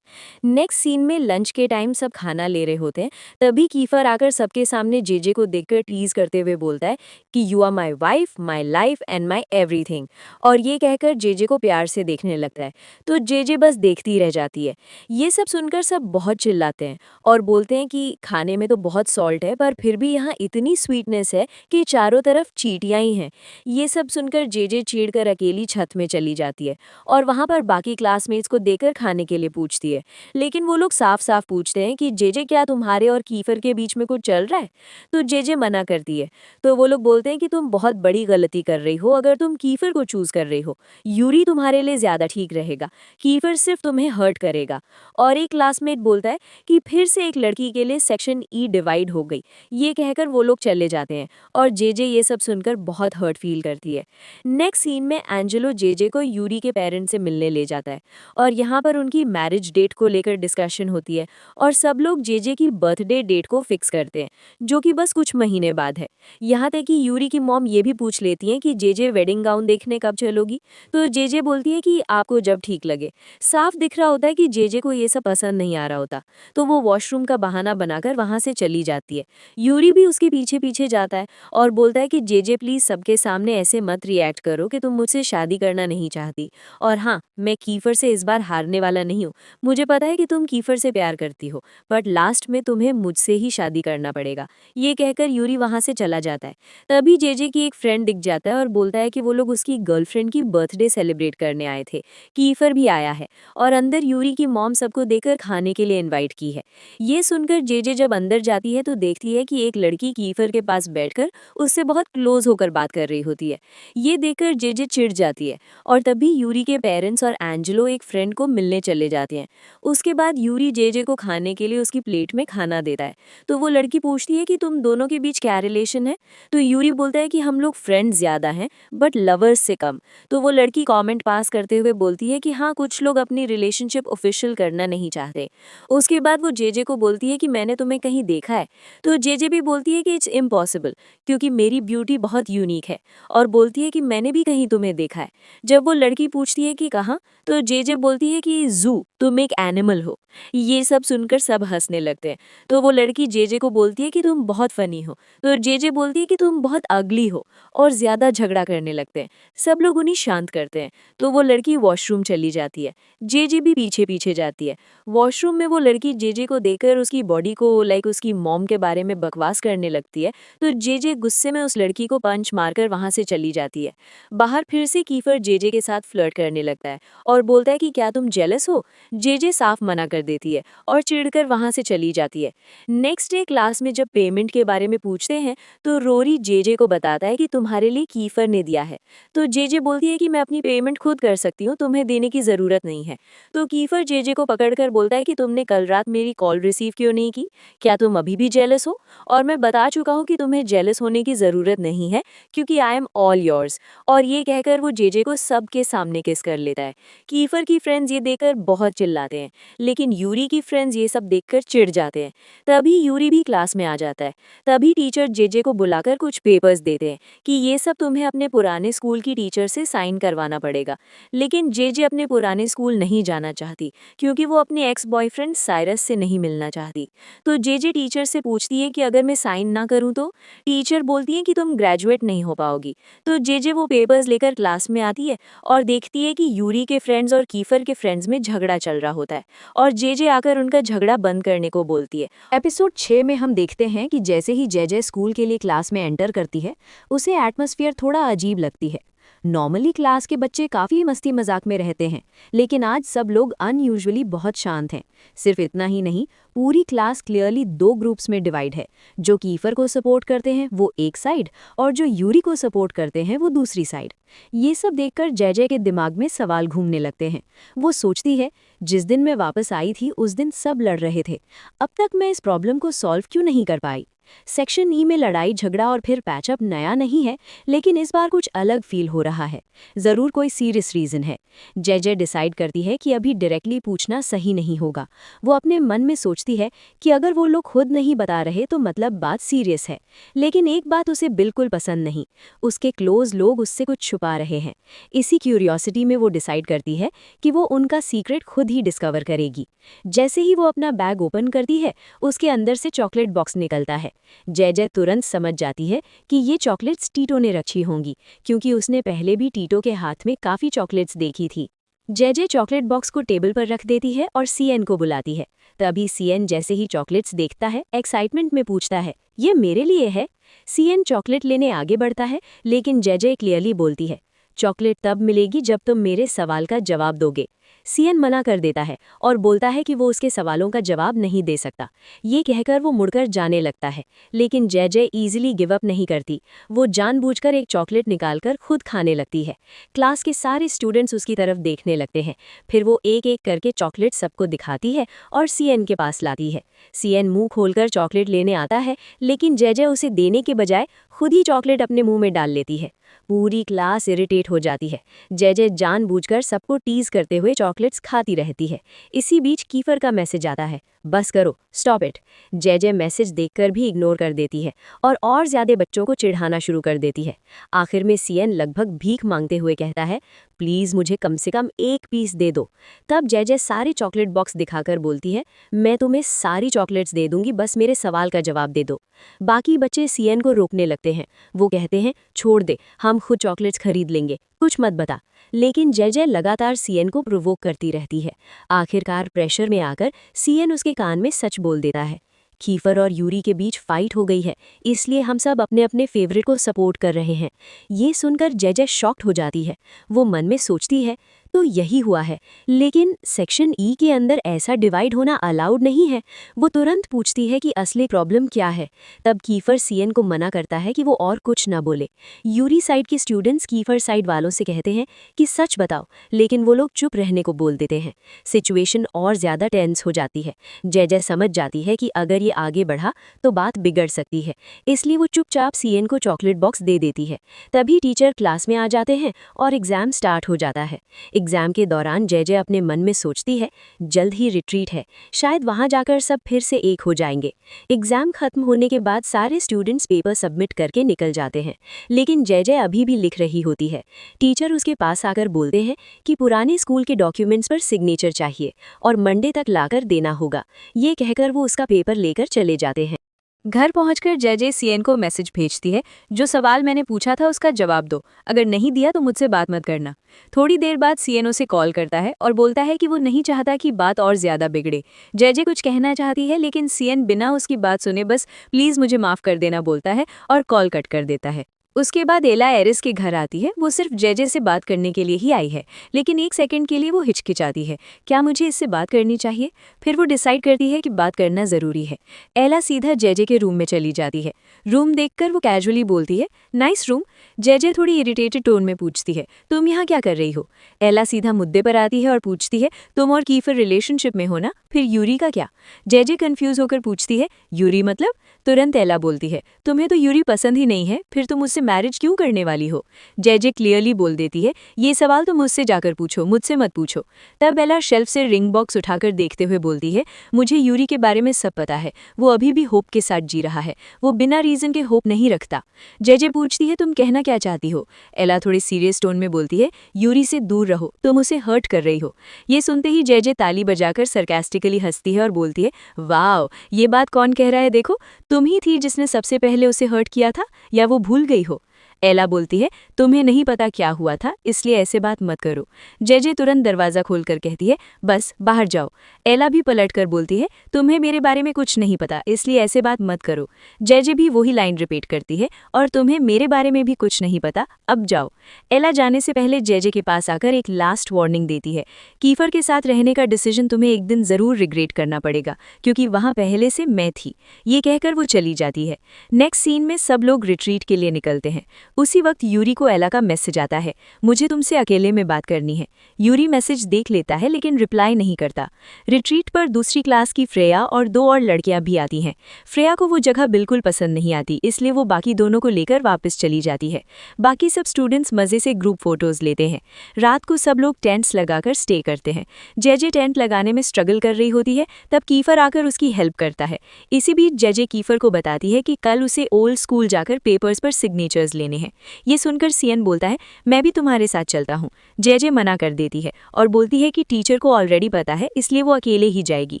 नेक्स्ट सीन में लंच के टाइम सब खाना ले रहे होते हैं, तभी कीफर आकर सबके सामने जेजे को देखकर टीज करते हुए बोलता है कि you are my wife, my life and my everything, और ये कहकर जेजे को प्यार से देखने लगता है। तो जेजे बस देखती रह जाती है। ये सब सुनकर सब बहुत चिल्लाते हैं और बोलते हैं कि खाने में तो बहुत सॉल्ट है, पर फिर भी यहाँ इतनी स्वीटनेस है कि चारों तरफ चींटियां ही हैं। ये सब सुनकर जेजे चिढ़कर अकेली छत में चली जाती है और वहां पर बाकी क्लासमेट्स को देकर खाने के लिए पूछती है, लेकिन वो लोग साफ साफ पूछते हैं कि जेजे क्या तुम्हारे और कीफर के बीच में कुछ चल रहा है। तो जेजे मना करती है। तो वो लोग बोलते हैं कि तुम बहुत बड़ी गलती कर रही हो अगर तुम कीफर को चूज कर रही हो, यूरी तुम्हारे लिए ज्यादा ठीक रहेगा, कीफर सिर्फ तुम्हें हर्ट करेगा। और एक क्लासमेट बोलता है कि फिर से एक लड़की के लिए सेक्शन ई डिवाइड हो गई। ये कहकर वो लोग चले जाते हैं और जेजे ये सब सुनकर बहुत हर्ट फील करती है। नेक्स्ट सीन में एंजेलो जेजे को यूरी के पेरेंट्स से मिलने ले जाता है और यहाँ पर उनकी मैरिज डेट को लेकर डिस्कशन होती है और सब लोग जेजे की बर्थडे डेट को फिक्स करते हैं, जो कि बस कुछ महीने बाद है। यहाँ तक कि यूरी की मॉम ये भी पूछ लेती हैं कि जेजे वेडिंग गाउन देखने कब चलोगी। तो जेजे बोलती है कि आपको जब ठीक लगे। साफ दिख रहा होता है कि जेजे को ये सब पसंद नहीं आ रहा होता, तो वो वॉशरूम का बहाना बनाकर वहां से चली जाती है। यूरी भी उसके पीछे पीछे जाता है और बोलता है कि जेजे प्लीज सबके सामने ऐसे मत रिएक्ट करो कि तुम मुझसे शादी करना नहीं चाहती, और हाँ, मैं कीफर से इस बार हारने वाला नहीं हूँ। मुझे पता है कि तुम कीफर से प्यार करती हो, बट लास्ट में तुम्हें मुझसे ही शादी करना पड़ेगा। ये कहकर यूरी वहां से चला जाता है। तभी जेजे की एक फ्रेंड दिख जाता है और बोलता है कि वो लोग उसकी गर्लफ्रेंड की बर्थडे सेलिब्रेट करने आए थे, कीफर भी आया है और अंदर यूरी की मॉम सबको देकर खाने के लिए इनवाइट की है। ये सुनकर जेजे जब अंदर जाती है तो देखती है कि एक लड़की कीफर के पास बैठकर उससे बहुत क्लोज होकर बात कर रही होती है। ये देखकर जेजे चिढ़ जाती है और तभी यूरी के पेरेंट्स और एंजेलो एक फ्रेंड को मिलने चले जाते हैं। उसके बाद यूरी जेजे को खाने के लिए उसकी प्लेट में खाना देता है। तो वो लड़की पूछती है कि तुम दोनों के बीच क्या रिलेशन है। तो यूरी बोलता है कि हम लोग फ्रेंड्स ज्यादा हैं बट लवर्स से कम। तो वो लड़की कमेंट पास करते हुए बोलती है कि हाँ, कुछ लोग अपनी रिलेशनशिप ऑफिशियल करना नहीं चाहते। उसके बाद वो जेजे को बोलती है कि मैंने तुम्हें कहीं देखा है। तो जेजे भी बोलती है कि इट्स इम्पॉसिबल, क्योंकि मेरी ब्यूटी बहुत यूनिक है, और बोलती है कि मैंने भी कहीं तुम्हें देखा है। जब वो लड़की पूछती है कि कहाँ, तो जेजे बोलती बोलती है कि जू, तुम एक एनिमल हो। ये सब सुनकर सब हंसने लगते हैं। तो वो लड़की जेजे को बोलती है कि तुम बहुत फनी हो। तो जेजे बोलती है कि तुम बहुत अगली हो, और ज्यादा झगड़ा करने लगते हैं। सब लोग उन्हें शांत करते हैं। तो वो लड़की वॉशरूम चली जाती है। जेजे भी पीछे पीछे जाती है। वॉशरूम में वो लड़की जेजे को देखकर उसकी बॉडी को उसकी मॉम के बारे में बकवास करने लगती है। तो जेजे गुस्से में उस लड़की को पंच मारकर वहां से चली जाती है। बाहर फिर से कीफर जेजे के साथ फ्लर्ट करने लगता है और बोलता है कि क्या तुम जेलस हो। जेजे साफ मना कर देती है और चिढ़कर वहां से चली जाती है। नेक्स्ट डे क्लास में जब पेमेंट के बारे में पूछते हैं तो रोरी जेजे को बताता है कि तुम्हारे लिए कीफर ने दिया है। तो जेजे बोलती है कि मैं अपनी पेमेंट खुद कर सकती हूँ, तुम्हें देने की जरूरत नहीं है। तो कीफर जेजे को पकड़कर बोलता है कि तुमने कल रात मेरी कॉल रिसीव क्यों नहीं की, क्या तुम अभी भी जेलस हो? और मैं बता चुका हूँ कि तुम्हें जेलस होने की जरूरत नहीं है, क्योंकि आई एम ऑल योर्स। और ये कहकर वो जेजे को सबके सामने किस कर लेता है। कीफर की फ्रेंड्स ये देखकर बहुत चिल्लाते हैं, लेकिन यूरी की फ्रेंड्स ये सब देखकर चिढ़ जाते हैं। तभी यूरी भी क्लास में आ जाता है। तभी टीचर जेजे को बुलाकर कुछ पेपर्स देते हैं कि ये सब तुम्हें अपने पुराने स्कूल की टीचर से साइन करवाना पड़ेगा। लेकिन जेजे अपने पुराने स्कूल नहीं जाना चाहती, क्योंकि वो अपने एक्स बॉयफ्रेंड साइरस से नहीं मिलना चाहती। तो जेजे टीचर से पूछती है कि अगर मैं साइन ना करूं तो? टीचर बोलती है कि तुम ग्रेजुएट नहीं हो पाओगी। तो जेजे वो पेपर्स लेकर क्लास में आती है और देखती है कि यूरी के फ्रेंड्स और कीफर के फ्रेंड्स में झगड़ा चल रहा होता है, और जेजे आकर उनका झगड़ा बंद करने को बोलती है। एपिसोड 6 में हम देखते हैं कि जैसे ही जेजे स्कूल के लिए क्लास में एंटर करती है, उसे एटमॉस्फेयर थोड़ा अजीब लगती है। नॉर्मली क्लास के बच्चे काफ़ी मस्ती मजाक में रहते हैं, लेकिन आज सब लोग अनयूजुअली बहुत शांत हैं। सिर्फ इतना ही नहीं, पूरी क्लास क्लियरली 2 ग्रुप्स में डिवाइड है। जो कीफर को सपोर्ट करते हैं वो एक साइड, और जो यूरी को सपोर्ट करते हैं वो दूसरी साइड। ये सब देखकर जेजे के दिमाग में सवाल घूमने लगते हैं। वो सोचती है, जिस दिन मैं वापस आई थी उस दिन सब लड़ रहे थे, अब तक मैं इस प्रॉब्लम को सॉल्व क्यों नहीं कर पाई। सेक्शन ई में लड़ाई झगड़ा और फिर पैचअप नया नहीं है, लेकिन इस बार कुछ अलग फील हो रहा है। जरूर कोई सीरियस रीजन है। जेजे डिसाइड करती है कि अभी डायरेक्टली पूछना सही नहीं होगा। वो अपने मन में सोचती है कि अगर वो लोग खुद नहीं बता रहे तो मतलब बात सीरियस है। लेकिन एक बात उसे बिल्कुल पसंद नहीं, उसके क्लोज लोग उससे कुछ छुपा रहे हैं। इसी क्यूरियोसिटी में वो डिसाइड करती है कि वो उनका सीक्रेट खुद ही डिस्कवर करेगी। जैसे ही वो अपना बैग ओपन करती है, उसके अंदर से चॉकलेट बॉक्स निकलता है। जेजे तुरंत समझ जाती है कि ये चॉकलेट्स टीटो ने रखी होंगी, क्योंकि उसने पहले भी टीटो के हाथ में काफ़ी चॉकलेट्स देखी थी। जेजे चॉकलेट बॉक्स को टेबल पर रख देती है और सीएन को बुलाती है। तभी सीएन जैसे ही चॉकलेट्स देखता है, एक्साइटमेंट में पूछता है, ये मेरे लिए है? सीएन चॉकलेट लेने आगे बढ़ता है, लेकिन जेजे क्लियरली बोलती है, चॉकलेट तब मिलेगी जब तुम मेरे सवाल का जवाब दोगे। सीएन मना कर देता है और बोलता है कि वो उसके सवालों का जवाब नहीं दे सकता। ये कहकर वो मुड़कर जाने लगता है, लेकिन जेजे इजीली गिव अप नहीं करती। वो जानबूझकर एक चॉकलेट निकालकर खुद खाने लगती है। क्लास के सारे स्टूडेंट्स उसकी तरफ देखने लगते हैं। फिर वो एक एक करके चॉकलेट सबको दिखाती है और सीएन के पास लाती है। सीएन मुंह खोलकर चॉकलेट लेने आता है, लेकिन जेजे उसे देने के बजाय खुद ही चॉकलेट अपने मुंह में डाल लेती है। पूरी क्लास इरिटेट हो जाती है। जेजे जानबूझकर सबको टीज करते हुए चॉकलेट्स खाती रहती है। इसी बीच कीफर का मैसेज आता है, बस करो, स्टॉप इट। जेजे मैसेज देखकर भी इग्नोर कर देती है और ज्यादा बच्चों को चिढ़ाना शुरू कर देती है। आखिर में सीएन लगभग भीख मांगते हुए कहता है, प्लीज मुझे कम से कम एक पीस दे दो। तब जेजे सारे चॉकलेट बॉक्स दिखाकर बोलती है, मैं तुम्हें सारी चॉकलेट्स दे दूंगी, बस मेरे सवाल का जवाब दे दो। बाकी बच्चे सीएन को रोकने लगते हैं। वो कहते हैं, छोड़ दे, हम खुद चॉकलेट्स खरीद लेंगे, कुछ मत बता। लेकिन जेजे लगातार सीएन को प्रोवोक करती रहती है। आखिरकार प्रेशर में आकर सीएन उसके कान में सच बोल देता है, कीफर और यूरी के बीच फाइट हो गई है, इसलिए हम सब अपने अपने फेवरेट को सपोर्ट कर रहे हैं। ये सुनकर जेजे शॉक्ड हो जाती है। वो मन में सोचती है, तो यही हुआ है, लेकिन सेक्शन ई के अंदर ऐसा डिवाइड होना अलाउड नहीं है। वो तुरंत पूछती है कि असली प्रॉब्लम क्या है। तब कीफर सीएन को मना करता है कि वो और कुछ ना बोले। यूरी साइड के स्टूडेंट्स कीफर साइड वालों से कहते हैं कि सच बताओ, लेकिन वो लोग चुप रहने को बोल देते हैं। सिचुएशन और ज़्यादा टेंस हो जाती है। जेजे समझ जाती है कि अगर ये आगे बढ़ा तो बात बिगड़ सकती है, इसलिए वो चुपचाप सीएन को चॉकलेट बॉक्स दे देती है। तभी टीचर क्लास में आ जाते हैं और एग्जाम स्टार्ट हो जाता है। एग्जाम के दौरान जेजे अपने मन में सोचती है, जल्द ही रिट्रीट है, शायद वहां जाकर सब फिर से एक हो जाएंगे। एग्जाम खत्म होने के बाद सारे स्टूडेंट्स पेपर सबमिट करके निकल जाते हैं, लेकिन जेजे अभी भी लिख रही होती है। टीचर उसके पास आकर बोलते हैं कि पुराने स्कूल के डॉक्यूमेंट्स पर सिग्नेचर चाहिए और मंडे तक लाकर देना होगा। ये कहकर वो उसका पेपर लेकर चले जाते हैं। घर पहुंचकर जेजे सीएन को मैसेज भेजती है, जो सवाल मैंने पूछा था उसका जवाब दो, अगर नहीं दिया तो मुझसे बात मत करना। थोड़ी देर बाद सीएन उसे कॉल करता है और बोलता है कि वो नहीं चाहता कि बात और ज्यादा बिगड़े। जेजे कुछ कहना चाहती है, लेकिन सीएन बिना उसकी बात सुने बस प्लीज मुझे माफ कर देना बोलता है और कॉल कट कर देता है। उसके बाद एला एरिस के घर आती है। वो सिर्फ जेजे से बात करने के लिए ही आई है, लेकिन एक सेकंड के लिए वो हिचकिचाती है, क्या मुझे इससे बात करनी चाहिए। फिर वो डिसाइड करती है कि बात करना ज़रूरी है। एला सीधा जेजे के रूम में चली जाती है। रूम देखकर वो कैजुअली बोलती है, नाइस रूम। जेजे थोड़ी इरिटेटेड टोन में पूछती है, तुम यहाँ क्या कर रही हो। एला सीधा मुद्दे पर आती है और पूछती है, तुम और कीफर रिलेशनशिप में हो ना, फिर यूरी का क्या। जेजे कंफ्यूज होकर पूछती है, यूरी मतलब। तुरंत एला बोलती है, तुम्हें तो यूरी पसंद ही नहीं है, फिर तुम उससे मैरिज क्यों करने वाली हो। जेजे क्लियरली बोल देती है, ये सवाल तो मुझसे जाकर पूछो, मुझसे मत पूछो। तब एला शेल्फ से रिंग बॉक्स उठाकर देखते हुए बोलती है, मुझे यूरी के बारे में सब पता है, वो अभी भी होप के साथ जी रहा है, वो बिना रीजन के होप नहीं रखता। जेजे पूछती है, तुम कहना क्या चाहती हो। एला थोड़ी सीरियस टोन में बोलती है, यूरी से दूर रहो, तुम उसे हर्ट कर रही हो। ये सुनते ही जेजे ताली बजाकर सरकास्टिकली हंसती है और बोलती है, वाओ, ये बात कौन कह रहा है देखो, तुम ही थी जिसने सबसे पहले उसे हर्ट किया था, या वो भूल गई हो। एला बोलती है, तुम्हें नहीं पता क्या हुआ था, इसलिए ऐसे बात मत करो। जेजे तुरंत दरवाजा खोलकर कहती है, बस बाहर जाओ। एला भी पलटकर बोलती है, तुम्हें मेरे बारे में कुछ नहीं पता, इसलिए ऐसे बात मत करो। जेजे भी वही लाइन रिपीट करती है, और तुम्हें मेरे बारे में भी कुछ नहीं पता, अब जाओ। एला जाने से पहले जेजे के पास आकर एक लास्ट वार्निंग देती है, कीफर के साथ रहने का डिसीजन तुम्हें एक दिन जरूर रिग्रेट करना पड़ेगा, क्योंकि वहां पहले से मैं थी। ये कहकर वो चली जाती है। नेक्स्ट सीन में सब लोग रिट्रीट के लिए निकलते हैं। उसी वक्त यूरी को एला का मैसेज आता है, मुझे तुमसे अकेले में बात करनी है। यूरी मैसेज देख लेता है, लेकिन रिप्लाई नहीं करता। रिट्रीट पर दूसरी क्लास की फ्रेया और 2 और लड़कियां भी आती हैं। फ्रेया को वो जगह बिल्कुल पसंद नहीं आती, इसलिए वो बाकी दोनों को लेकर वापस चली जाती है। बाकी सब स्टूडेंट्स मजे से ग्रुप फोटोज लेते हैं। रात को सब लोग टेंट्स लगाकर स्टे करते हैं। जेजे टेंट लगाने में स्ट्रगल कर रही होती है, तब कीफर आकर उसकी हेल्प करता है। इसी बीच जेजे कीफर को बताती है कि कल उसे ओल्ड स्कूल जाकर पेपर्स पर सिग्नेचर्स लेने हैं। ये सुनकर सीएन बोलता है, मैं भी तुम्हारे साथ चलता हूँ। जेजे मना कर देती है और बोलती है कि टीचर को ऑलरेडी पता है, इसलिए वो अकेले ही जाएगी।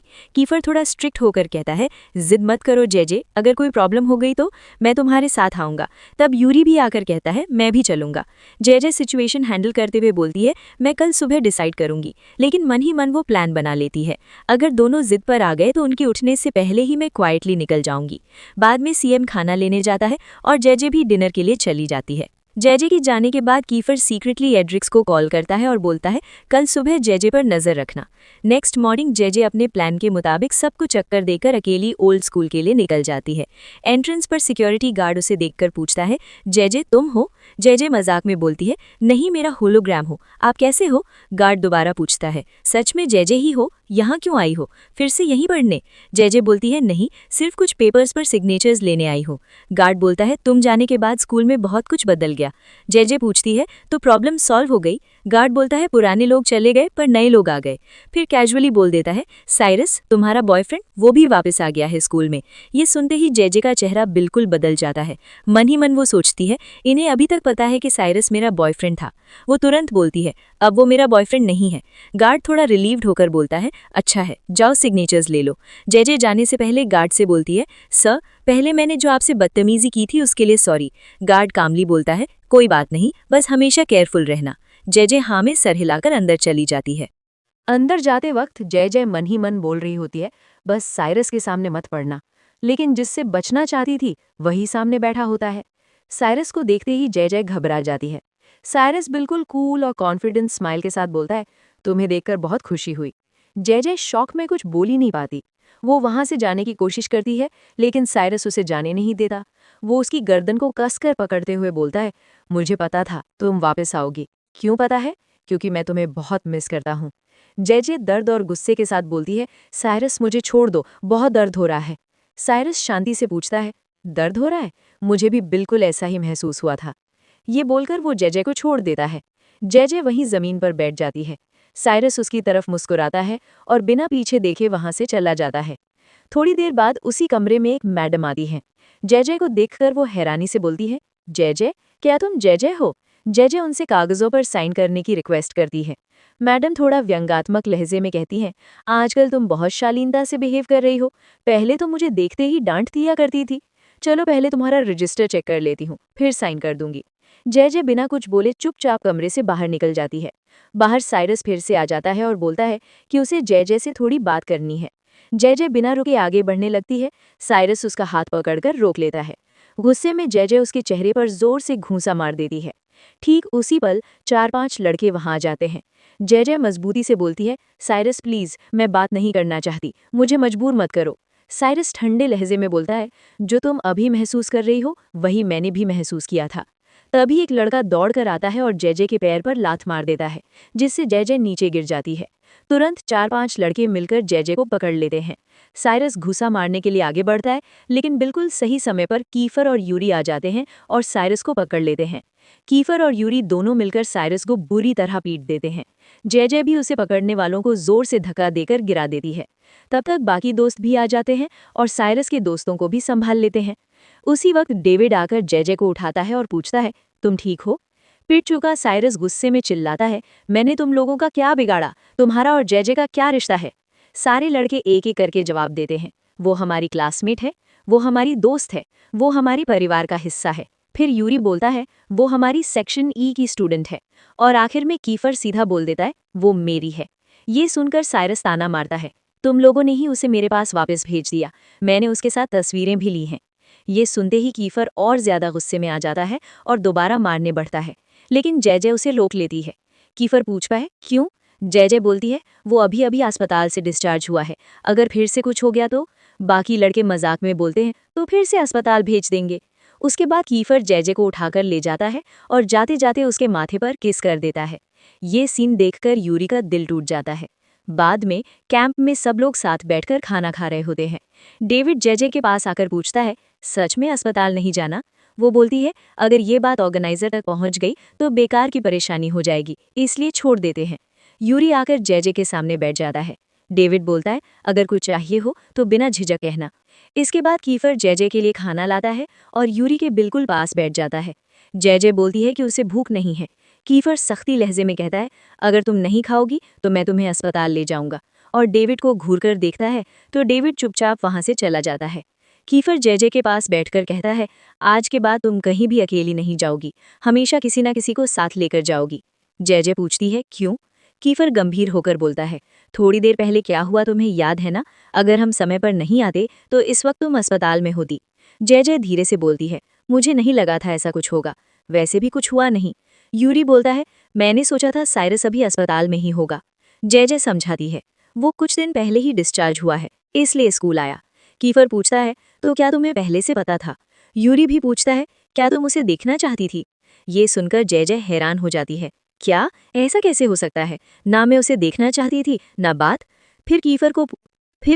कीफर थोड़ा स्ट्रिक्ट होकर कहता है, जिद मत करो जेजे, अगर कोई प्रॉब्लम हो गई तो मैं तुम्हारे साथ आऊंगा। तब यूरी भी आकर कहता है, मैं भी चलूंगा। जेजे सिचुएशन हैंडल करते हुए बोलती है, मैं कल सुबह डिसाइड करूंगी, लेकिन मन ही मन वो प्लान बना लेती है। अगर दोनों जिद पर आ गए तो उनके उठने से पहले ही मैं क्वाइटली निकल जाऊंगी। बाद में सीएम खाना लेने जाता है और जेजे भी डिनर के लिए चली जाती है। जेजे के जाने के बाद कीफर सीक्रेटली एड्रिक्स को कॉल करता है और बोलता है, कल सुबह जेजे पर नजर रखना। नेक्स्ट मॉर्निंग जेजे अपने प्लान के मुताबिक सबको चक्कर देकर अकेली ओल्ड स्कूल के लिए निकल जाती है। एंट्रेंस पर सिक्योरिटी गार्ड उसे देखकर पूछता है, जेजे तुम हो। जेजे मजाक में बोलती है, नहीं मेरा होलोग्राम हो, आप कैसे हो। गार्ड दोबारा पूछता है, सच में जेजे ही हो, यहाँ क्यों आई हो, फिर से यहीं पढ़ने। जेजे बोलती है, नहीं सिर्फ कुछ पेपर्स पर सिग्नेचर्स लेने आई हो। गार्ड बोलता है, तुम जाने के बाद स्कूल में बहुत कुछ बदल गया। जेजे पूछती है, तो प्रॉब्लम सॉल्व हो गई। गार्ड बोलता है, पुराने लोग चले गए पर नए लोग आ गए। फिर कैजुअली बोल देता है, साइरस तुम्हारा बॉयफ्रेंड वो भी वापस आ गया है स्कूल में। ये सुनते ही जेजे का चेहरा बिल्कुल बदल जाता है। मन ही मन वो सोचती है, इन्हें अभी तक पता है कि साइरस मेरा बॉयफ्रेंड था। वो तुरंत बोलती है, अब वो मेरा बॉयफ्रेंड नहीं है। गार्ड थोड़ा रिलीव्ड होकर बोलता है, अच्छा है, जाओ सिग्नेचर्स ले लो। जेजे जाने से पहले गार्ड से बोलती है, सर पहले मैंने जो आपसे बदतमीजी की थी उसके लिए सॉरी। गार्ड कामली बोलता है, कोई बात नहीं, बस हमेशा केयरफुल रहना। जेजे हाँ में सर हिलाकर अंदर चली जाती है। अंदर जाते वक्त जेजे मन ही मन बोल रही होती है, बस साइरस के सामने मत पड़ना। लेकिन जिससे बचना चाहती थी वही सामने बैठा होता है। साइरस को देखते ही जेजे घबरा जाती है। साइरस बिल्कुल कूल और कॉन्फिडेंट स्माइल के साथ बोलता है, तुम्हें देखकर बहुत खुशी हुई। जेजे शॉक में कुछ बोल ही नहीं पाती। वो वहां से जाने की कोशिश करती है, लेकिन साइरस उसे जाने नहीं देता। वो उसकी गर्दन को कसकर पकड़ते हुए बोलता है, मुझे पता था तुम वापस आओगी। क्यों पता है? क्योंकि मैं तुम्हें बहुत मिस करता हूँ। जेजे दर्द और गुस्से के साथ बोलती है, साइरस मुझे छोड़ दो, बहुत दर्द हो रहा है। साइरस शांति से पूछता है, दर्द हो रहा है? मुझे भी बिल्कुल ऐसा ही महसूस हुआ था। ये बोलकर वो जेजे को छोड़ देता है। जय वहीं जमीन पर बैठ जाती है। साइरस उसकी तरफ मुस्कुराता है और बिना पीछे देखे वहां से चला जाता है। थोड़ी देर बाद उसी कमरे में एक मैडम आती है। जय को देखकर वो हैरानी से बोलती है, जय, क्या तुम जय हो? जय उनसे कागजों पर साइन करने की रिक्वेस्ट करती है। मैडम थोड़ा व्यंग्यात्मक लहजे में कहती हैं, आजकल तुम बहुत शालीनता से बिहेव कर रही हो। पहले तो मुझे देखते ही डांट दिया करती थी। चलो पहले तुम्हारा रजिस्टर चेक कर लेती हूँ, फिर साइन कर दूंगी। जय बिना कुछ बोले चुपचाप कमरे से बाहर निकल जाती है। बाहर साइरस फिर से आ जाता है और बोलता है कि उसे जय से थोड़ी बात करनी है। जय बिना रुके आगे बढ़ने लगती है। साइरस उसका हाथ पकड़कर रोक लेता है। गुस्से में जय उसके चेहरे पर जोर से घूंसा मार देती है। ठीक उसी पल 4-5 लड़के वहां आ जाते हैं। जय मजबूती से बोलती है, साइरस प्लीज, मैं बात नहीं करना चाहती, मुझे मजबूर मत करो। साइरस ठंडे लहजे में बोलता है, जो तुम अभी महसूस कर रही हो वही मैंने भी महसूस किया था। तभी एक लड़का दौड़कर आता है और जय के पैर पर लात मार देता है, जिससे जय नीचे गिर जाती है। तुरंत 4-5 लड़के मिलकर जय को पकड़ लेते हैं। साइरस घुसा मारने के लिए आगे बढ़ता है, लेकिन बिल्कुल सही समय पर कीफर और यूरी आ जाते हैं और साइरस को पकड़ लेते हैं। कीफर और यूरी दोनों मिलकर साइरस को बुरी तरह पीट देते हैं। जय भी उसे पकड़ने वालों को जोर से धक्का देकर गिरा देती है। तब तक बाकी दोस्त भी आ जाते हैं और साइरस के दोस्तों को भी संभाल लेते हैं। उसी वक्त डेविड आकर जय को उठाता है और पूछता है, तुम ठीक हो? पिट चुका साइरस गुस्से में चिल्लाता है, मैंने तुम लोगों का क्या बिगाड़ा? तुम्हारा और जय का क्या रिश्ता है? सारे लड़के एक एक करके जवाब देते हैं, वो हमारी क्लासमेट है, वो हमारी दोस्त है, वो हमारी परिवार का हिस्सा है। फिर यूरी बोलता है, वो हमारी सेक्शन ई की स्टूडेंट है। और आखिर में कीफर सीधा बोल देता है, वो मेरी है। ये सुनकर साइरस ताना मारता है, तुम लोगों ने ही उसे मेरे पास वापस भेज दिया, मैंने उसके साथ तस्वीरें भी ली हैं। ये सुनते ही कीफर और ज्यादा गुस्से में आ जाता है और दोबारा मारने बढ़ता है, लेकिन जय उसे रोक लेती है। कीफर पूछता है, क्यों? जय बोलती है, वो अभी अभी अस्पताल से डिस्चार्ज हुआ है, अगर फिर से कुछ हो गया तो? बाकी लड़के मजाक में बोलते हैं, तो फिर से अस्पताल भेज देंगे। उसके बाद कीफर जय को उठाकर ले जाता है और जाते जाते उसके माथे पर किस कर देता है। ये सीन देखकर यूरी का दिल टूट जाता है। बाद में कैंप में सब लोग साथ बैठकर खाना खा रहे होते हैं। डेविड जय के पास आकर पूछता है, सच में अस्पताल नहीं जाना? वो बोलती है, अगर ये बात ऑर्गेनाइजर तक पहुंच गई तो बेकार की परेशानी हो जाएगी, इसलिए छोड़ देते हैं। यूरी आकर जय के सामने बैठ जाता है। डेविड बोलता है, अगर कुछ चाहिए हो तो बिना झिझक कहना। इसके बाद कीफर जय के लिए खाना लाता है और यूरी के बिल्कुल पास बैठ जाता है। जय बोलती है कि उसे भूख नहीं है। कीफर सख्ती लहजे में कहता है, अगर तुम नहीं खाओगी तो मैं तुम्हें अस्पताल ले जाऊंगा। और डेविड को घूरकर देखता है तो डेविड चुपचाप वहां से चला जाता है। कीफर जय के पास बैठकर कहता है, आज के बाद तुम कहीं भी अकेली नहीं जाओगी, हमेशा किसी न किसी को साथ लेकर जाओगी। जय पूछती है, क्यों? कीफर गंभीर होकर बोलता है, थोड़ी देर पहले क्या हुआ तुम्हें याद है ना? अगर हम समय पर नहीं आते तो इस वक्त तुम अस्पताल में होती। जय धीरे से बोलती है, मुझे नहीं लगा था ऐसा कुछ होगा, वैसे भी कुछ हुआ नहीं। यूरी बोलता है, मैंने सोचा था साइरस अभी अस्पताल में ही होगा। जय समझाती है, वो कुछ दिन पहले ही डिस्चार्ज हुआ है, इसलिए स्कूल आया। कीफर पूछता है, तो क्या तुम्हें पहले से पता था? यूरी भी पूछता है, क्या तुम उसे देखना चाहती थी? ये सुनकर जय हैरान हो जाती है, क्या ऐसा कैसे हो सकता है? ना मैं उसे देखना चाहती थी ना बात। फिर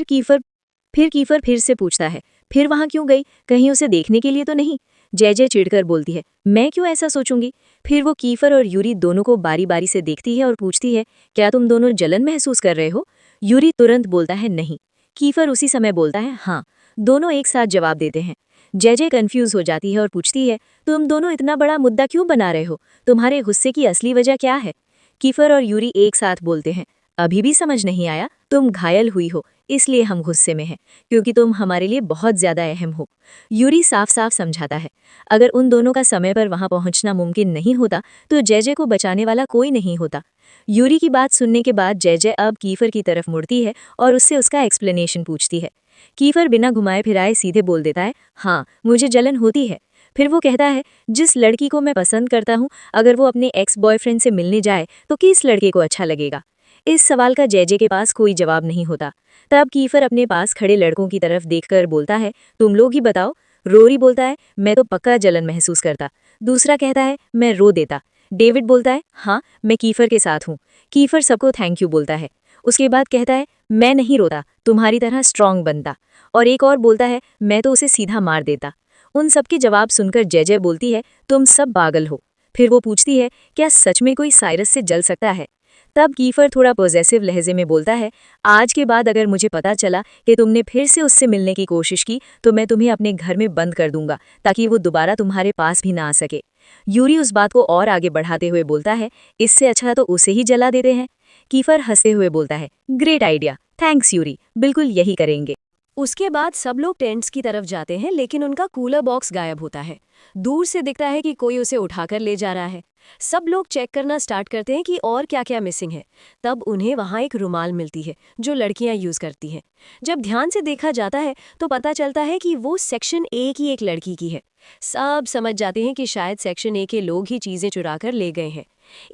कीफर फिर से पूछता है, फिर वहां क्यों गई? कहीं उसे देखने के लिए तो नहीं? जय चिढ़कर बोलती है, मैं क्यों ऐसा सोचूंगी? फिर वो कीफर और यूरी दोनों को बारी बारी से देखती है और पूछती है, क्या तुम दोनों जलन महसूस कर रहे हो? यूरी तुरंत बोलता है, नहीं। कीफर उसी समय बोलता है, हाँ। दोनों एक साथ जवाब देते हैं। जय कंफ्यूज हो जाती है और पूछती है, तुम दोनों इतना बड़ा मुद्दा क्यों बना रहे हो? तुम्हारे गुस्से की असली वजह क्या है? कीफर और यूरी एक साथ बोलते हैं, अभी भी समझ नहीं आया? तुम घायल हुई हो, इसलिए हम गुस्से में हैं, क्योंकि तुम हमारे लिए बहुत ज्यादा अहम हो। यूरी साफ साफ समझाता है, अगर उन दोनों का समय पर वहां पहुंचना मुमकिन नहीं होता तो जय को बचाने वाला कोई नहीं होता। यूरी की बात सुनने के बाद जय अब कीफर की तरफ मुड़ती है और उससे उसका एक्सप्लेनेशन पूछती है। कीफर बिना घुमाए फिराए सीधे बोल देता है, हाँ, मुझे जलन होती है। फिर वो कहता है, जिस लड़की को मैं पसंद करता हूँ अगर वो अपने एक्स बॉयफ्रेंड से मिलने जाए तो किस लड़के को अच्छा लगेगा? इस सवाल का जय के पास कोई जवाब नहीं होता। तब कीफर अपने पास खड़े लड़कों की तरफ देखकर बोलता है, तुम लोग ही बताओ। रोरी बोलता है, मैं तो पक्का जलन महसूस करता। दूसरा कहता है, मैं रो देता। डेविड बोलता है, हाँ, मैं कीफर के साथ हूँ। कीफर सबको थैंक यू बोलता है। उसके बाद कहता है, मैं नहीं रोता, तुम्हारी तरह स्ट्रांग बनता। और एक और बोलता है, मैं तो उसे सीधा मार देता। उन सबके जवाब सुनकर जय बोलती है, तुम सब पागल हो। फिर वो पूछती है, क्या सच में कोई साइरस से जल सकता है? तब कीफर थोड़ा पॉजेसिव लहजे में बोलता है, आज के बाद अगर मुझे पता चला कि तुमने फिर से उससे मिलने की कोशिश की तो मैं तुम्हें अपने घर में बंद कर दूंगा ताकि वो दोबारा तुम्हारे पास भी ना आ सके। यूरी उस बात को और आगे बढ़ाते हुए बोलता है, इससे अच्छा तो उसे ही जला देते हैं। कीफर हंसते हुए बोलता है, ग्रेट आइडिया, थैंक्स यूरी, बिल्कुल यही करेंगे। उसके बाद सब लोग टेंट्स की तरफ जाते हैं, लेकिन उनका कूलर बॉक्स गायब होता है। दूर से दिखता है कि कोई उसे उठाकर ले जा रहा है। सब लोग चेक करना स्टार्ट करते हैं कि और क्या क्या मिसिंग है। तब उन्हें वहाँ एक रुमाल मिलती है जो लड़कियां यूज करती हैं। जब ध्यान से देखा जाता है तो पता चलता है कि वो सेक्शन ए की एक लड़की की है। सब समझ जाते हैं कि शायद सेक्शन ए के लोग ही चीजें चुरा कर ले गए हैं।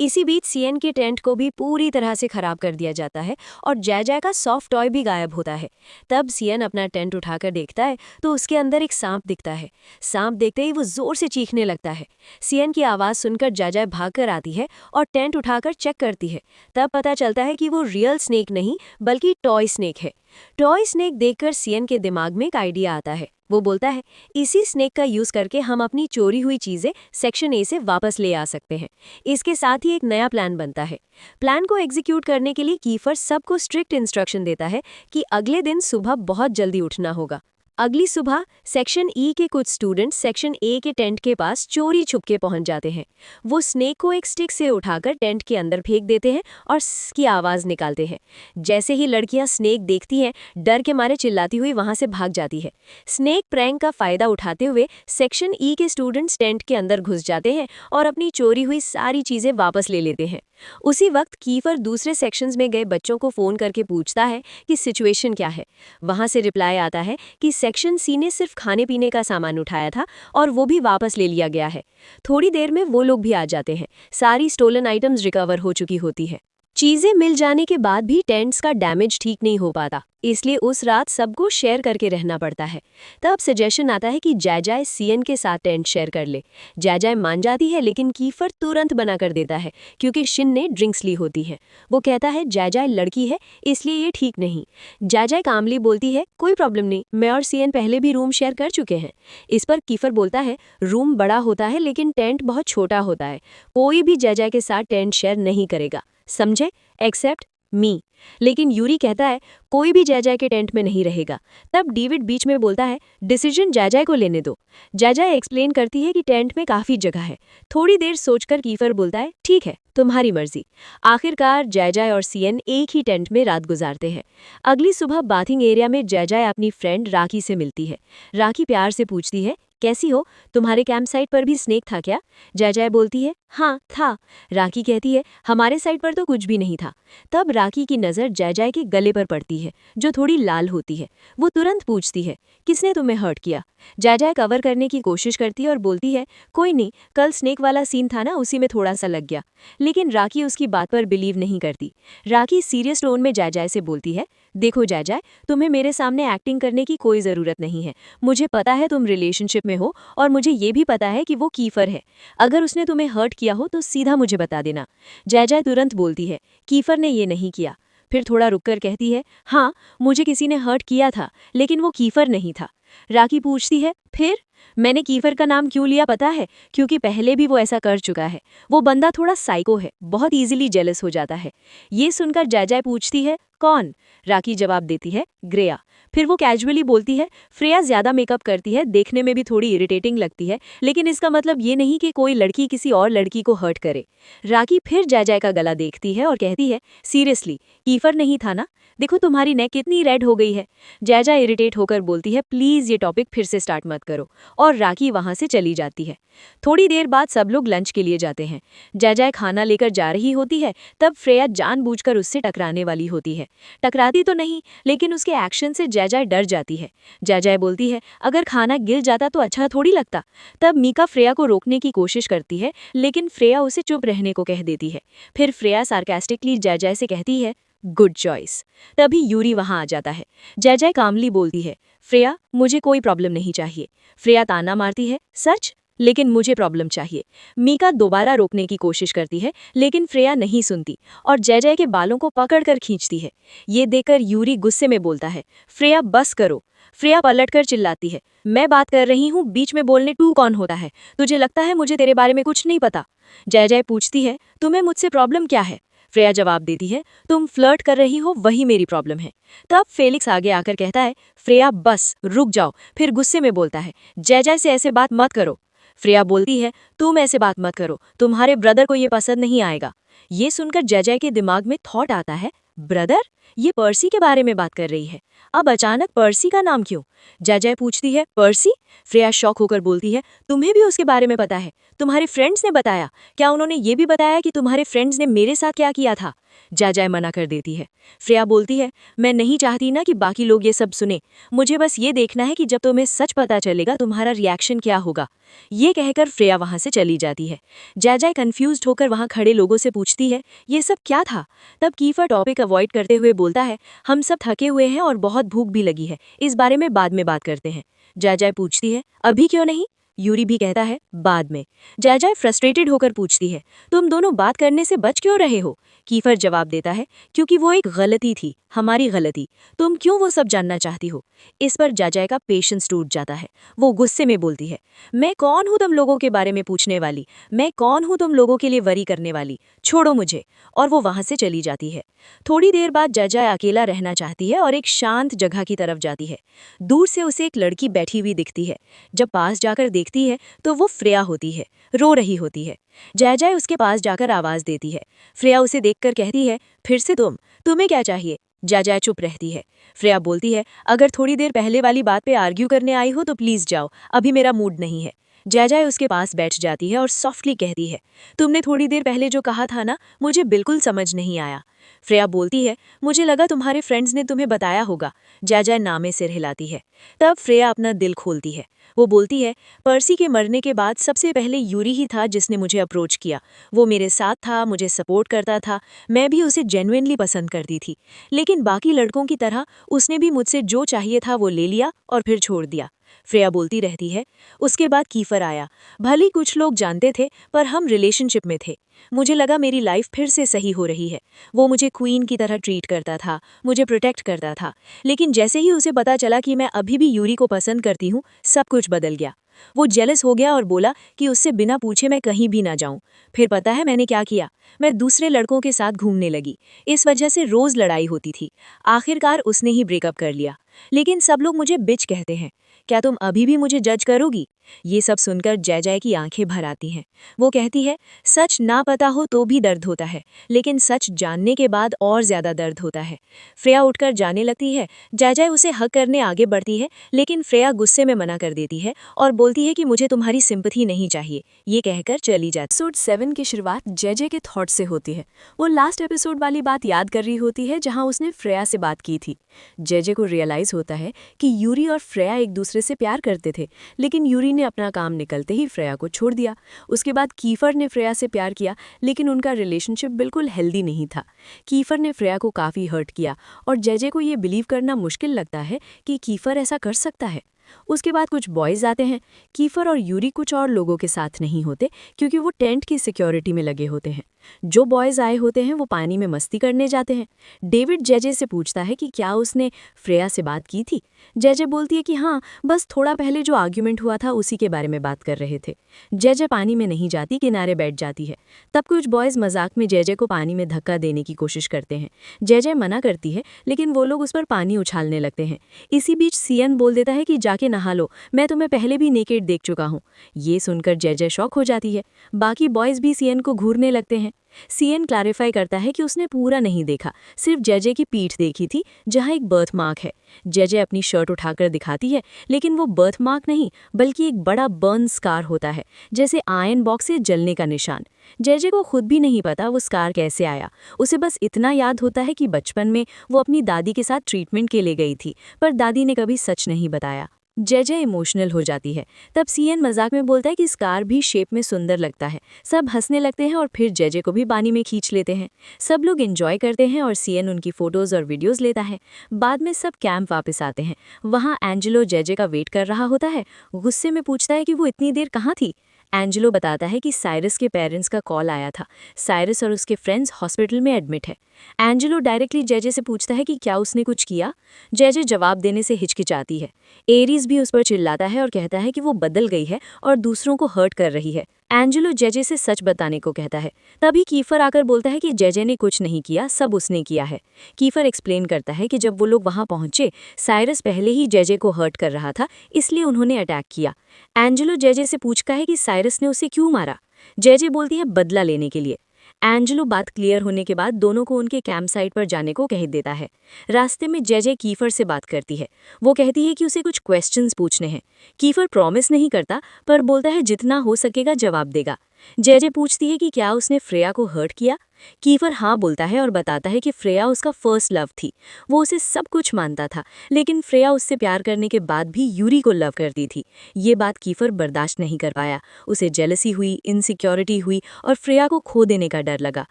इसी बीच सीएन के टेंट को भी पूरी तरह से खराब कर दिया जाता है और जय का सॉफ्ट टॉय भी गायब होता है। तब सीएन अपना टेंट उठाकर देखता है तो उसके अंदर एक सांप दिखता है। सांप देखते ही वो जोर से चीखने लगता है। सीएन की आवाज़ सुनकर जय भागकर आती है और टेंट उठाकर चेक करती है। तब पता चलता है कि वो रियल स्नेक नहीं बल्कि टॉय स्नेक है। टॉय स्नेक देखकर सीएन के दिमाग में एक आइडिया आता है। वो बोलता है, इसी स्नेक का यूज करके हम अपनी चोरी हुई चीजें सेक्शन ए से वापस ले आ सकते हैं। इसके साथ ही एक नया प्लान बनता है। प्लान को एग्जीक्यूट करने के लिए कीफर सबको स्ट्रिक्ट इंस्ट्रक्शन देता है कि अगले दिन सुबह बहुत जल्दी उठना होगा। अगली सुबह सेक्शन ई के कुछ स्टूडेंट्स सेक्शन ए के टेंट के पास चोरी छुपके पहुंच जाते हैं। वो स्नेक को एक स्टिक से उठाकर टेंट के अंदर फेंक देते हैं और की आवाज़ निकालते हैं। जैसे ही लड़कियां स्नेक देखती हैं, डर के मारे चिल्लाती हुई वहां से भाग जाती है। स्नेक प्रैंक का फायदा उठाते हुए सेक्शन ई के स्टूडेंट्स टेंट के अंदर घुस जाते हैं और अपनी चोरी हुई सारी चीज़ें वापस ले लेते हैं। उसी वक्त कीफर दूसरे सेक्शंस में गए बच्चों को फ़ोन करके पूछता है कि सिचुएशन क्या है। वहां से रिप्लाई आता है कि सेक्शन सी ने सिर्फ खाने पीने का सामान उठाया था और वो भी वापस ले लिया गया है। थोड़ी देर में वो लोग भी आ जाते हैं। सारी स्टोलन आइटम्स रिकवर हो चुकी होती है। चीजें मिल जाने के बाद भी टेंट्स का डैमेज ठीक नहीं हो पाता, इसलिए उस रात सबको शेयर करके रहना पड़ता है। तब सजेशन आता है कि जय सीएन के साथ टेंट शेयर कर ले। जय मान जाती है, लेकिन कीफर तुरंत बना कर देता है क्योंकि शिन ने ड्रिंक्स ली होती है। वो कहता है जय लड़की है इसलिए ये ठीक नहीं। जय कामली बोलती है, कोई प्रॉब्लम नहीं, मैं और सीएन पहले भी रूम शेयर कर चुके हैं। इस पर कीफर बोलता है, रूम बड़ा होता है लेकिन टेंट बहुत छोटा होता है, कोई भी जय के साथ टेंट शेयर नहीं करेगा, समझे, एक्सेप्ट मी। लेकिन यूरी कहता है, कोई भी जय के टेंट में नहीं रहेगा। तब डेविड बीच में बोलता है, डिसीजन जय को लेने दो। जय एक्सप्लेन करती है कि टेंट में काफी जगह है। थोड़ी देर सोचकर कीफर बोलता है, ठीक है, तुम्हारी मर्जी। आखिरकार जय और सीएन एक ही टेंट में रात गुजारते हैं। अगली सुबह बाथिंग एरिया में जय अपनी फ्रेंड राखी से मिलती है। राखी प्यार से पूछती है, कैसी हो, तुम्हारे कैंप साइट पर भी स्नेक था क्या? जय बोलती है, हाँ था। राखी कहती है, हमारे साइट पर तो कुछ भी नहीं था। तब राखी की नज़र जय के गले पर पड़ती है जो थोड़ी लाल होती है। वो तुरंत पूछती है, किसने तुम्हें हर्ट किया? जय कवर करने की कोशिश करती है और बोलती है, कोई नहीं, कल स्नेक वाला सीन था ना, उसी में थोड़ा सा लग गया। लेकिन राखी उसकी बात पर बिलीव नहीं करती। राखी सीरियस टोन में जय से बोलती है, देखो जय, तुम्हें मेरे सामने एक्टिंग करने की कोई ज़रूरत नहीं है। मुझे पता है तुम रिलेशनशिप में हो और मुझे ये भी पता है कि वो कीफर है। अगर उसने तुम्हें हर्ट किया हो तो सीधा मुझे बता देना। जय तुरंत बोलती है, कीफर ने ये नहीं किया। फिर थोड़ा रुककर कहती है, हाँ, मुझे किसी ने हर्ट किया था लेकिन वो कीफर नहीं था। राखी पूछती है, फिर? मैंने कीफर का नाम क्यों लिया पता है? क्योंकि पहले भी वो ऐसा कर चुका है। वो बंदा थोड़ा साइको है, बहुत इजीली जेलस हो जाता है। ये सुनकर जय पूछती है, कौन? राखी जवाब देती है, ग्रेया। फिर वो कैजुअली बोलती है, फ्रेया ज्यादा मेकअप करती है, देखने में भी थोड़ी इरिटेटिंग लगती है, लेकिन इसका मतलब ये नहीं कि कोई लड़की किसी और लड़की को हर्ट करे। राखी फिर जय का गला देखती है और कहती है, सीरियसली कीफर नहीं था ना? देखो तुम्हारी नेक कितनी रेड हो गई है। जय इरिटेट होकर बोलती है, प्लीज ये टॉपिक फिर से स्टार्ट मत करो, और राखी वहां से चली जाती है। थोड़ी देर बाद सब लोग लंच के लिए जाते हैं। जय खाना लेकर जा रही होती है, तब फ्रेया जानबूझकर उससे टकराने वाली होती है। टकराती तो नहीं, लेकिन उसके एक्शन से जय डर जाती है। जय बोलती है, अगर खाना गिर जाता तो अच्छा थोड़ी लगता। तब मीका फ्रेया को रोकने की कोशिश करती है, लेकिन फ्रेया उसे चुप रहने को कह देती है। फिर फ्रेया सार्कास्टिकली जय से कहती है, गुड चॉइस। तभी यूरी वहां आ जाता है। जय कामली बोलती है, फ्रेया, मुझे कोई प्रॉब्लम नहीं चाहिए। फ्रेया ताना मारती है, सच? लेकिन मुझे प्रॉब्लम चाहिए। मीका दोबारा रोकने की कोशिश करती है, लेकिन फ्रेया नहीं सुनती और जय के बालों को पकड़कर खींचती है। ये देखकर यूरी गुस्से में बोलता है, फ्रेया बस करो। फ्रेया पलटकर चिल्लाती है, मैं बात कर रही हूँ, बीच में बोलने तू कौन होता है? तुझे लगता है मुझे तेरे बारे में कुछ नहीं पता? जय पूछती है, तुम्हें मुझसे प्रॉब्लम क्या है? फ्रेया जवाब देती है, तुम फ्लर्ट कर रही हो, वही मेरी प्रॉब्लम है। तब फेलिक्स आगे आकर कहता है, फ्रेया बस रुक जाओ। फिर गुस्से में बोलता है, जय से ऐसे बात मत करो। फ्रेया बोलती है, तुम ऐसे बात मत करो, तुम्हारे ब्रदर को ये पसंद नहीं आएगा। ये सुनकर जय के दिमाग में थॉट आता है, ब्रदर? ये पर्सी के बारे में बात कर रही है। अब अचानक पर्सी का नाम क्यों? जय पूछती है, पर्सी? फ्रेया शॉक होकर बोलती है, तुम्हें भी उसके बारे में पता है? तुम्हारे फ्रेंड्स ने बताया? क्या उन्होंने ये भी बताया कि तुम्हारे फ्रेंड्स ने मेरे साथ क्या किया था? जय मना कर देती है। फ्रेया बोलती है, मैं नहीं चाहती ना कि बाकी लोग ये सब सुने। मुझे बस ये देखना है कि जब तुम्हें सच पता चलेगा तुम्हारा रिएक्शन क्या होगा। ये कहकर फ्रेया वहां से चली जाती है। जय कंफ्यूज्ड होकर वहां खड़े लोगों से पूछती है, ये सब क्या था? तब कीफर टॉपिक अवॉइड करते हुए बोलता है, हम सब थके हुए हैं और बहुत भूख भी लगी है, इस बारे में बाद में बात करते हैं। जय पूछती है, अभी क्यों नहीं? यूरी भी कहता है, बाद में। जय फ्रस्ट्रेटेड होकर पूछती है, तुम दोनों बात करने से बच क्यों रहे हो? कीफर जवाब देता है, क्योंकि वो एक गलती थी, हमारी गलती। तुम क्यों वो सब जानना चाहती हो? इस पर जय का पेशेंस टूट जाता है। वो गुस्से में बोलती है, मैं कौन हूँ तुम लोगों के बारे में पूछने वाली? मैं कौन हूँ तुम लोगों के लिए वरी करने वाली? छोड़ो मुझे। और वो वहां से चली जाती है। थोड़ी देर बाद जय अकेला रहना चाहती है और एक शांत जगह की तरफ जाती है। दूर से उसे एक लड़की बैठी हुई दिखती है। जब पास जाकर देखती है तो वो फ्रेया होती है, रो रही होती है। जय उसके पास जाकर आवाज देती है। फ्रेया उसे देखकर कहती है, फिर से तुम्हें क्या चाहिए? जय चुप रहती है। फ्रेया बोलती है, अगर थोड़ी देर पहले वाली बात पे आर्ग्यू करने आई हो तो प्लीज जाओ, अभी मेरा मूड नहीं है। जय उसके पास बैठ जाती है और सॉफ्टली कहती है, तुमने थोड़ी देर पहले जो कहा था ना, मुझे बिल्कुल समझ नहीं आया। फ्रेया बोलती है, मुझे लगा तुम्हारे फ्रेंड्स ने तुम्हें बताया होगा। जय नामे सिर हिलाती है। तब फ्रेया अपना दिल खोलती है। वो बोलती है, पर्सी के मरने के बाद सबसे पहले यूरी ही था जिसने मुझे अप्रोच किया। वो मेरे साथ था, मुझे सपोर्ट करता था, मैं भी उसे जेन्युइनली पसंद करती थी। लेकिन बाकी लड़कों की तरह उसने भी मुझसे जो चाहिए था वो ले लिया और फिर छोड़ दिया। फ्रेया बोलती रहती है, उसके बाद कीफर आया। भले कुछ लोग जानते थे, पर हम रिलेशनशिप में थे। मुझे लगा मेरी लाइफ फिर से सही हो रही है। वो मुझे क्वीन की तरह ट्रीट करता था, मुझे प्रोटेक्ट करता था। लेकिन जैसे ही उसे पता चला कि मैं अभी भी यूरी को पसंद करती हूँ, सब कुछ बदल गया। वो जेलस हो गया और बोला कि उससे बिना पूछे मैं कहीं भी ना जाऊं। फिर पता है मैंने क्या किया? मैं दूसरे लड़कों के साथ घूमने लगी। इस वजह से रोज लड़ाई होती थी। आखिरकार उसने ही ब्रेकअप कर लिया। लेकिन सब लोग मुझे बिच कहते हैं। क्या तुम अभी भी मुझे जज करोगी? ये सब सुनकर जय की आंखें भर आती हैं। वो कहती है, सच ना पता हो तो भी दर्द होता है, लेकिन सच जानने के बाद और ज्यादा दर्द होता है। फ्रेया उठकर जाने लगती है। जय उसे हक करने आगे बढ़ती है, लेकिन फ्रेया गुस्से में मना कर देती है और बोलती है कि मुझे तुम्हारी सिंपैथी नहीं चाहिए। ये कहकर चली जाती। एपिसोड 7 की शुरुआत जय के थॉट से होती है। वो लास्ट एपिसोड वाली बात याद कर रही होती है जहां उसने फ्रेया से बात की थी। जय को रियलाइज होता है कि यूरी और फ्रेया एक दूसरे से प्यार करते थे, लेकिन यूरी ने अपना काम निकलते ही फ्रेया को छोड़ दिया। उसके बाद कीफर ने फ्रेया से प्यार किया, लेकिन उनका रिलेशनशिप बिल्कुल हेल्दी नहीं था। कीफर ने फ्रेया को काफ़ी हर्ट किया और जय को ये बिलीव करना मुश्किल लगता है कि कीफर ऐसा कर सकता है। उसके बाद कुछ बॉयज़ आते हैं। कीफर और यूरी कुछ और लोगों के साथ नहीं होते क्योंकि वो टेंट की सिक्योरिटी में लगे होते हैं। जो बॉयज़ आए होते हैं वो पानी में मस्ती करने जाते हैं। डेविड जय से पूछता है कि क्या उसने फ्रेया से बात की थी। जय बोलती है कि हाँ, बस थोड़ा पहले जो आर्ग्यूमेंट हुआ था उसी के बारे में बात कर रहे थे। जय पानी में नहीं जाती, किनारे बैठ जाती है। तब कुछ बॉयज़ मजाक में जय को पानी में धक्का देने की कोशिश करते हैं। जय मना करती है, लेकिन वो लोग उस पर पानी उछालने लगते हैं। इसी बीच सीएन बोल देता है कि जाके नहा लो, मैं तुम्हें पहले भी नेकेड देख चुका हूँ। ये सुनकर जय शॉक हो जाती है। बाकी बॉयज़ भी सीएन को घूरने लगते हैं। सीएन क्लैरिफाई करता है कि उसने पूरा नहीं देखा, सिर्फ जय की पीठ देखी थी जहां एक बर्थ मार्क है। जय अपनी शर्ट उठाकर दिखाती है, लेकिन वो बर्थ मार्क नहीं बल्कि एक बड़ा बर्न स्कार होता है, जैसे आयरन बॉक्स से जलने का निशान। जय को खुद भी नहीं पता वो स्कार कैसे आया। उसे बस इतना याद होता है कि बचपन में वो अपनी दादी के साथ ट्रीटमेंट के लिए गई थी, पर दादी ने कभी सच नहीं बताया। जेजे इमोशनल हो जाती है। तब सीएन मजाक में बोलता है कि स्कार भी शेप में सुंदर लगता है। सब हंसने लगते हैं और फिर जेजे को भी पानी में खींच लेते हैं। सब लोग एंजॉय करते हैं और सीएन उनकी फोटोज और वीडियोस लेता है। बाद में सब कैंप वापस आते हैं। वहाँ एंजेलो जेजे का वेट कर रहा होता है। गुस्से में पूछता है कि वो इतनी देर कहाँ थी। एंजेलो बताता है कि साइरस के पेरेंट्स का कॉल आया था। साइरस और उसके फ्रेंड्स हॉस्पिटल में एडमिट है। एंजेलो डायरेक्टली जेजे से पूछता है कि क्या उसने कुछ किया। जेजे जवाब देने से हिचकिचाती है। एरीज भी उस पर चिल्लाता है और कहता है कि वो बदल गई है और दूसरों को हर्ट कर रही है। एंजेलो जेजे से सच बताने को कहता है। तभी कीफर आकर बोलता है कि जेजे ने कुछ नहीं किया, सब उसने किया है। कीफर एक्सप्लेन करता है कि जब वो लोग वहां पहुंचे, साइरस पहले ही जेजे को हर्ट कर रहा था, इसलिए उन्होंने अटैक किया। एंजेलो जेजे से पूछता है कि साइरस ने उसे क्यों मारा। जेजे बोलती है बदला लेने के लिए। एंजेलो बात क्लियर होने के बाद दोनों को उनके कैंप साइट पर जाने को कह देता है। रास्ते में जेजे कीफर से बात करती है। वो कहती है कि उसे कुछ क्वेश्चंस पूछने हैं। कीफर प्रॉमिस नहीं करता, पर बोलता है जितना हो सकेगा जवाब देगा। जेजे पूछती है कि क्या उसने फ्रेया को हर्ट किया। कीफर हाँ बोलता है और बताता है कि फ्रेया उसका फर्स्ट लव थी। वो उसे सब कुछ मानता था, लेकिन फ्रेया उससे प्यार करने के बाद भी यूरी को लव करती थी। ये बात कीफर बर्दाश्त नहीं कर पाया। उसे जेलसी हुई, इनसिक्योरिटी हुई और फ्रेया को खो देने का डर लगा।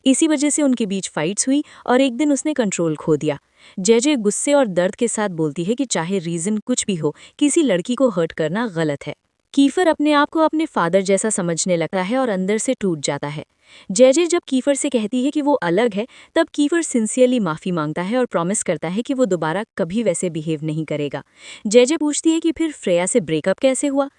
इसी वजह से उनके बीच फाइट्स हुई और एक दिन उसने कंट्रोल खो दिया। जेजे गुस्से और दर्द के साथ बोलती है कि चाहे रीजन कुछ भी हो, किसी लड़की को हर्ट करना गलत है। कीफर अपने आप को अपने फादर जैसा समझने लगता है और अंदर से टूट जाता है। जेजे जब कीफर से कहती है कि वो अलग है, तब कीफर सिंसियरली माफ़ी मांगता है और प्रॉमिस करता है कि वो दोबारा कभी वैसे बिहेव नहीं करेगा। जेजे पूछती है कि फिर फ्रेया से ब्रेकअप कैसे हुआ।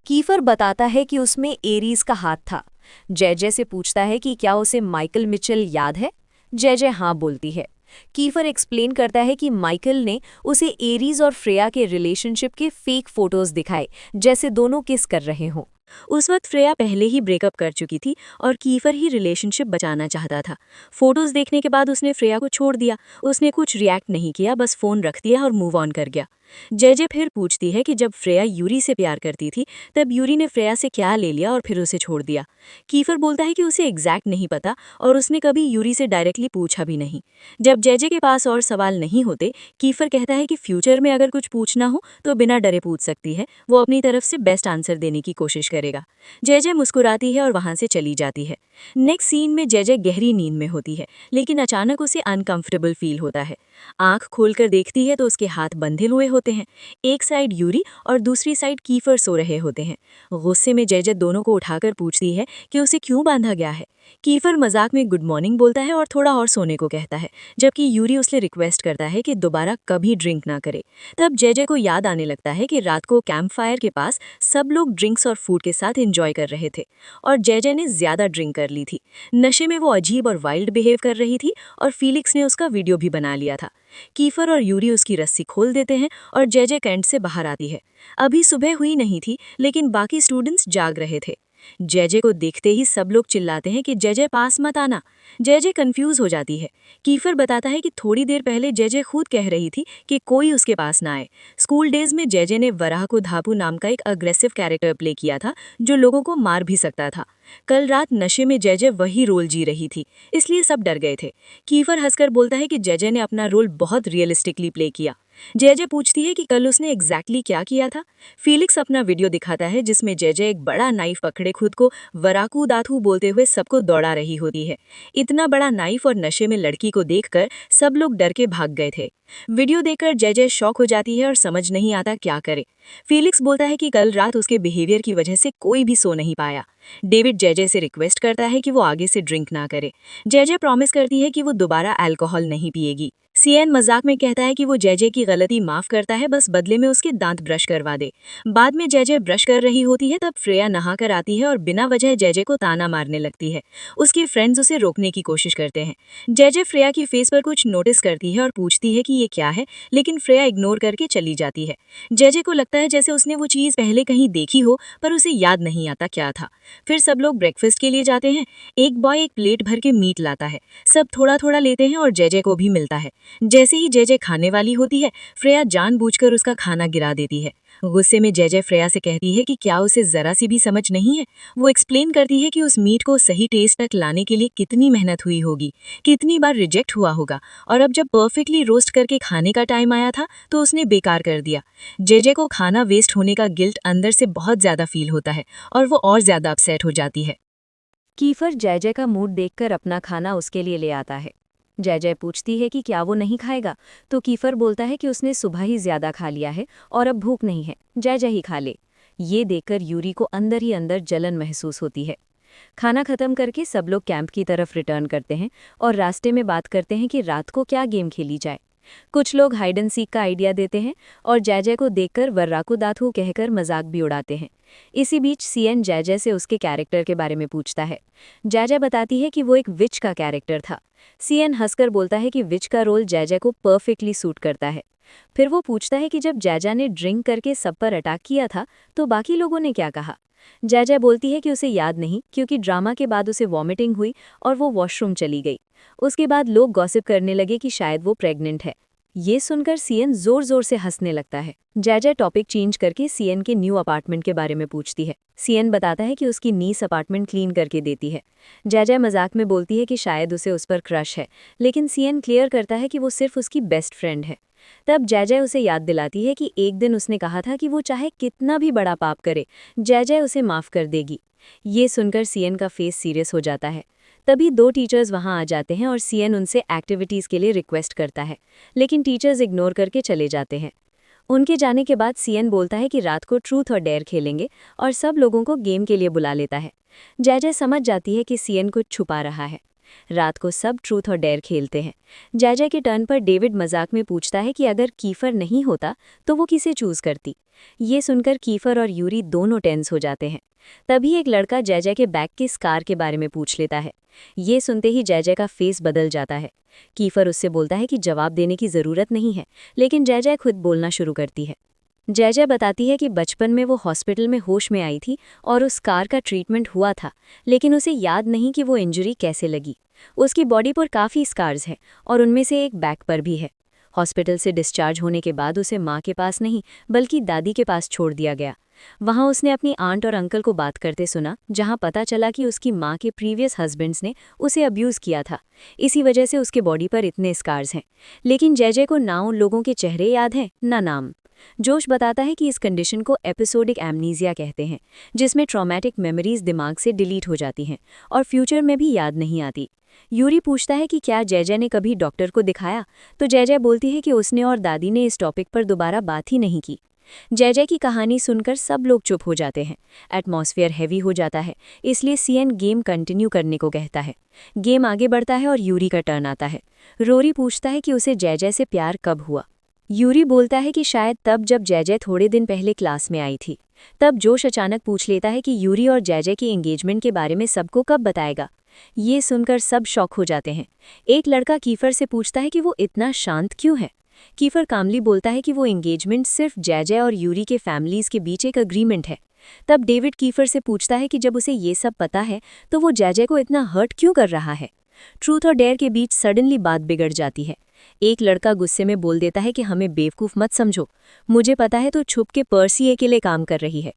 कीफर बताता है कि उसमें एरीज का हाथ था। जेजे से पूछता है कि क्या उसे माइकल मिचेल याद है। जेजे हाँ बोलती है। कीफर एक्सप्लेन करता है कि माइकल ने उसे एरीज और फ्रेया के रिलेशनशिप के फेक फोटोज दिखाए, जैसे दोनों किस कर रहे हों। उस वक्त फ्रेया पहले ही ब्रेकअप कर चुकी थी और कीफर ही रिलेशनशिप बचाना चाहता था। फोटोज देखने के बाद उसने फ्रेया को छोड़ दिया। उसने कुछ रिएक्ट नहीं किया, बस फोन रख दिया और मूव ऑन कर गया। जेजे फिर पूछती है कि जब फ्रेया यूरी से प्यार करती थी, तब यूरी ने फ्रेया से क्या ले लिया और फिर उसे छोड़ दिया। कीफर बोलता है कि उसे एग्जैक्ट नहीं पता और उसने कभी यूरी से डायरेक्टली पूछा भी नहीं। जब जेजे के पास और सवाल नहीं होते, कीफर कहता है कि फ्यूचर में अगर कुछ पूछना हो तो बिना डरे पूछ सकती है। वो अपनी तरफ से बेस्ट आंसर देने की कोशिश करेगा। जेजे मुस्कुराती है और वहां से चली जाती है। नेक्स्ट सीन में जेजे गहरी नींद में होती है, लेकिन अचानक उसे अनकंफर्टेबल फील होता है। आंख खोलकर देखती है तो उसके हाथ बंधे हुए होते हैं। एक साइड यूरी और दूसरी साइड कीफर सो रहे होते हैं। गुस्से में जेजे दोनों को उठाकर पूछती है कि उसे क्यों बांधा गया है। कीफर मजाक में गुड मॉर्निंग बोलता है और थोड़ा और सोने को कहता है, जबकि यूरी उससे रिक्वेस्ट करता है कि दोबारा कभी ड्रिंक ना करे। तब जेजे को याद आने लगता है कि रात को कैंप फायर के पास सब लोग ड्रिंक्स और फूड के साथ एंजॉय कर रहे थे और जेजे ने ज्यादा ड्रिंक कर ली थी। नशे में वो अजीब और वाइल्ड बिहेव कर रही थी और फीलिक्स ने उसका वीडियो भी बना लिया था। कीफर और यूरी उसकी रस्सी खोल देते हैं और जेजे कैंट से बाहर आती है। अभी सुबह हुई नहीं थी, लेकिन बाकी स्टूडेंट्स जाग रहे थे। जेजे को देखते ही सब लोग चिल्लाते हैं कि जेजे पास मत आना। जेजे कंफ्यूज हो जाती है। कीफर बताता है कि थोड़ी देर पहले जेजे खुद कह रही थी कि कोई उसके पास ना आए। स्कूल डेज में जेजे ने वराह को धापू नाम का एक अग्रेसिव कैरेक्टर प्ले किया था, जो लोगों को मार भी सकता था। कल रात नशे में जेजे वही रोल जी रही थी, इसलिए सब डर गए थे। कीफर हंसकर बोलता है कि जेजे ने अपना रोल बहुत रियलिस्टिकली प्ले किया। जेजे पूछती है कि कल उसने एग्जैक्टली क्या किया था। फीलिक्स अपना वीडियो दिखाता है जिसमें जेजे एक बड़ा नाइफ पकड़े खुद को वराकू दाथू बोलते हुए सबको दौड़ा रही होती है। इतना बड़ा नाइफ और नशे में लड़की को देखकर सब लोग डर के भाग गए थे। वीडियो देखकर जेजे शॉक हो जाती है और समझ नहीं आता क्या करे। फीलिक्स बोलता है कि कल रात उसके बिहेवियर की वजह से कोई भी सो नहीं पाया। डेविड जेजे से रिक्वेस्ट करता है कि वो आगे से ड्रिंक ना करे। जेजे प्रॉमिस करती है कि वो दोबारा अल्कोहल नहीं पिएगी। सीएन मजाक में कहता है कि वो जेजे की गलती माफ करता है, बस बदले में उसके दांत ब्रश करवा दे। बाद में जेजे ब्रश कर रही होती है, तब फ्रेया नहा कर आती है और बिना वजह जेजे को ताना मारने लगती है। उसके फ्रेंड्स उसे रोकने की कोशिश करते हैं। जेजे फ्रेया की फेस पर कुछ नोटिस करती है और पूछती है कि ये क्या है, लेकिन फ्रेया इग्नोर करके चली जाती है। जेजे को लगता है जैसे उसने वो चीज पहले कहीं देखी हो, पर उसे याद नहीं आता क्या था। फिर सब लोग ब्रेकफास्ट के लिए जाते हैं। एक बॉय एक प्लेट भर के मीट लाता है। सब थोड़ा थोड़ा लेते हैं और जेजे को भी मिलता है। जैसे ही जय खाने वाली होती है, फ्रेया जानबूझकर उसका खाना गिरा देती है। गुस्से में जय फ्रेया से कहती है कि क्या उसे जरा सी भी समझ नहीं है। वो एक्सप्लेन करती है कि उस मीट को सही टेस्ट तक लाने के लिए कितनी मेहनत हुई होगी, कितनी बार रिजेक्ट हुआ होगा, और अब जब परफेक्टली रोस्ट करके खाने का टाइम आया था तो उसने बेकार कर दिया। जय को खाना वेस्ट होने का गिल्ट अंदर से बहुत ज्यादा फील होता है और वो और ज्यादा अपसेट हो जाती है। कीफर जय का मूड देखकर अपना खाना उसके लिए ले आता है। जय पूछती है कि क्या वो नहीं खाएगा, तो कीफर बोलता है कि उसने सुबह ही ज्यादा खा लिया है और अब भूख नहीं है, जय ही खा ले। ये देखकर यूरी को अंदर ही अंदर जलन महसूस होती है। खाना खत्म करके सब लोग कैंप की तरफ रिटर्न करते हैं और रास्ते में बात करते हैं कि रात को क्या गेम खेली जाए। कुछ लोग हाइड एंड सीक का आइडिया देते हैं और जय को देखकर वर्राकू दाथू कहकर मजाक भी उड़ाते हैं। इसी बीच सीएन जय से उसके कैरेक्टर के बारे में पूछता है। जय बताती है कि वो एक विच का कैरेक्टर था। सीएन हंसकर बोलता है कि विच का रोल जय को परफेक्टली सूट करता है। फिर वो पूछता है कि जब जय ने ड्रिंक करके सब पर अटैक किया था तो बाकी लोगों ने क्या कहा। जय बोलती है कि उसे याद नहीं, क्योंकि ड्रामा के बाद उसे वॉमिटिंग हुई और वो वॉशरूम चली गई। उसके बाद लोग गॉसिप करने लगे कि शायद वो प्रेग्नेंट है। ये सुनकर सीएन जोर जोर से हंसने लगता है। जय टॉपिक चेंज करके सीएन के न्यू अपार्टमेंट के बारे में पूछती है। सीएन बताता है कि उसकी नीस अपार्टमेंट क्लीन करके देती है। जय मजाक में बोलती है कि शायद उसे उस पर क्रश है, लेकिन सीएन क्लियर करता है कि वो सिर्फ उसकी बेस्ट फ्रेंड है। तब जय उसे याद दिलाती है कि एक दिन उसने कहा था कि वो चाहे कितना भी बड़ा पाप करे, जय उसे माफ कर देगी। ये सुनकर सीएन का फेस सीरियस हो जाता है। तभी 2 टीचर्स वहां आ जाते हैं और सीएन उनसे एक्टिविटीज़ के लिए रिक्वेस्ट करता है, लेकिन टीचर्स इग्नोर करके चले जाते हैं। उनके जाने के बाद सीएन बोलता है कि रात को ट्रूथ और डेयर खेलेंगे और सब लोगों को गेम के लिए बुला लेता है। जय समझ जाती है कि सीएन कुछ छुपा रहा है। रात को सब ट्रूथ और डेयर खेलते हैं। जय के टर्न पर डेविड मजाक में पूछता है कि अगर कीफर नहीं होता तो वो किसे चूज करती। ये सुनकर कीफर और यूरी दोनों टेंस हो जाते हैं। तभी एक लड़का जय के बैक के स्कार के बारे में पूछ लेता है। ये सुनते ही जय का फेस बदल जाता है। कीफर उससे बोलता है कि जवाब देने की ज़रूरत नहीं है, लेकिन जय खुद बोलना शुरू करती है। जय बताती है कि बचपन में वो हॉस्पिटल में होश में आई थी और उस स्कार का ट्रीटमेंट हुआ था, लेकिन उसे याद नहीं कि वो इंजरी कैसे लगी। उसकी बॉडी पर काफ़ी स्कार्स हैं और उनमें से एक बैक पर भी है। हॉस्पिटल से डिस्चार्ज होने के बाद उसे माँ के पास नहीं बल्कि दादी के पास छोड़ दिया गया। वहाँ उसने अपनी आंट और अंकल को बात करते सुना, जहाँ पता चला कि उसकी माँ के प्रीवियस हस्बैंड्स ने उसे अब्यूज़ किया था। इसी वजह से उसके बॉडी पर इतने स्कार्स हैं। लेकिन जय को ना उन लोगों के चेहरे याद हैं ना नाम। जोश बताता है कि इस कंडीशन को एपिसोडिक एमनीजिया कहते हैं, जिसमें ट्रॉमेटिक मेमोरीज दिमाग से डिलीट हो जाती हैं और फ्यूचर में भी याद नहीं आती। यूरी पूछता है कि क्या जय ने कभी डॉक्टर को दिखाया, तो जय बोलती है कि उसने और दादी ने इस टॉपिक पर दोबारा बात ही नहीं की। जय की कहानी सुनकर सब लोग चुप हो जाते हैं। एटमॉस्फेयर हैवी हो जाता है, इसलिए सीएन गेम कंटिन्यू करने को कहता है। गेम आगे बढ़ता है और यूरी का टर्न आता है। रोरी पूछता है कि उसे जय से प्यार कब हुआ। यूरी बोलता है कि शायद तब जब जय थोड़े दिन पहले क्लास में आई थी। तब जोश अचानक पूछ लेता है कि यूरी और जय की एंगेजमेंट के बारे में सबको कब बताएगा। ये सुनकर सब शॉक हो जाते हैं। एक लड़का कीफर से पूछता है कि वो इतना शांत क्यों है। कीफर कामली बोलता है कि वो एंगेजमेंट सिर्फ जय और यूरी के फैमिलीज के बीच एक अग्रीमेंट है। तब डेविड कीफर से पूछता है कि जब उसे ये सब पता है तो वो जय को इतना हर्ट क्यों कर रहा है। ट्रूथ और डेयर के बीच सडनली बात बिगड़ जाती है। एक लड़का गुस्से में बोल देता है कि हमें बेवकूफ़ मत समझो, मुझे पता है तो छुप के पर्सी के लिए काम कर रही है।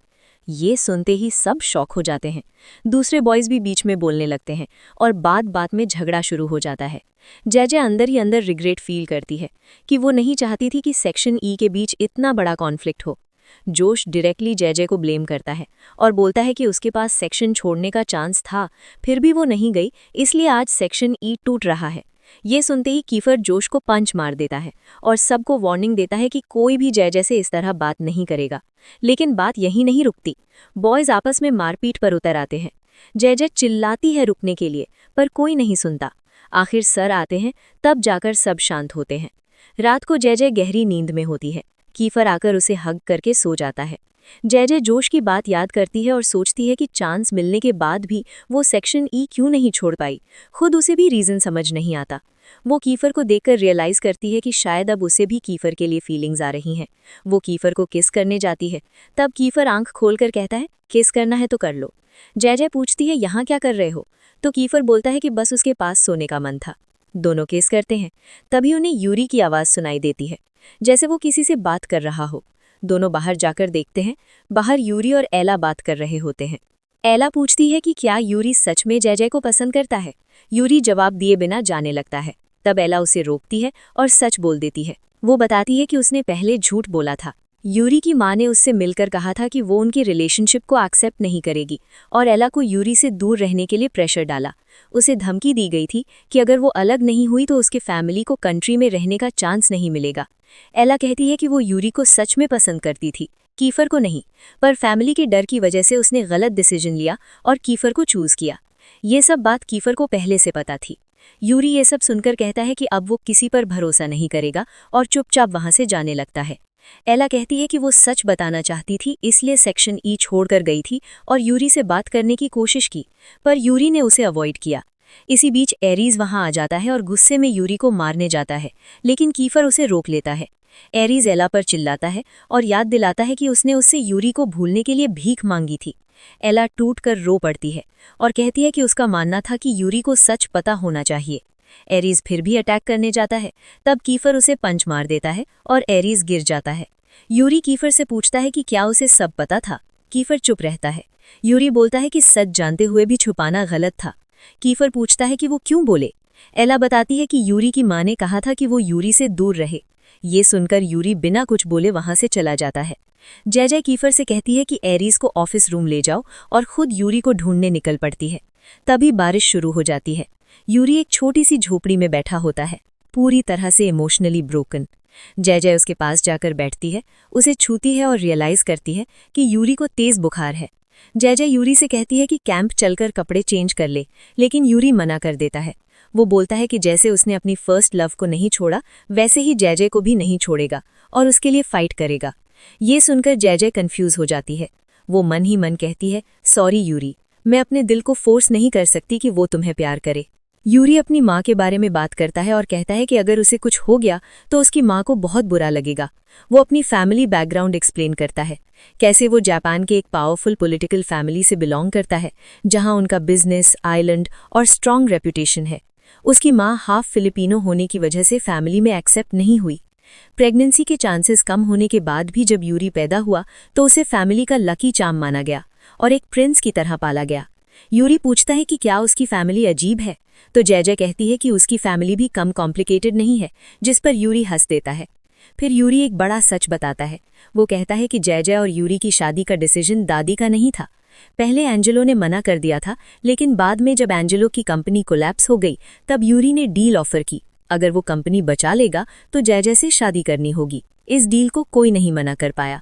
ये सुनते ही सब शॉक हो जाते हैं। दूसरे बॉयज़ भी बीच में बोलने लगते हैं और बात बात में झगड़ा शुरू हो जाता है। जय अंदर ही अंदर रिग्रेट फील करती है कि वो नहीं चाहती थी कि सेक्शन ई के बीच इतना बड़ा कॉन्फ्लिक्ट हो। जोश डायरेक्टली जय को ब्लेम करता है और बोलता है कि उसके पास सेक्शन छोड़ने का चांस था, फिर भी वो नहीं गई, इसलिए आज सेक्शन ई टूट रहा है। ये सुनते ही कीफर जोश को पंच मार देता है और सबको वार्निंग देता है कि कोई भी जय से इस तरह बात नहीं करेगा। लेकिन बात यहीं नहीं रुकती। बॉयज़ आपस में मारपीट पर उतर आते हैं। जय चिल्लाती है रुकने के लिए, पर कोई नहीं सुनता। आखिर सर आते हैं, तब जाकर सब शांत होते हैं। रात को जय गहरी नींद में होती है। कीफर आकर उसे हग करके सो जाता है। जय जोश की बात याद करती है और सोचती है कि चांस मिलने के बाद भी वो सेक्शन ई क्यों नहीं छोड़ पाई। खुद उसे भी रीज़न समझ नहीं आता। वो कीफर को देखकर रियलाइज़ करती है कि शायद अब उसे भी कीफर के लिए फीलिंग्स आ रही हैं। वो कीफर को किस करने जाती है। तब कीफर आंख खोलकर कहता है, किस करना है तो कर लो। जय पूछती है, यहाँ क्या कर रहे हो, तो कीफर बोलता है कि बस उसके पास सोने का मन था। दोनों किस करते हैं। तभी उन्हें यूरी की आवाज़ सुनाई देती है, जैसे वो किसी से बात कर रहा हो। दोनों बाहर जाकर देखते हैं। बाहर यूरी और एला बात कर रहे होते हैं। एला पूछती है कि क्या यूरी सच में जय को पसंद करता है। यूरी जवाब दिए बिना जाने लगता है। तब एला उसे रोकती है और सच बोल देती है। वो बताती है कि उसने पहले झूठ बोला था। यूरी की माँ ने उससे मिलकर कहा था कि वो उनकी रिलेशनशिप को एक्सेप्ट नहीं करेगी और एला को यूरी से दूर रहने के लिए प्रेशर डाला। उसे धमकी दी गई थी कि अगर वो अलग नहीं हुई तो उसके फैमिली को कंट्री में रहने का चांस नहीं मिलेगा। एला कहती है कि वो यूरी को सच में पसंद करती थी, कीफर को नहीं, पर फैमिली के डर की वजह से उसने गलत डिसीजन लिया और कीफर को चूज किया। ये सब बात कीफर को पहले से पता थी। यूरी ये सब सुनकर कहता है कि अब वो किसी पर भरोसा नहीं करेगा और चुपचाप वहां से जाने लगता है। एला कहती है कि वो सच बताना चाहती थी, इसलिए सेक्शन ई छोड़कर गई थी और यूरी से बात करने की कोशिश की, पर यूरी ने उसे अवॉइड किया। इसी बीच एरीज वहां आ जाता है और गुस्से में यूरी को मारने जाता है, लेकिन कीफर उसे रोक लेता है। एरीज एला पर चिल्लाता है और याद दिलाता है कि उसने उससे यूरी को भूलने के लिए भीख मांगी थी। एला टूट कर रो पड़ती है और कहती है कि उसका मानना था कि यूरी को सच पता होना चाहिए। एरीज फिर भी अटैक करने जाता है, तब कीफर उसे पंच मार देता है और एरीज गिर जाता है। यूरी कीफर से पूछता है कि क्या उसे सब पता था। कीफर चुप रहता है। यूरी बोलता है कि सच जानते हुए भी छुपाना गलत था। कीफर पूछता है कि वो क्यों बोले। एला बताती है कि यूरी की माँ ने कहा था कि वो यूरी से दूर रहे। ये सुनकर यूरी बिना कुछ बोले वहां से चला जाता है। जय कीफर से कहती है कि एरीज को ऑफिस रूम ले जाओ और खुद यूरी को ढूंढने निकल पड़ती है। तभी बारिश शुरू हो जाती है। यूरी एक छोटी सी झोपड़ी में बैठा होता है, पूरी तरह से इमोशनली ब्रोकन। जय उसके पास जाकर बैठती है, उसे छूती है और रियलाइज करती है कि यूरी को तेज बुखार है। जय यूरी से कहती है कि कैंप चलकर कपड़े चेंज कर ले, लेकिन यूरी मना कर देता है। वो बोलता है कि जैसे उसने अपनी फर्स्ट लव को नहीं छोड़ा, वैसे ही जय को भी नहीं छोड़ेगा और उसके लिए फाइट करेगा। ये सुनकर जय कंफ्यूज हो जाती है। वो मन ही मन कहती है, सॉरी यूरी, मैं अपने दिल को फोर्स नहीं कर सकती कि वो तुम्हें प्यार करे। यूरी अपनी माँ के बारे में बात करता है और कहता है कि अगर उसे कुछ हो गया तो उसकी माँ को बहुत बुरा लगेगा। वो अपनी फैमिली बैकग्राउंड एक्सप्लेन करता है, कैसे वो जापान के एक पावरफुल पॉलिटिकल फैमिली से बिलोंग करता है, जहां उनका बिजनेस, आइलैंड और स्ट्रॉन्ग रेपुटेशन है। उसकी माँ हाफ फिलिपिनो होने की वजह से फैमिली में एक्सेप्ट नहीं हुई। प्रेगनेंसी के चांसेस कम होने के बाद भी जब यूरी पैदा हुआ तो उसे फैमिली का लकी चार्म माना गया और एक प्रिंस की तरह पाला गया। यूरी पूछता है कि क्या उसकी फैमिली अजीब है, तो जय कहती है कि उसकी फैमिली भी कम कॉम्प्लिकेटेड नहीं है, जिस पर यूरी हंस देता है। फिर यूरी एक बड़ा सच बताता है। वो कहता है कि जय और यूरी की शादी का डिसीजन दादी का नहीं था। पहले एंजेलो ने मना कर दिया था, लेकिन बाद में जब एंजेलो की कंपनी कोलैप्स हो गई तब यूरी ने डील ऑफर की। अगर वो कंपनी बचा लेगा तो जय से शादी करनी होगी। इस डील को कोई नहीं मना कर पाया।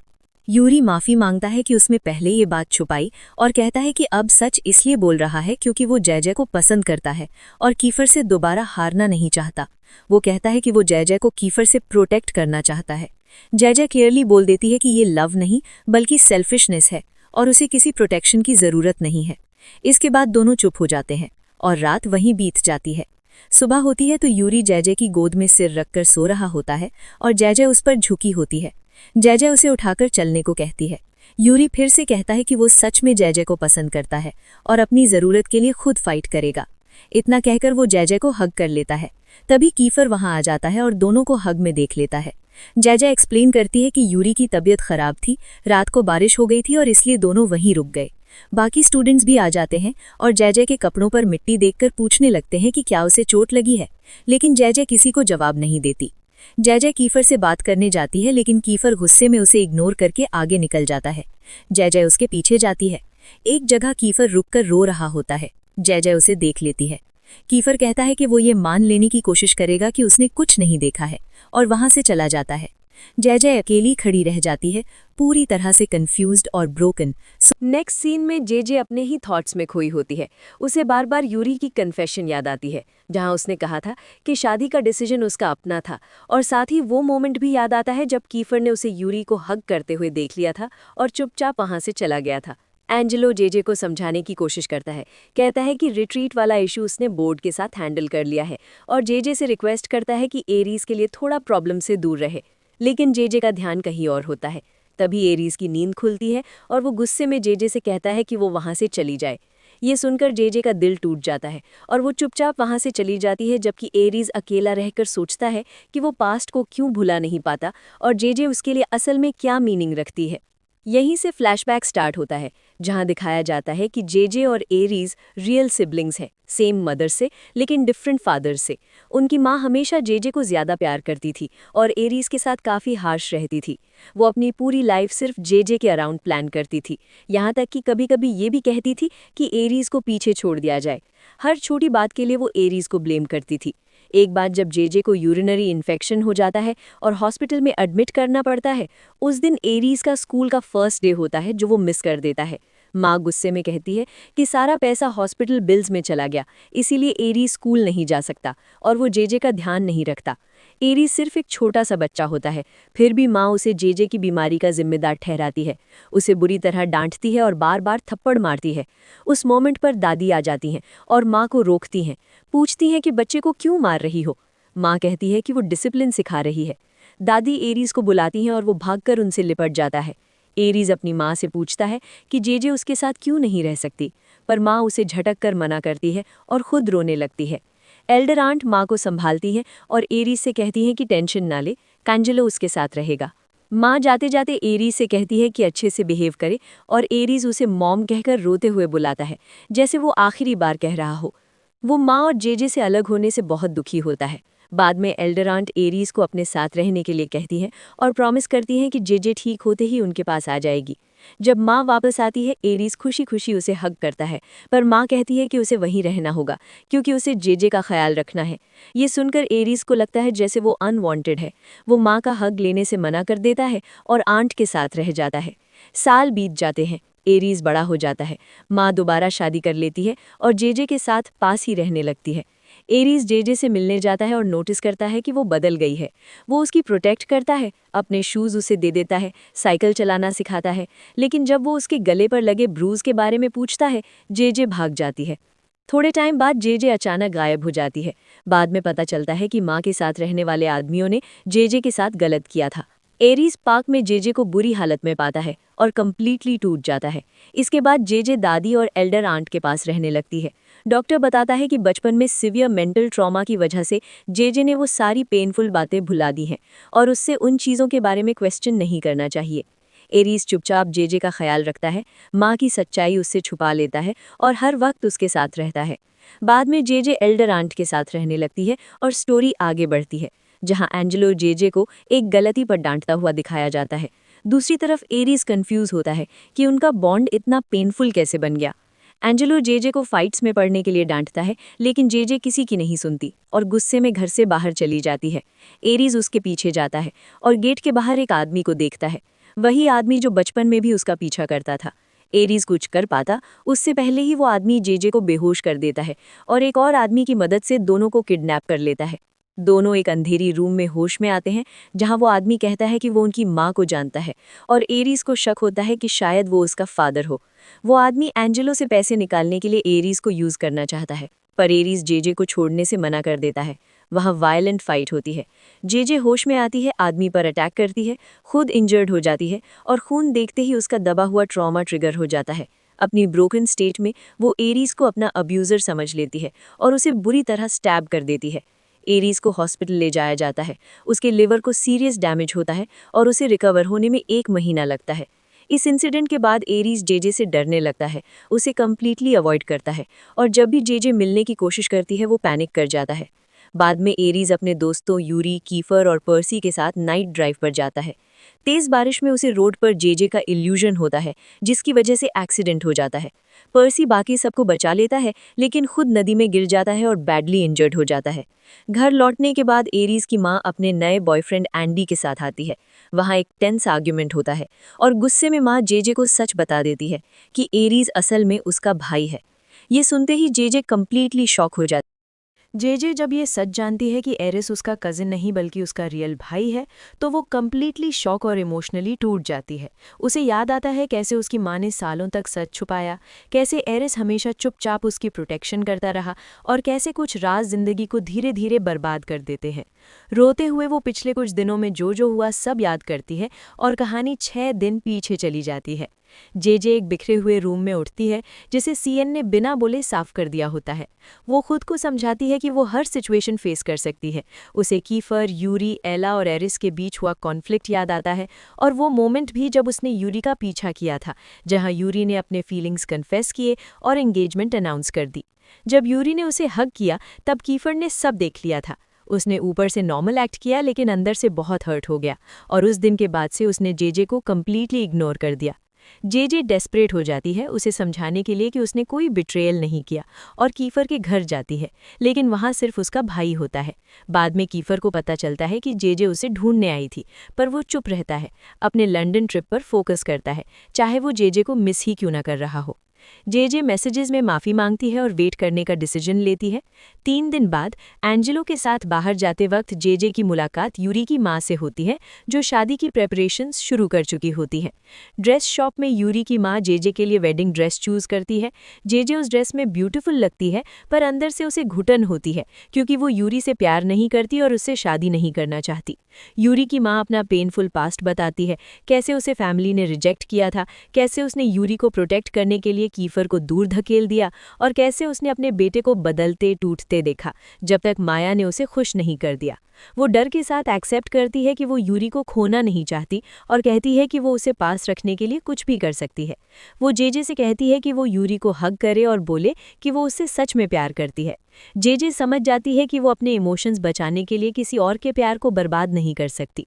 यूरी माफी मांगता है कि उसमें पहले ये बात छुपाई और कहता है कि अब सच इसलिए बोल रहा है क्योंकि वो जय को पसंद करता है और कीफर से दोबारा हारना नहीं चाहता। वो कहता है कि वो जय को कीफर से प्रोटेक्ट करना चाहता है। जय क्लियरली बोल देती है कि ये लव नहीं बल्कि सेल्फिशनेस है और उसे किसी प्रोटेक्शन की जरूरत नहीं है। इसके बाद दोनों चुप हो जाते हैं और रात वहीं बीत जाती है। सुबह होती है तो यूरी जय की गोद में सिर रखकर सो रहा होता है और जय उस पर झुकी होती है। जय उसे उठाकर चलने को कहती है। यूरी फिर से कहता है कि वो सच में जय को पसंद करता है और अपनी जरूरत के लिए खुद फाइट करेगा। इतना कहकर वो जय को हग कर लेता है। तभी कीफर वहां आ जाता है और दोनों को हग में देख लेता है। जय एक्सप्लेन करती है कि यूरी की तबीयत खराब थी, रात को बारिश हो गई थी और इसलिए दोनों वहीं रुक गए। बाकी स्टूडेंट्स भी आ जाते हैं और जय के कपड़ों पर मिट्टी देखकर पूछने लगते हैं कि क्या उसे चोट लगी है, लेकिन जय किसी को जवाब नहीं देती। जय कीफर से बात करने जाती है, लेकिन कीफर गुस्से में उसे इग्नोर करके आगे निकल जाता है। जय उसके पीछे जाती है। एक जगह कीफर रुककर रो रहा होता है। जय उसे देख लेती है। कीफर कहता है कि वो ये मान लेने की कोशिश करेगा कि उसने कुछ नहीं देखा है और वहां से चला जाता है। जय अकेली खड़ी रह जाती है, पूरी तरह से कंफ्यूज्ड और ब्रोकन। नेक्स्ट सीन में जे अपने ही थॉट्स में खोई होती है। उसे बार बार यूरी की कन्फेशन याद आती है, जहां उसने कहा था कि शादी का डिसीजन उसका अपना था, और साथ ही वो मोमेंट भी याद आता है जब कीफर ने उसे यूरी को हग करते हुए देख लिया था और चुपचाप वहां से चला गया था। एंजेलो जे को समझाने की कोशिश करता है, कहता है कि रिट्रीट वाला इशू उसने बोर्ड के साथ हैंडल कर लिया है और जे से रिक्वेस्ट करता है कि एरीज के लिए थोड़ा प्रॉब्लम से दूर रहे, लेकिन जे का ध्यान कहीं और होता है। तभी एरीज की नींद खुलती है और वो गुस्से में जे से कहता है कि वो वहां से चली जाए। ये सुनकर जेजे का दिल टूट जाता है और वो चुपचाप वहाँ से चली जाती है, जबकि एरीज अकेला रहकर सोचता है कि वो पास्ट को क्यों भुला नहीं पाता और जेजे उसके लिए असल में क्या मीनिंग रखती है। यहीं से फ्लैशबैक स्टार्ट होता है, जहां दिखाया जाता है कि जेजे और एरीज रियल सिबलिंग्स हैं, सेम मदर से लेकिन डिफरेंट फादर से। उनकी माँ हमेशा जेजे को ज़्यादा प्यार करती थी और एरीज के साथ काफ़ी हार्श रहती थी। वो अपनी पूरी लाइफ सिर्फ जेजे के अराउंड प्लान करती थी, यहाँ तक कि कभी कभी ये भी कहती थी कि एरीज को पीछे छोड़ दिया जाए। हर छोटी बात के लिए वो एरीज को ब्लेम करती थी। एक बार जब जेजे को यूरिनरी इन्फेक्शन हो जाता है और हॉस्पिटल में एडमिट करना पड़ता है, उस दिन एरीज का स्कूल का फर्स्ट डे होता है जो वो मिस कर देता है। माँ गुस्से में कहती है कि सारा पैसा हॉस्पिटल बिल्स में चला गया, इसीलिए एरीज स्कूल नहीं जा सकता और वो जेजे का ध्यान नहीं रखता। एरीज सिर्फ एक छोटा सा बच्चा होता है, फिर भी माँ उसे जेजे की बीमारी का जिम्मेदार ठहराती है। उसे बुरी तरह डांटती है और बार बार थप्पड़ मारती है। उस मोमेंट पर दादी आ जाती हैं और माँ को रोकती हैं, पूछती हैं कि बच्चे को क्यों मार रही हो। माँ कहती है कि वो डिसिप्लिन सिखा रही है। दादी एरीज को बुलाती हैं और वो भागकर उनसे लिपट जाता है। एरीज अपनी माँ से पूछता है कि जेजे उसके साथ क्यों नहीं रह सकती, पर माँ उसे झटक कर मना करती है और खुद रोने लगती है। एल्डर आंट माँ को संभालती है और एरीज से कहती है कि टेंशन ना ले, कैंजेलो उसके साथ रहेगा। माँ जाते जाते एरीज से कहती है कि अच्छे से बिहेव करे और एरीज उसे मॉम कहकर रोते हुए बुलाता है, जैसे वो आखिरी बार कह रहा हो। वो माँ और जेजे से अलग होने से बहुत दुखी होता है। बाद में एल्डर आंट एरीज को अपने साथ रहने के लिए कहती है और प्रॉमिस करती है कि जेजे ठीक होते ही उनके पास आ जाएगी। जब माँ वापस आती है, एरीज खुशी खुशी उसे हग करता है, पर माँ कहती है कि उसे वहीं रहना होगा क्योंकि उसे जेजे का ख्याल रखना है। ये सुनकर एरीज को लगता है जैसे वो अनवांटेड है। वो माँ का हग लेने से मना कर देता है और आंट के साथ रह जाता है। साल बीत जाते हैं, एरीज बड़ा हो जाता है, माँ दोबारा शादी कर लेती है और जेजे के साथ पास ही रहने लगती है। एरीज जेजे से मिलने जाता है और नोटिस करता है कि वो बदल गई है। वो उसकी प्रोटेक्ट करता है, अपने शूज़ उसे दे देता है, साइकिल चलाना सिखाता है, लेकिन जब वो उसके गले पर लगे ब्रूज के बारे में पूछता है, जेजे भाग जाती है। थोड़े टाइम बाद जेजे अचानक गायब हो जाती है। बाद में पता चलता है कि माँ के साथ रहने वाले आदमियों ने जेजे के साथ गलत किया था। एरीज पार्क में जेजे को बुरी हालत में पाता है और कंप्लीटली टूट जाता है। इसके बाद जेजे दादी और एल्डर आंट के पास रहने लगती है। डॉक्टर बताता है कि बचपन में सिवियर मेंटल ट्रॉमा की वजह से जेजे ने वो सारी पेनफुल बातें भुला दी हैं और उससे उन चीज़ों के बारे में क्वेश्चन नहीं करना चाहिए। एरीज चुपचाप जेजे का ख्याल रखता है, माँ की सच्चाई उससे छुपा लेता है और हर वक्त उसके साथ रहता है। बाद में जेजे एल्डर आंट के साथ रहने लगती है और स्टोरी आगे बढ़ती है, जहाँ एंजेलो जेजे को एक गलती पर डांटता हुआ दिखाया जाता है। दूसरी तरफ एरीज कंफ्यूज होता है कि उनका बॉन्ड इतना पेनफुल कैसे बन गया। एंजेलो जेजे को फाइट्स में पड़ने के लिए डांटता है, लेकिन जेजे किसी की नहीं सुनती और गुस्से में घर से बाहर चली जाती है। एरीज उसके पीछे जाता है और गेट के बाहर एक आदमी को देखता है, वही आदमी जो बचपन में भी उसका पीछा करता था। एरीज कुछ कर पाता उससे पहले ही वो आदमी जेजे को बेहोश कर देता है और एक और आदमी की मदद से दोनों को किडनैप कर लेता है। दोनों एक अंधेरी रूम में होश में आते हैं, जहां वो आदमी कहता है कि वो उनकी माँ को जानता है और एरीज को शक होता है कि शायद वो उसका फादर हो। वो आदमी एंजेलो से पैसे निकालने के लिए एरीज को यूज करना चाहता है, पर एरीज जेजे को छोड़ने से मना कर देता है। वहाँ वायलेंट फाइट होती है। जेजे होश में आती है, आदमी पर अटैक करती है, खुद इंजर्ड हो जाती है और खून देखते ही उसका दबा हुआ ट्रॉमा ट्रिगर हो जाता है। अपनी ब्रोकन स्टेट में वो एरीज को अपना अब्यूज़र समझ लेती है और उसे बुरी तरह स्टैब कर देती है। एरीज को हॉस्पिटल ले जाया जाता है। उसके लिवर को सीरियस डैमेज होता है और उसे रिकवर होने में 1 महीना लगता है। इस इंसिडेंट के बाद एरीज जेजे से डरने लगता है, उसे कम्प्लीटली अवॉइड करता है और जब भी जेजे मिलने की कोशिश करती है वो पैनिक कर जाता है। बाद में एरीज अपने दोस्तों यूरी, कीफर और पर्सी के साथ नाइट ड्राइव पर जाता है। तेज बारिश में उसे रोड पर जेजे का इल्यूजन होता है, जिसकी वजह से एक्सीडेंट हो जाता है। पर्सी बाकी सबको बचा लेता है, लेकिन खुद नदी में गिर जाता है और बैडली इंजर्ड हो जाता है। घर लौटने के बाद एरीज की माँ अपने नए बॉयफ्रेंड एंडी के साथ आती है। वहाँ एक टेंस आर्ग्यूमेंट होता है और गुस्से में माँ जेजे को सच बता देती है कि एरीज असल में उसका भाई है। ये सुनते ही जेजे कंप्लीटली शॉक हो जाती है। जेजे जब ये सच जानती है कि एरिस उसका कजिन नहीं बल्कि उसका रियल भाई है, तो वो कम्प्लीटली शॉक और इमोशनली टूट जाती है। उसे याद आता है कैसे उसकी माँ ने सालों तक सच छुपाया, कैसे एरिस हमेशा चुपचाप उसकी प्रोटेक्शन करता रहा और कैसे कुछ राज जिंदगी को धीरे धीरे बर्बाद कर देते हैं। रोते हुए वो पिछले कुछ दिनों में जो हुआ सब याद करती है और कहानी 6 दिन पीछे चली जाती है। जेजे एक बिखरे हुए रूम में उठती है जिसे सीएन ने बिना बोले साफ कर दिया होता है। वो खुद को समझाती है कि वो हर सिचुएशन फेस कर सकती है। उसे कीफर, यूरी, एला और एरिस के बीच हुआ कॉन्फ्लिक्ट याद आता है, और वो मोमेंट भी जब उसने यूरी का पीछा किया था, जहां यूरी ने अपने फीलिंग्स कन्फेस किए और एंगेजमेंट अनाउंस कर दी। जब यूरी ने उसे हग किया तब कीफर ने सब देख लिया था। उसने ऊपर से नॉर्मल एक्ट किया लेकिन अंदर से बहुत हर्ट हो गया, और उस दिन के बाद से उसने जेजे को कम्प्लीटली इग्नोर कर दिया। जेजे डेस्परेट हो जाती है उसे समझाने के लिए कि उसने कोई बिट्रेयल नहीं किया, और कीफर के घर जाती है, लेकिन वहाँ सिर्फ उसका भाई होता है। बाद में कीफर को पता चलता है कि जेजे उसे ढूंढने आई थी, पर वो चुप रहता है, अपने लंदन ट्रिप पर फोकस करता है, चाहे वो जेजे को मिस ही क्यों ना कर रहा हो। जेजे मैसेजेस में माफ़ी मांगती है और वेट करने का डिसीजन लेती है। 3 दिन बाद एंजेलो के साथ बाहर जाते वक्त जेजे की मुलाकात यूरी की माँ से होती है, जो शादी की प्रेपरेशंस शुरू कर चुकी होती है। ड्रेस शॉप में यूरी की माँ जेजे के लिए वेडिंग ड्रेस चूज़ करती है। जेजे उस ड्रेस में ब्यूटीफुल लगती है, पर अंदर से उसे घुटन होती है, क्योंकि वो यूरी से प्यार नहीं करती और उससे शादी नहीं करना चाहती। यूरी की माँ अपना पेनफुल पास्ट बताती है, कैसे उसे फैमिली ने रिजेक्ट किया था, कैसे उसने यूरी को प्रोटेक्ट करने के लिए कीफर को दूर धकेल दिया, और कैसे उसने अपने बेटे को बदलते टूटते देखा जब तक माया ने उसे खुश नहीं कर दिया। वो डर के साथ एक्सेप्ट करती है कि वो यूरी को खोना नहीं चाहती, और कहती है कि वो उसे पास रखने के लिए कुछ भी कर सकती है। वो जेजे से कहती है कि वो यूरी को हग करे और बोले कि वो उससे सच में प्यार करती है। जेजे समझ जाती है कि वो अपने इमोशंस बचाने के लिए किसी और के प्यार को बर्बाद नहीं कर सकती।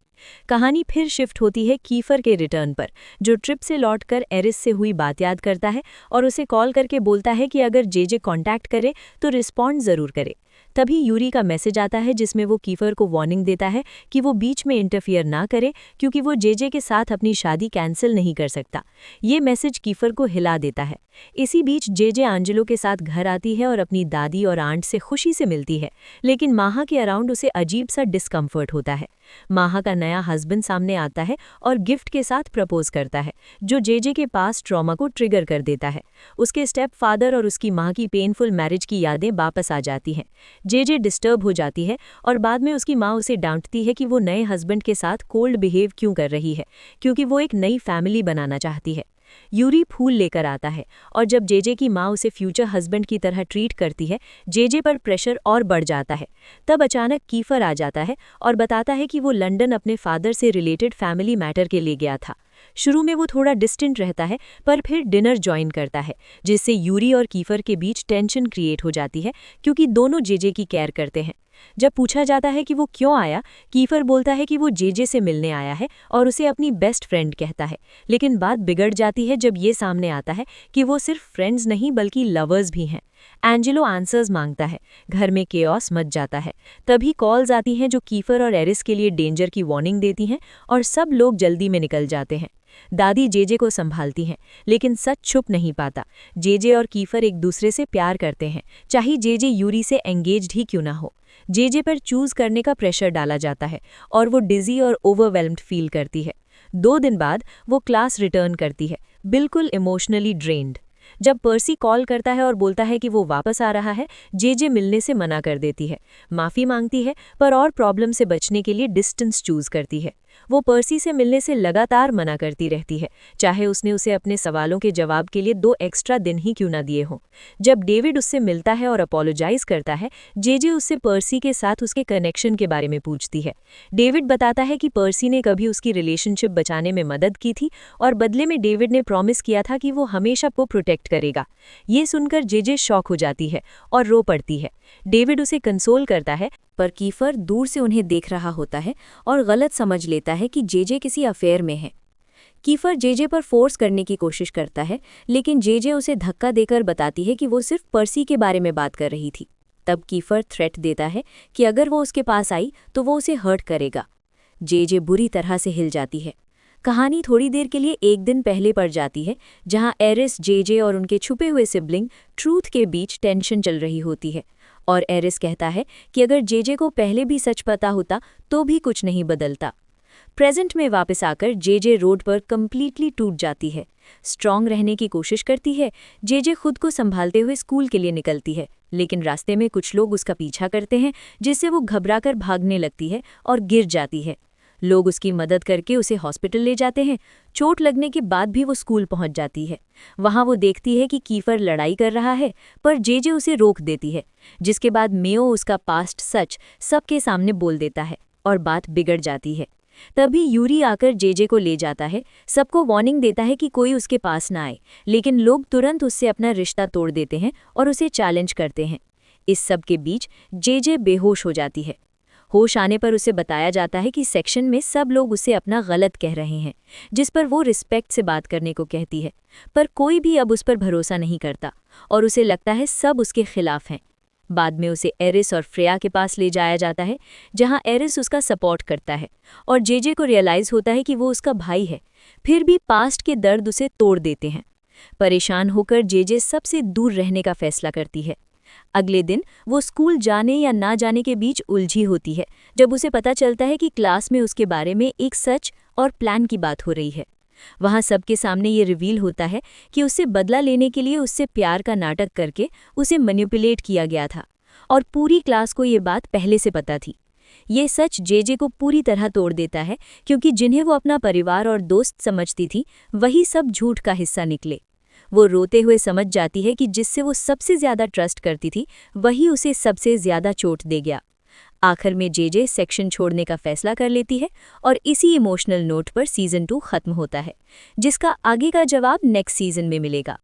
कहानी फिर शिफ्ट होती है कीफर के रिटर्न पर, जो ट्रिप से लौटकर एरिस से हुई बात याद करता है और उसे कॉल करके बोलता है कि अगर जेजे कांटेक्ट करे तो रिस्पॉन्ड ज़रूर करे। तभी यूरी का मैसेज आता है जिसमें वो कीफर को वार्निंग देता है कि वो बीच में इंटरफियर ना करे, क्योंकि वो जेजे के साथ अपनी शादी कैंसिल नहीं कर सकता। ये मैसेज कीफर को हिला देता है। इसी बीच जेजे एंजेलो के साथ घर आती है और अपनी दादी और आंट से खुशी से मिलती है, लेकिन माहा के अराउंड उसे अजीब सा डिस्कम्फर्ट होता है। माहा का नया हस्बैंड सामने आता है और गिफ्ट के साथ प्रपोज करता है, जो जेजे के पास ट्रॉमा को ट्रिगर कर देता है। उसके स्टेप फादर और उसकी माँ की पेनफुल मैरिज की यादें वापस आ जाती हैं। जेजे डिस्टर्ब हो जाती है और बाद में उसकी माँ उसे डांटती है कि वो नए हस्बैंड के साथ कोल्ड बिहेव क्यों कर रही है, क्योंकि वो एक नई फैमिली बनाना चाहती है। यूरी फूल लेकर आता है, और जब जेजे की माँ उसे फ्यूचर हस्बैंड की तरह ट्रीट करती है, जेजे पर प्रेशर और बढ़ जाता है। तब अचानक कीफर आ जाता है और बताता है कि वो लंदन अपने फादर से रिलेटेड फैमिली मैटर के लिए गया था। शुरू में वो थोड़ा डिस्टेंट रहता है, पर फिर डिनर ज्वाइन करता है, जिससे यूरी और कीफर के बीच टेंशन क्रिएट हो जाती है, क्योंकि दोनों जेजे की केयर करते हैं। जब पूछा जाता है कि वो क्यों आया, कीफर बोलता है कि वो जेजे से मिलने आया है और उसे अपनी बेस्ट फ्रेंड कहता है। लेकिन बात बिगड़ जाती है जब ये सामने आता है कि वो सिर्फ फ्रेंड्स नहीं बल्कि लवर्स भी हैं। एंजेलो आंसर्स मांगता है, घर में केओस मच जाता है। तभी कॉल्स आती हैं जो कीफर और एरिस के लिए डेंजर की वार्निंग देती हैं, और सब लोग जल्दी में निकल जाते हैं। दादी जेजे को संभालती हैं, लेकिन सच छुप नहीं पाता। जेजे और कीफर एक दूसरे से प्यार करते हैं, चाहे जेजे यूरी से एंगेज्ड ही क्यों ना हो। जेजे पर चूज करने का प्रेशर डाला जाता है और वो डिजी और ओवरवेल्म्ड फील करती है। 2 दिन बाद वो क्लास रिटर्न करती है, बिल्कुल इमोशनली ड्रेन्ड। जब पर्सी कॉल करता है और बोलता है कि वो वापस आ रहा है, जेजे मिलने से मना कर देती है, माफ़ी मांगती है, पर और प्रॉब्लम से बचने के लिए डिस्टेंस चूज करती है। वो पर्सी से मिलने से लगातार मना करती रहती है, चाहे उसने उसे अपने सवालों के जवाब के लिए 2 एक्स्ट्रा दिन ही क्यों ना दिए हों। जब डेविड उससे मिलता है और अपोलोजाइज करता है, जेजे उससे पर्सी के साथ उसके कनेक्शन के बारे में पूछती है। डेविड बताता है कि पर्सी ने कभी उसकी रिलेशनशिप बचाने में मदद की थी, और बदले में डेविड ने प्रॉमिस किया था कि वो हमेशा को प्रोटेक्ट करेगा। ये सुनकर जेजे शॉक हो जाती है और रो पड़ती है। डेविड उसे कंसोल करता है, पर कीफर दूर से उन्हें देख रहा होता है और गलत समझ लेता है कि जेजे किसी अफेयर में है। कीफर जेजे पर फोर्स करने की कोशिश करता है, लेकिन जेजे उसे धक्का देकर बताती है कि वो सिर्फ पर्सी के बारे में बात कर रही थी। तब कीफर थ्रेट देता है कि अगर वो उसके पास आई तो वो उसे हर्ट करेगा। जेजे बुरी तरह से हिल जाती है। कहानी थोड़ी देर के लिए 1 दिन पहले पड़ जाती है, जहां एरिस, जेजे और उनके छुपे हुए सिबलिंग ट्रूथ के बीच टेंशन चल रही होती है, और एरिस कहता है कि अगर जेजे को पहले भी सच पता होता तो भी कुछ नहीं बदलता। प्रेजेंट में वापस आकर जेजे रोड पर कंप्लीटली टूट जाती है। स्ट्रांग रहने की कोशिश करती है। जेजे खुद को संभालते हुए स्कूल के लिए निकलती है, लेकिन रास्ते में कुछ लोग उसका पीछा करते हैं, जिससे वो घबराकर भागने लगती है और गिर जाती है। लोग उसकी मदद करके उसे हॉस्पिटल ले जाते हैं। चोट लगने के बाद भी वो स्कूल पहुंच जाती है। वहां वो देखती है कि कीफर लड़ाई कर रहा है, पर जेजे उसे रोक देती है, जिसके बाद मेयो उसका पास्ट सच सबके सामने बोल देता है और बात बिगड़ जाती है। तभी यूरी आकर जेजे को ले जाता है, सबको वार्निंग देता है कि कोई उसके पास ना आए, लेकिन लोग तुरंत उससे अपना रिश्ता तोड़ देते हैं और उसे चैलेंज करते हैं। इस सब के बीच जेजे बेहोश हो जाती है। होश आने पर उसे बताया जाता है कि सेक्शन में सब लोग उसे अपना गलत कह रहे हैं, जिस पर वो रिस्पेक्ट से बात करने को कहती है, पर कोई भी अब उस पर भरोसा नहीं करता और उसे लगता है सब उसके खिलाफ हैं। बाद में उसे एरिस और फ्रेया के पास ले जाया जाता है, जहां एरिस उसका सपोर्ट करता है और जेजे को रियलाइज होता है कि वो उसका भाई है, फिर भी पास्ट के दर्द उसे तोड़ देते हैं। परेशान होकर जेजे सबसे दूर रहने का फैसला करती है। अगले दिन वो स्कूल जाने या ना जाने के बीच उलझी होती है, जब उसे पता चलता है कि क्लास में उसके बारे में एक सच और प्लान की बात हो रही है। वहां सबके सामने ये रिवील होता है कि उससे बदला लेने के लिए उससे प्यार का नाटक करके उसे मैनिपुलेट किया गया था और पूरी क्लास को ये बात पहले से पता थी। ये सच जेजे को पूरी तरह तोड़ देता है, क्योंकि जिन्हें वो अपना परिवार और दोस्त समझती थी वही सब झूठ का हिस्सा निकले। वो रोते हुए समझ जाती है कि जिससे वो सबसे ज्यादा ट्रस्ट करती थी वही उसे सबसे ज्यादा चोट दे गया। आखिर में जेजे सेक्शन छोड़ने का फैसला कर लेती है और इसी इमोशनल नोट पर सीजन 2 खत्म होता है, जिसका आगे का जवाब नेक्स्ट सीजन में मिलेगा।